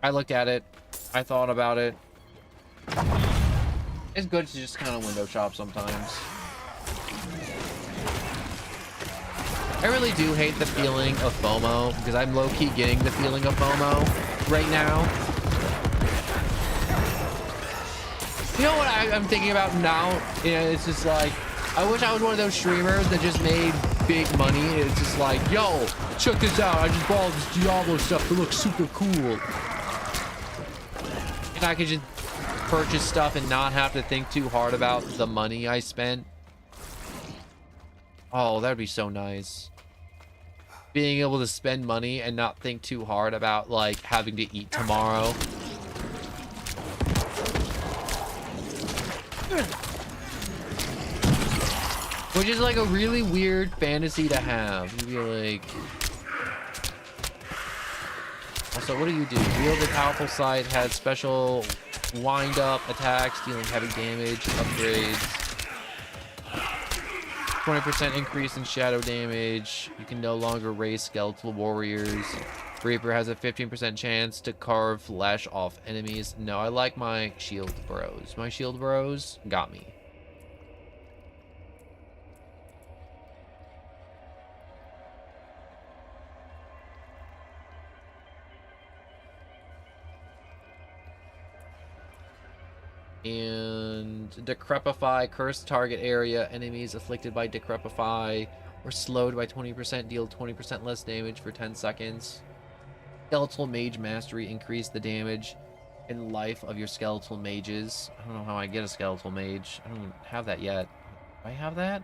[SPEAKER 1] I looked at it. I thought about it. It's good to just kind of window shop sometimes. I really do hate the feeling of FOMO because I'm low-key getting the feeling of FOMO right now. You know what I'm thinking about now? It's just like, I wish I was one of those streamers that just made big money. It's just like, yo, check this out. I just bought all this Diablo stuff to look super cool. And I could just purchase stuff and not have to think too hard about the money I spent. Oh, that would be so nice. Being able to spend money and not think too hard about, like, having to eat tomorrow. Which is like a really weird fantasy to have. You'd be like... Also, what do? Wield a powerful sight, has special wind-up attacks, dealing heavy damage, upgrades. 20% increase in shadow damage. You can no longer raise skeletal warriors. Reaper has a 15% chance to carve flesh off enemies. No, I like my shield bros. My shield bros got me. And Decrepify, curse target area. Enemies afflicted by Decrepify or slowed by 20% deal 20% less damage for 10 seconds. Skeletal Mage Mastery, increase the damage and life of your skeletal mages. I don't know how I get a skeletal mage. I don't have that yet. Do I have that?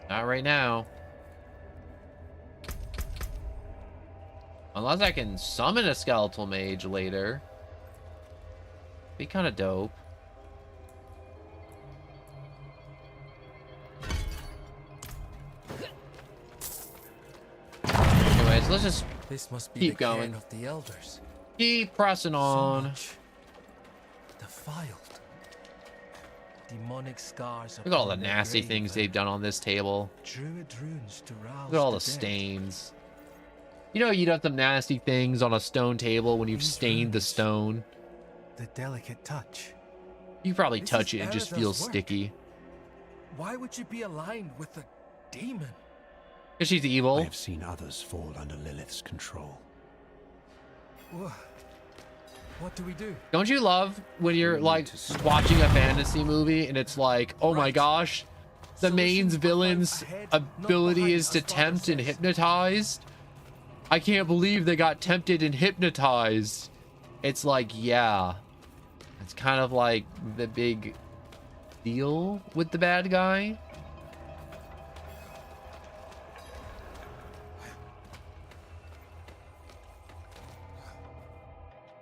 [SPEAKER 1] Not right now. Unless I can summon a skeletal mage later. Be kind of dope. Anyways, let's just keep going.
[SPEAKER 18] Of the elders.
[SPEAKER 1] Keep pressing on.
[SPEAKER 18] So much defiled. Demonic scars.
[SPEAKER 1] Look at all the nasty things they've done on this table.
[SPEAKER 18] Druid runes to rouse
[SPEAKER 1] Look at all the
[SPEAKER 18] dead.
[SPEAKER 1] stains. You know, you'd have some nasty things on a stone table when you've stained the stone.
[SPEAKER 18] The delicate touch.
[SPEAKER 1] You probably touch it and just feels sticky.
[SPEAKER 18] Why would you be aligned with a demon?
[SPEAKER 1] Because she's evil.
[SPEAKER 5] I have seen others fall under Lilith's control.
[SPEAKER 18] What do we do?
[SPEAKER 1] Don't you love when you're like watching a fantasy movie and it's like, oh my gosh, the main villain's ability is to tempt and hypnotize? I can't believe they got tempted and hypnotized. It's like, yeah. It's kind of like the big deal with the bad guy.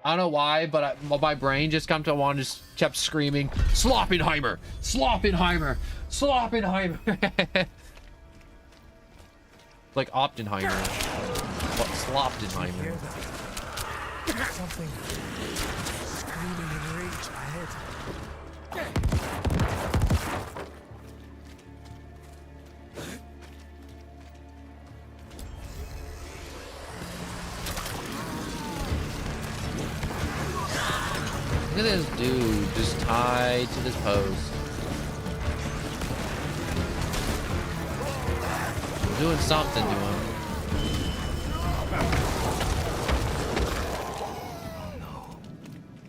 [SPEAKER 1] I don't know why, but my brain just come to one just kept screaming, Sloppenheimer! Sloppenheimer! Sloppenheimer! Like Oppenheimer. What, Sloppenheimer?
[SPEAKER 18] Something screaming in rage ahead.
[SPEAKER 1] Look at this dude just tied to this post. Doing something to him.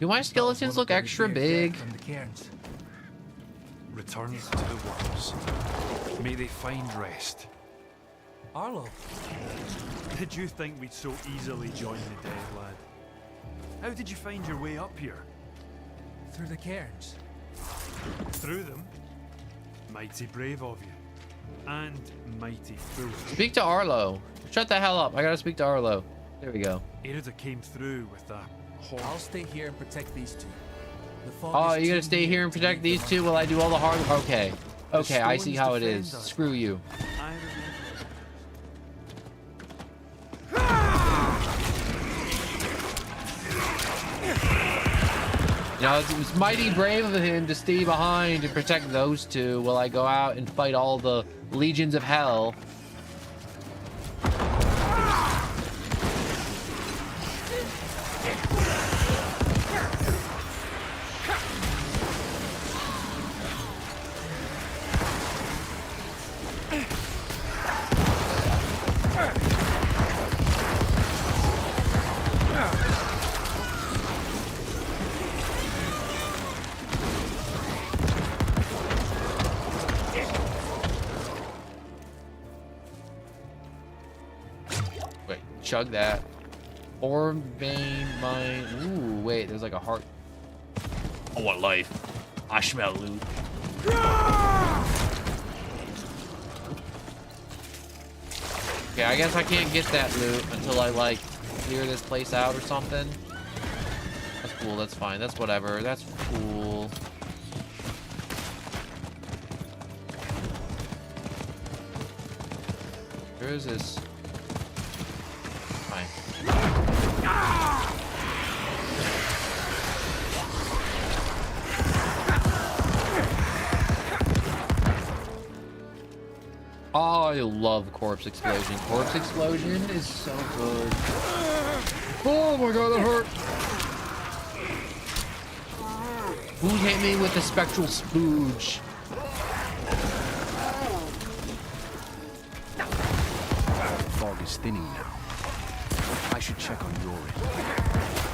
[SPEAKER 1] Do my skeletons look extra big?
[SPEAKER 19] Return to the worms. May they find rest.
[SPEAKER 18] Arlo,
[SPEAKER 19] Did you think we'd so easily join the dead, lad? How did you find your way up here?
[SPEAKER 18] through the cairns.
[SPEAKER 19] Through them? Mighty brave of you. And mighty foolish.
[SPEAKER 1] Speak to Arlo. Shut the hell up. I gotta speak to Arlo. There we go.
[SPEAKER 19] Erida came through with that horse.
[SPEAKER 18] I'll stay here and protect these two. The fog
[SPEAKER 1] Oh,
[SPEAKER 18] is
[SPEAKER 1] you gonna
[SPEAKER 18] too
[SPEAKER 1] stay
[SPEAKER 18] near
[SPEAKER 1] here and
[SPEAKER 18] to
[SPEAKER 1] protect
[SPEAKER 18] make
[SPEAKER 1] these
[SPEAKER 18] them
[SPEAKER 1] two while I do all the hard work? Okay. Okay, I see
[SPEAKER 18] stones
[SPEAKER 1] how it
[SPEAKER 18] defend
[SPEAKER 1] is.
[SPEAKER 18] us.
[SPEAKER 1] Screw you.
[SPEAKER 19] I remember.
[SPEAKER 1] know, it was mighty brave of him to stay behind and protect those two while I go out and fight all the legions of hell. Chug that. Orb vein mine. Ooh, wait, there's like a heart. I want life. I smell loot. Okay, I guess I can't get that loot until I like clear this place out or something. That's cool, that's fine, that's whatever, that's cool. Where is this? Oh, I love Corpse Explosion. Corpse Explosion is so good. Oh my god, that hurt. Who hit me with the spectral spooge?
[SPEAKER 5] Fog is thinning now. I should check on Yori.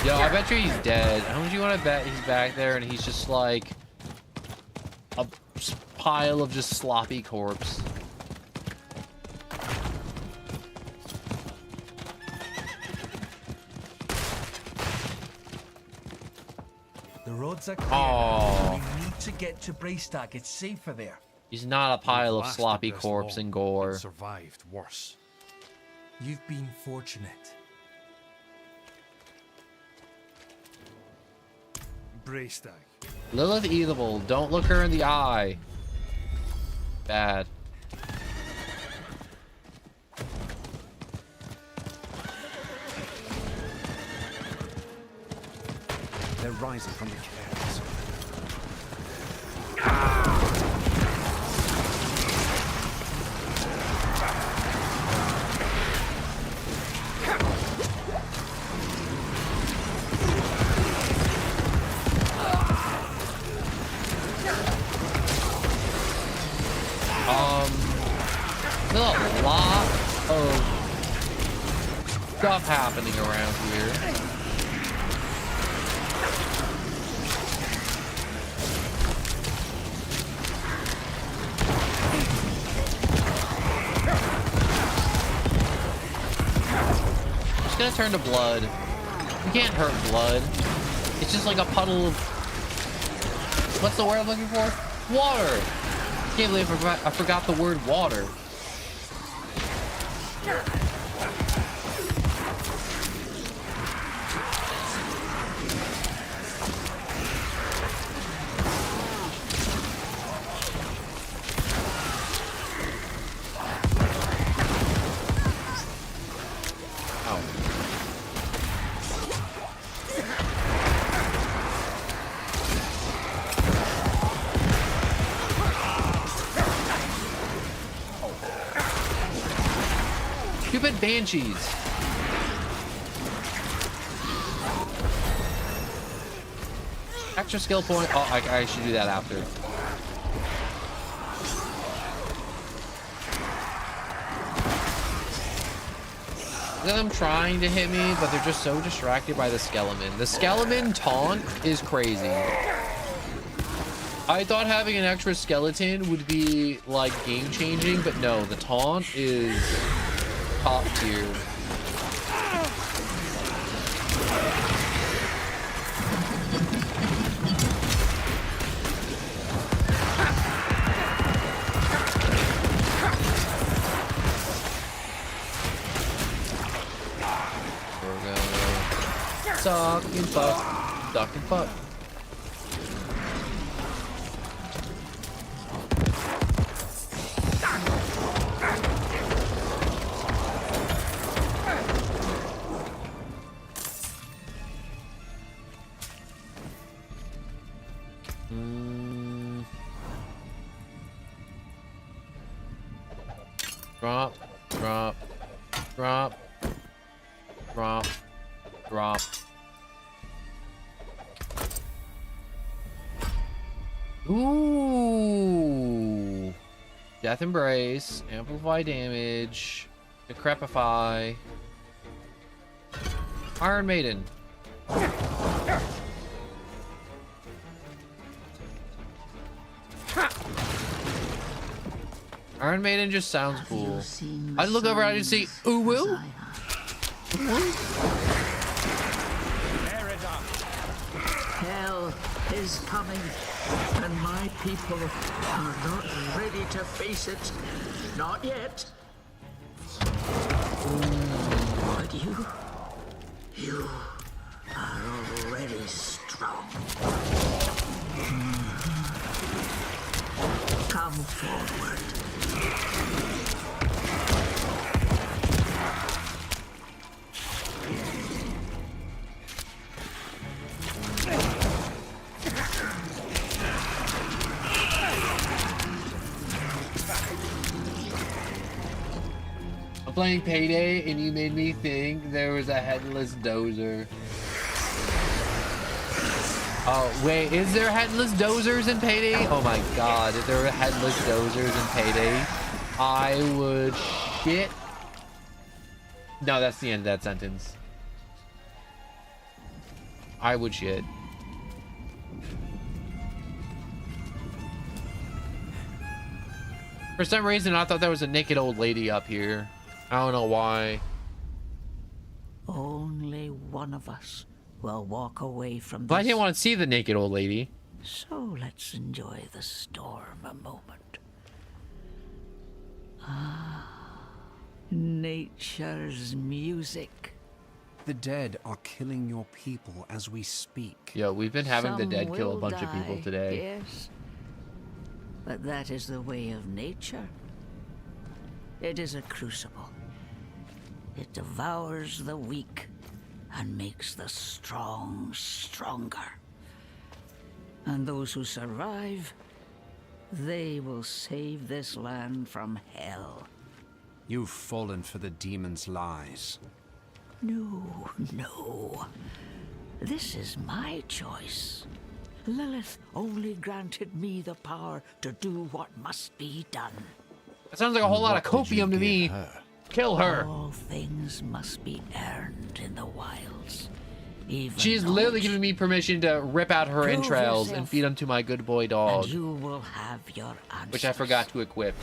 [SPEAKER 1] Yo, I bet you he's dead. How much do you want to bet he's back there and he's just like a pile of just sloppy corpse?
[SPEAKER 18] The roads are clear.
[SPEAKER 1] Oh.
[SPEAKER 18] We need to get to Braystack. It's safer there.
[SPEAKER 1] He's not a pile of
[SPEAKER 18] We've
[SPEAKER 1] sloppy
[SPEAKER 18] lasted this
[SPEAKER 1] corpse
[SPEAKER 18] long
[SPEAKER 1] and gore.
[SPEAKER 18] and survived worse. You've been fortunate. Braystack.
[SPEAKER 1] Lilith Evil, don't look her in the eye. Bad.
[SPEAKER 5] They're rising from the caves.
[SPEAKER 1] There's a lot of stuff happening around here. It's gonna turn to blood. You can't hurt blood. It's just like a puddle of... What's the word I'm looking for? Water! I can't believe I forgot the word water. Stupid banshees. Extra skill point. Oh, I should do that after. Look at them trying to hit me, but they're just so distracted by the skeleton. The skeleton taunt is crazy. I thought having an extra skeleton would be like game changing, but no, the taunt is top tier. We're gonna suck and fuck, duck and fuck. Drop, drop, drop, drop, drop. Ooh. Death Embrace, amplify damage, decrepify. Iron Maiden. Iron Maiden just sounds cool. I look over and I see Uwu.
[SPEAKER 20] Hell is coming, and my people are not ready to face it. Not yet. But you are already strong. Come forward.
[SPEAKER 1] I'm playing Payday and you made me think there was a headless dozer. Oh, wait, is there headless dozers in Payday? Oh my god, if there were headless dozers in Payday, I would shit. No, that's the end of that sentence. I would shit. For some reason, I thought there was a naked old lady up here. I don't know why.
[SPEAKER 20] Only one of us will walk away from this.
[SPEAKER 1] But I didn't want to see the naked old lady.
[SPEAKER 20] So let's enjoy the storm a moment. Ah, nature's music.
[SPEAKER 5] The dead are killing your people as we speak.
[SPEAKER 1] Yo, we've been having the
[SPEAKER 20] Some
[SPEAKER 1] dead kill a
[SPEAKER 20] will
[SPEAKER 1] bunch of people
[SPEAKER 20] die,
[SPEAKER 1] today.
[SPEAKER 20] Yes, but that is the way of nature. It is a crucible. It devours the weak and makes the strong stronger. And those who survive, they will save this land from hell.
[SPEAKER 5] You've fallen for the demon's lies.
[SPEAKER 20] No, no. This is my choice. Lilith only granted me the power to do what must be done.
[SPEAKER 1] That sounds like a whole lot of copium to me. Kill her.
[SPEAKER 20] All things must be earned in the wilds.
[SPEAKER 1] She's literally giving me permission to rip out her
[SPEAKER 20] Prove
[SPEAKER 1] entrails and
[SPEAKER 20] yourself,
[SPEAKER 1] feed them to my good boy dog,
[SPEAKER 20] and you will have your answers.
[SPEAKER 1] which I forgot to equip.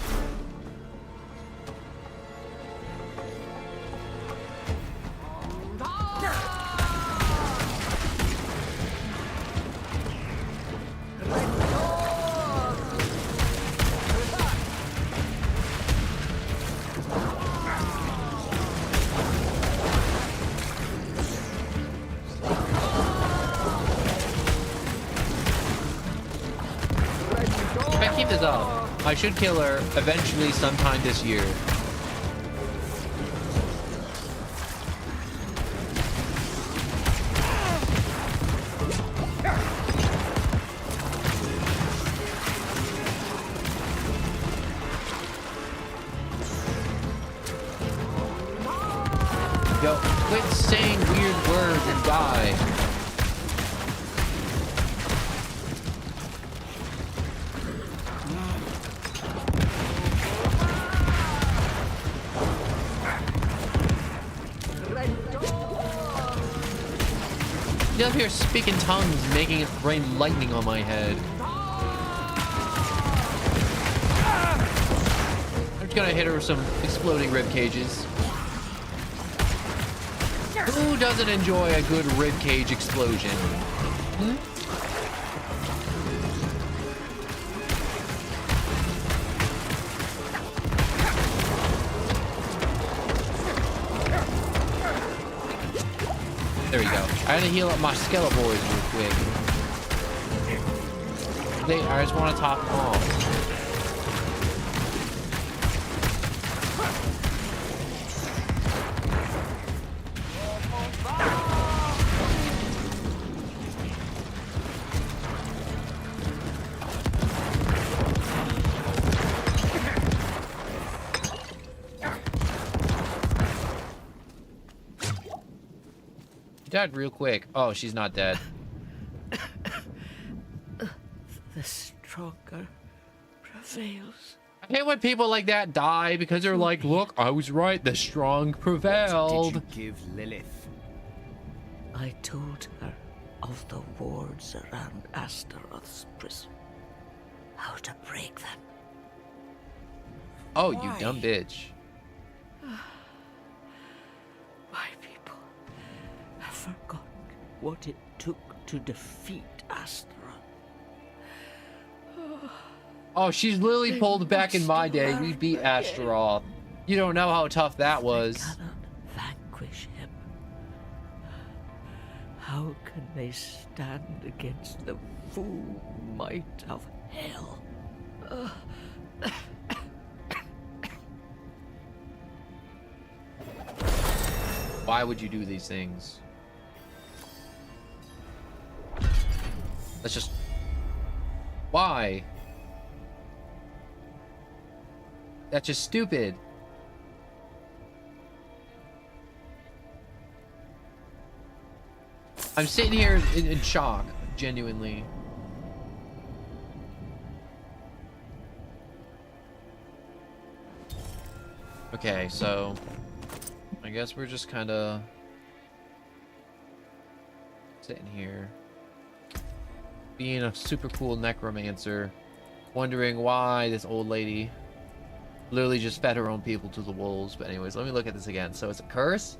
[SPEAKER 1] If I keep this up, I should kill her eventually sometime this year. Yo, quit saying weird words and die. He's up here speaking tongues, making it rain lightning on my head. I'm just gonna hit her with some exploding rib cages. Who doesn't enjoy a good rib cage explosion? Hmm? There we go. I had to heal up my skeleton boys real quick. I just want to top them off. died real quick. Oh, she's not dead.
[SPEAKER 20] The stronger prevails.
[SPEAKER 1] I hate when people like that die because they're like, look, I was right. The strong prevailed.
[SPEAKER 5] What did you give Lilith?
[SPEAKER 20] I told her of the wards around Astaroth's prison. How to break them.
[SPEAKER 1] Oh, you dumb bitch.
[SPEAKER 20] My people have forgotten what it took to defeat Astaroth.
[SPEAKER 1] Oh, she's literally pulled back in my day. We beat Astaroth. You don't know how tough that was.
[SPEAKER 20] They cannot vanquish him. How can they stand against the full might of hell?
[SPEAKER 1] Why would you do these things? Let's just... Why? That's just stupid. I'm sitting here in shock, genuinely. Okay, so I guess we're just kind of sitting here being a super cool necromancer, wondering why this old lady literally just fed her own people to the wolves. But anyways, let me look at this again. So it's a curse.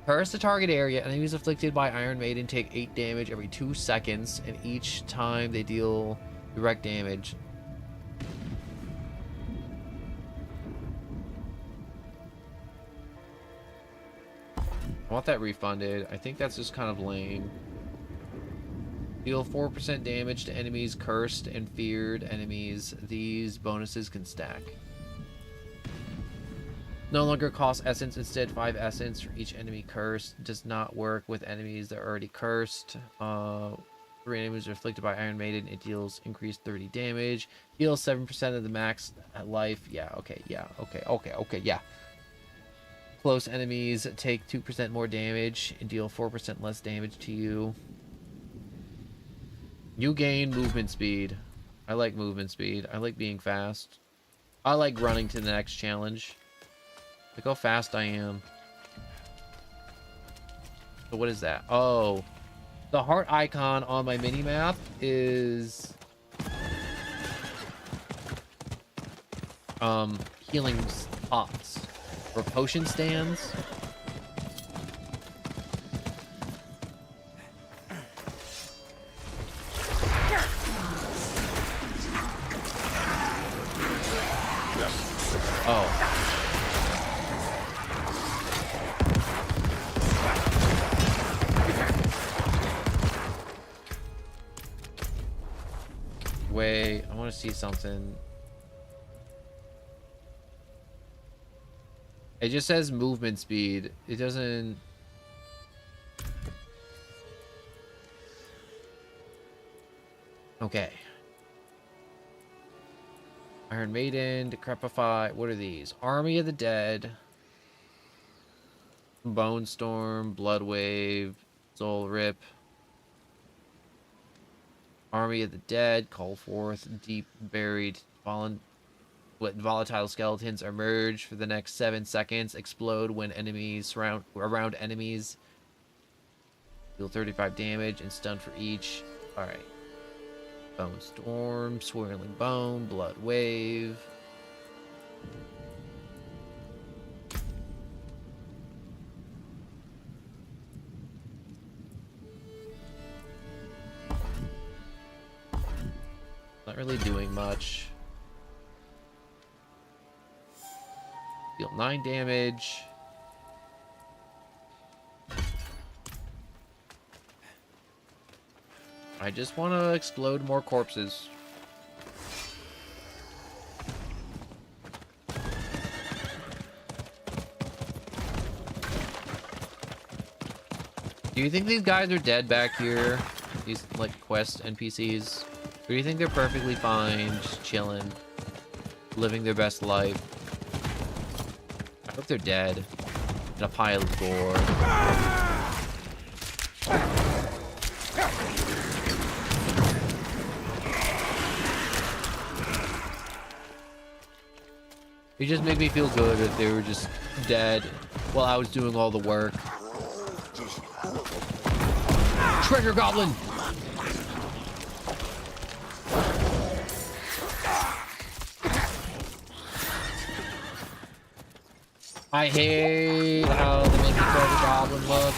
[SPEAKER 1] Curse the target area. Enemies afflicted by Iron Maiden take 8 damage every 2 seconds, and each time they deal direct damage. I want that refunded. I think that's just kind of lame. Deal 4% damage to enemies, cursed and feared enemies. These bonuses can stack. No longer costs essence, instead 5 essence for each enemy cursed. Does not work with enemies that are already cursed. 3 enemies are afflicted by Iron Maiden. It deals increased 30 damage. Heals 7% of the max life. Yeah, okay, yeah, okay, yeah. Close enemies take 2% more damage and deal 4% less damage to you. You gain movement speed. I like movement speed. I like being fast. I like running to the next challenge. Look how fast I am. So what is that? Oh, the heart icon on my mini map is healing pots or potion stands. Oh. Wait, I want to see something. It just says movement speed. It doesn't... Okay. Iron Maiden, Decrepify. What are these? Army of the Dead. Bone Storm, Blood Wave, Soul Rip. Army of the Dead, call forth deep buried volatile skeletons emerge for the next 7 seconds. Explode when enemies around enemies. Deal 35 damage and stun for each. Alright. Bone Storm, Swirling Bone, Blood Wave. Not really doing much. Deal 9 damage. I just want to explode more corpses. Do you think these guys are dead back here? These, like, quest NPCs? Or do you think they're perfectly fine, just chilling, living their best life? I hope they're dead in a pile of gore. It just made me feel good if they were just dead while I was doing all the work. Treasure goblin! I hate how they make the treasure goblin look.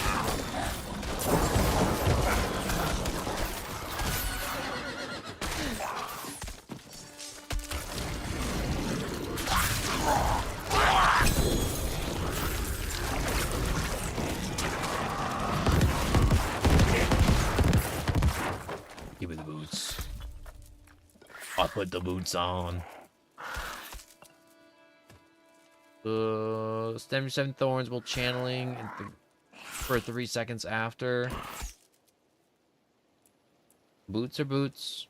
[SPEAKER 1] Give me the boots. I put the boots on. 77 thorns while channeling for 3 seconds after. Boots are boots.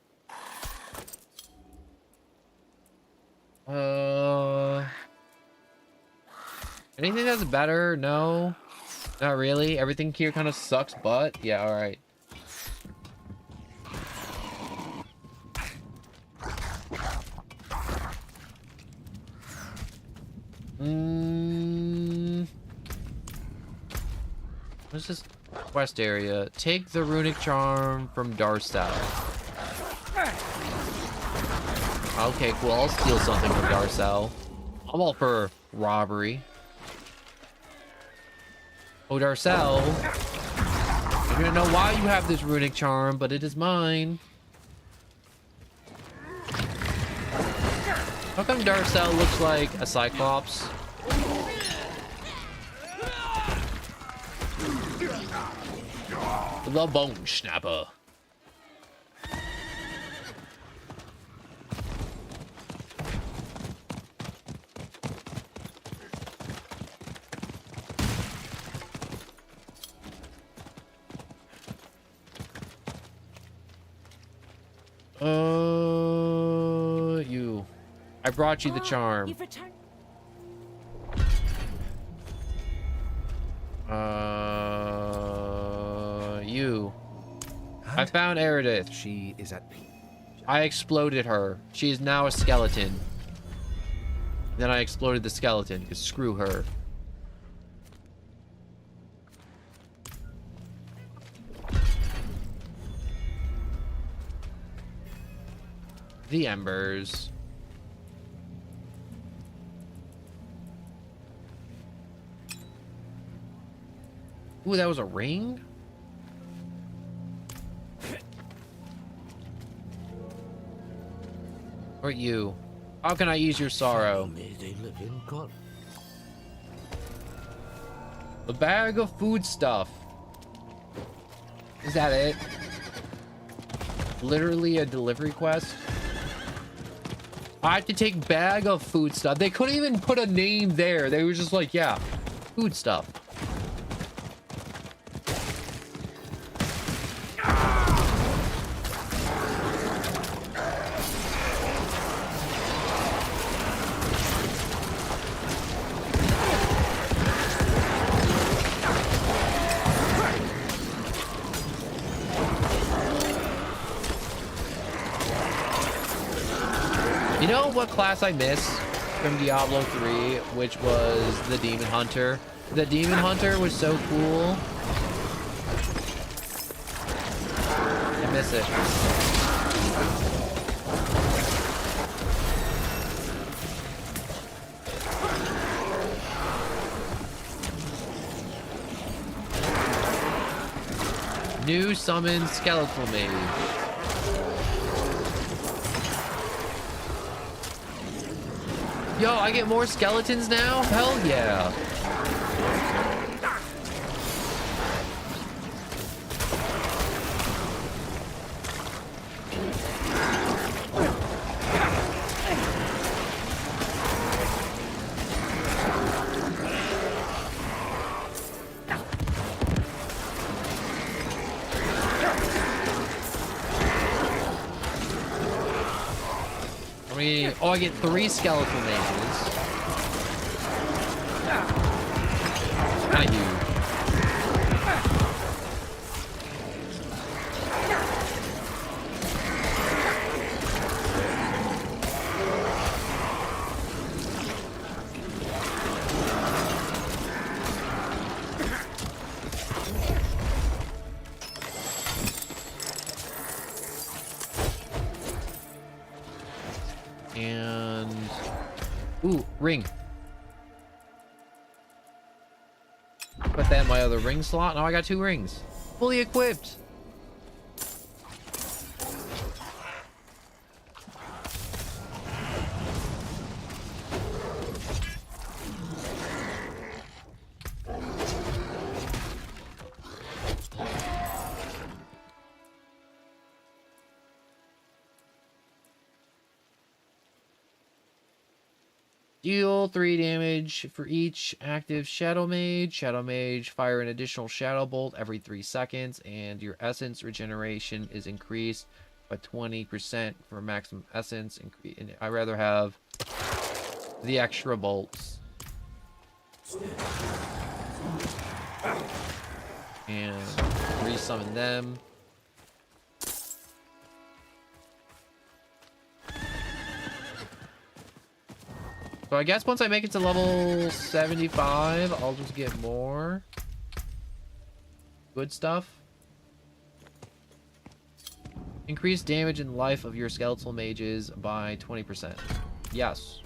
[SPEAKER 1] Anything that's better? No, not really. Everything here kind of sucks, but yeah, all right. What's this quest area? Take the runic charm from Darcel. Okay, cool. I'll steal something from Darcel. I'm all for robbery. Oh, Darcel. I don't know why you have this runic charm, but it is mine. How come Darcel looks like a Cyclops? The Bone Snapper. You. I brought you the charm.
[SPEAKER 9] You've returned.
[SPEAKER 1] You. I found Eredith.
[SPEAKER 5] She is at peace.
[SPEAKER 1] I exploded her. She is now a skeleton. Then I exploded the skeleton, because screw her. The embers. Ooh, that was a ring? Or you? How can I use your sorrow? A bag of food stuff. Is that it? Literally a delivery quest? I have to take bag of food stuff. They couldn't even put a name there. They were just like, yeah, food stuff. You know what class I miss from Diablo 3, which was the Demon Hunter? The Demon Hunter was so cool. I miss it. New summon Skeletal Mage. Yo, I get more skeletons now? Hell yeah. Oh, I get 3 skeletal mages. Kind of huge. ring. Put that in my other ring slot. Now I got 2 rings. Fully equipped. Deal 3 damage for each active Shadow Mage. Shadow Mage, fire an additional Shadow Bolt every 3 seconds, and your Essence regeneration is increased by 20% for maximum Essence. And I'd rather have the extra bolts. And resummon them. So I guess once I make it to level 75, I'll just get more good stuff. Increase damage and life of your skeletal mages by 20%. Yes.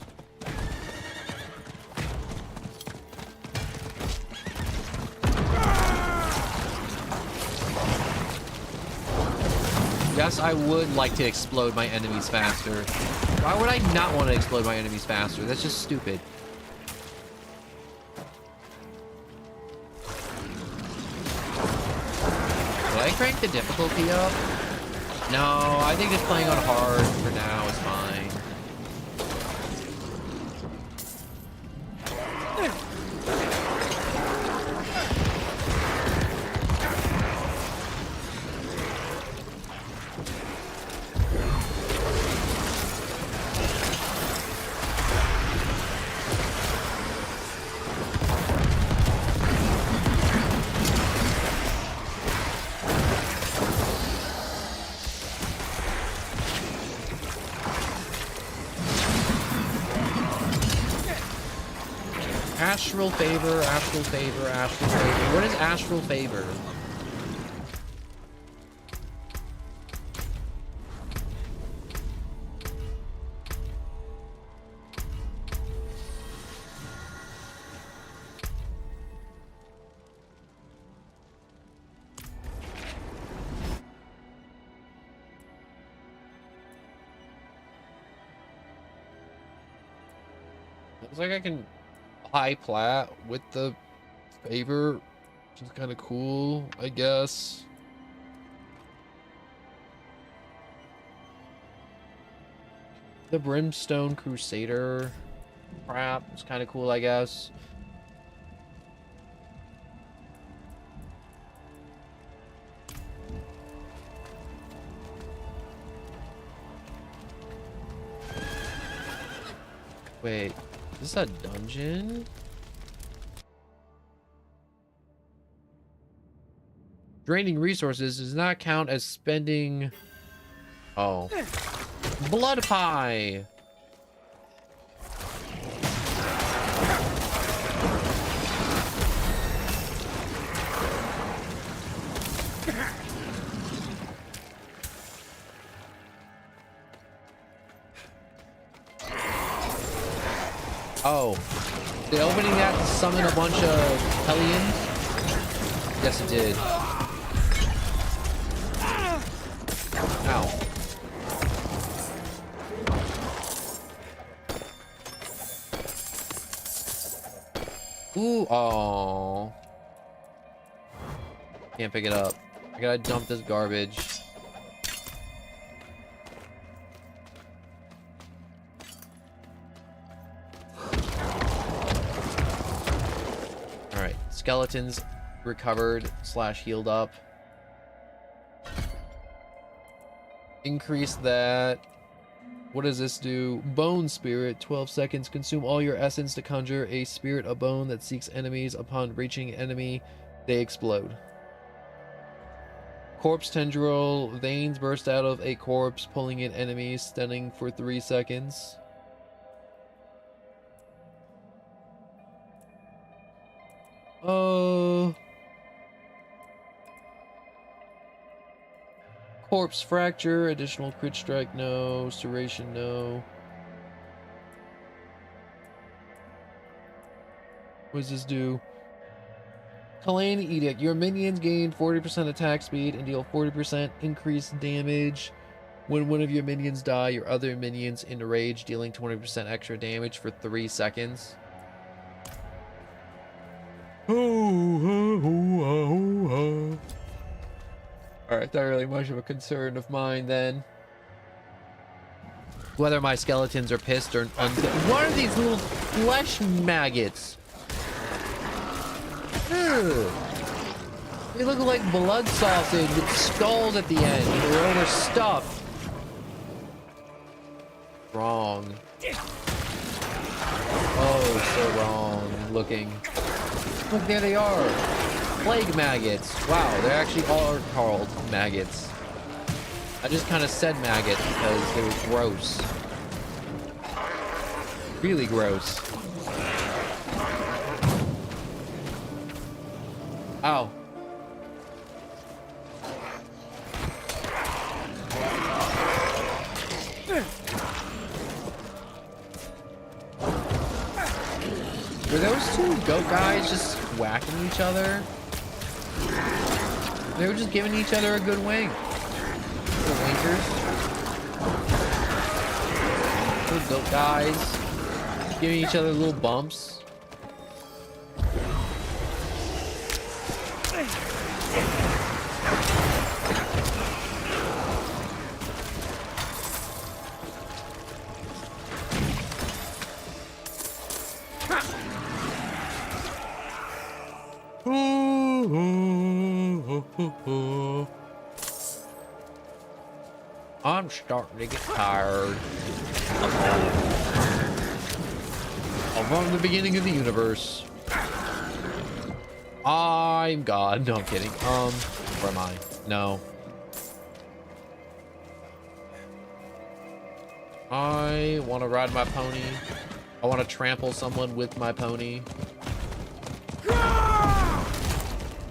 [SPEAKER 1] Yes, I would like to explode my enemies faster. Why would I not want to explode my enemies faster? That's just stupid. Did I crank the difficulty up? No, I think just playing on hard for now is fine. Astral favor, astral favor, astral favor. What is astral favor? Looks like I can high plat with the favor, which is kind of cool, I guess. The Brimstone Crusader crap is kind of cool, I guess. Wait, is this a dungeon? Draining resources does not count as spending. Oh. Blood pie. Oh. Did opening that to summon a bunch of Hellions? Yes, it did. Ow. Ooh, oh. Can't pick it up. I gotta dump this garbage. Alright, skeletons recovered / healed up. Increase that. What does this do? Bone Spirit, 12 seconds. Consume all your essence to conjure a spirit of bone that seeks enemies. Upon reaching enemy, they explode. Corpse Tendril, veins burst out of a corpse, pulling in enemies, stunning for 3 seconds. Corpse Fracture, additional crit strike, no. Serration, no. What does this do? Kalane Edict. Your minions gain 40% attack speed and deal 40% increased damage. When one of your minions die, your other minions enrage, dealing 20% extra damage for 3 seconds. Alright, not really much of a concern of mine then. Whether my skeletons are pissed or what are these little flesh maggots? Ugh. They look like blood sausage with skulls at the end. They're overstuffed. Wrong. Oh, so wrong looking. Look, there they are. Plague maggots. Wow, they actually are called maggots. I just kind of said maggot because they were gross. Really gross. Ow. Were those two goat guys just whacking each other? They were just giving each other a good wing. Little winkers. Little goat guys. Giving each other little bumps. I'm starting to get tired. I'm from the beginning of the universe. I'm God. No, I'm kidding. Where am I? No. I want to ride my pony. I want to trample someone with my pony. All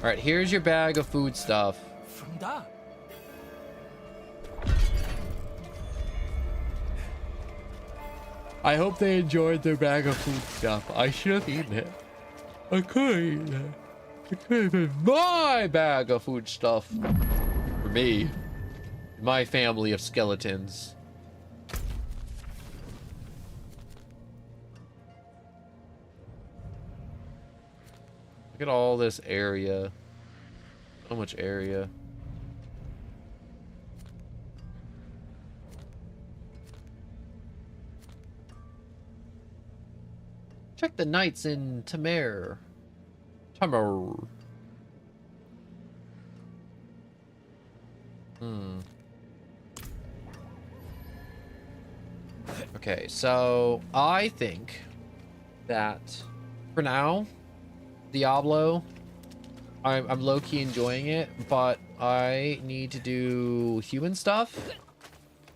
[SPEAKER 1] right, here's your bag of food stuff.
[SPEAKER 18] From that.
[SPEAKER 1] I hope they enjoyed their bag of food stuff. I should have eaten it. I could have eaten it. It could have been my bag of food stuff. For me. My family of skeletons. Look at all this area. So much area. Check the knights in Tamer. Okay, so I think that for now, Diablo, I'm low-key enjoying it, but I need to do human stuff,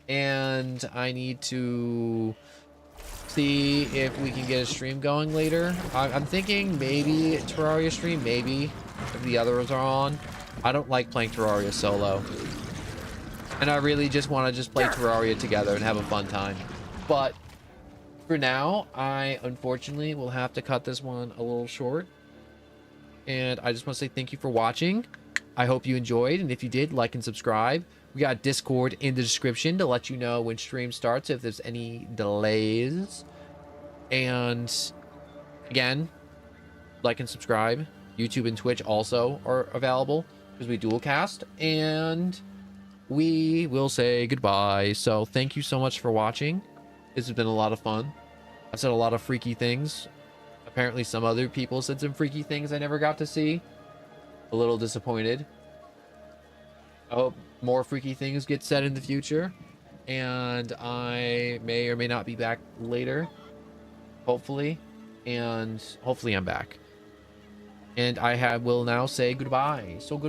[SPEAKER 1] and I need to see if we can get a stream going later. I'm thinking maybe Terraria stream, maybe, if the others are on. I don't like playing Terraria solo. And I really just want to just play Terraria together and have a fun time. But for now, I unfortunately will have to cut this one a little short. And I just want to say thank you for watching. I hope you enjoyed. And if you did, like and subscribe. We got Discord in the description to let you know when stream starts if there's any delays. And again, like and subscribe. YouTube and Twitch also are available because we dual cast. And we will say goodbye. So thank you so much for watching. This has been a lot of fun. I've said a lot of freaky things. Apparently some other people said some freaky things I never got to see. A little disappointed. I hope more freaky things get said in the future. And I may or may not be back later. Hopefully. And hopefully I'm back. And I will now say goodbye. So good.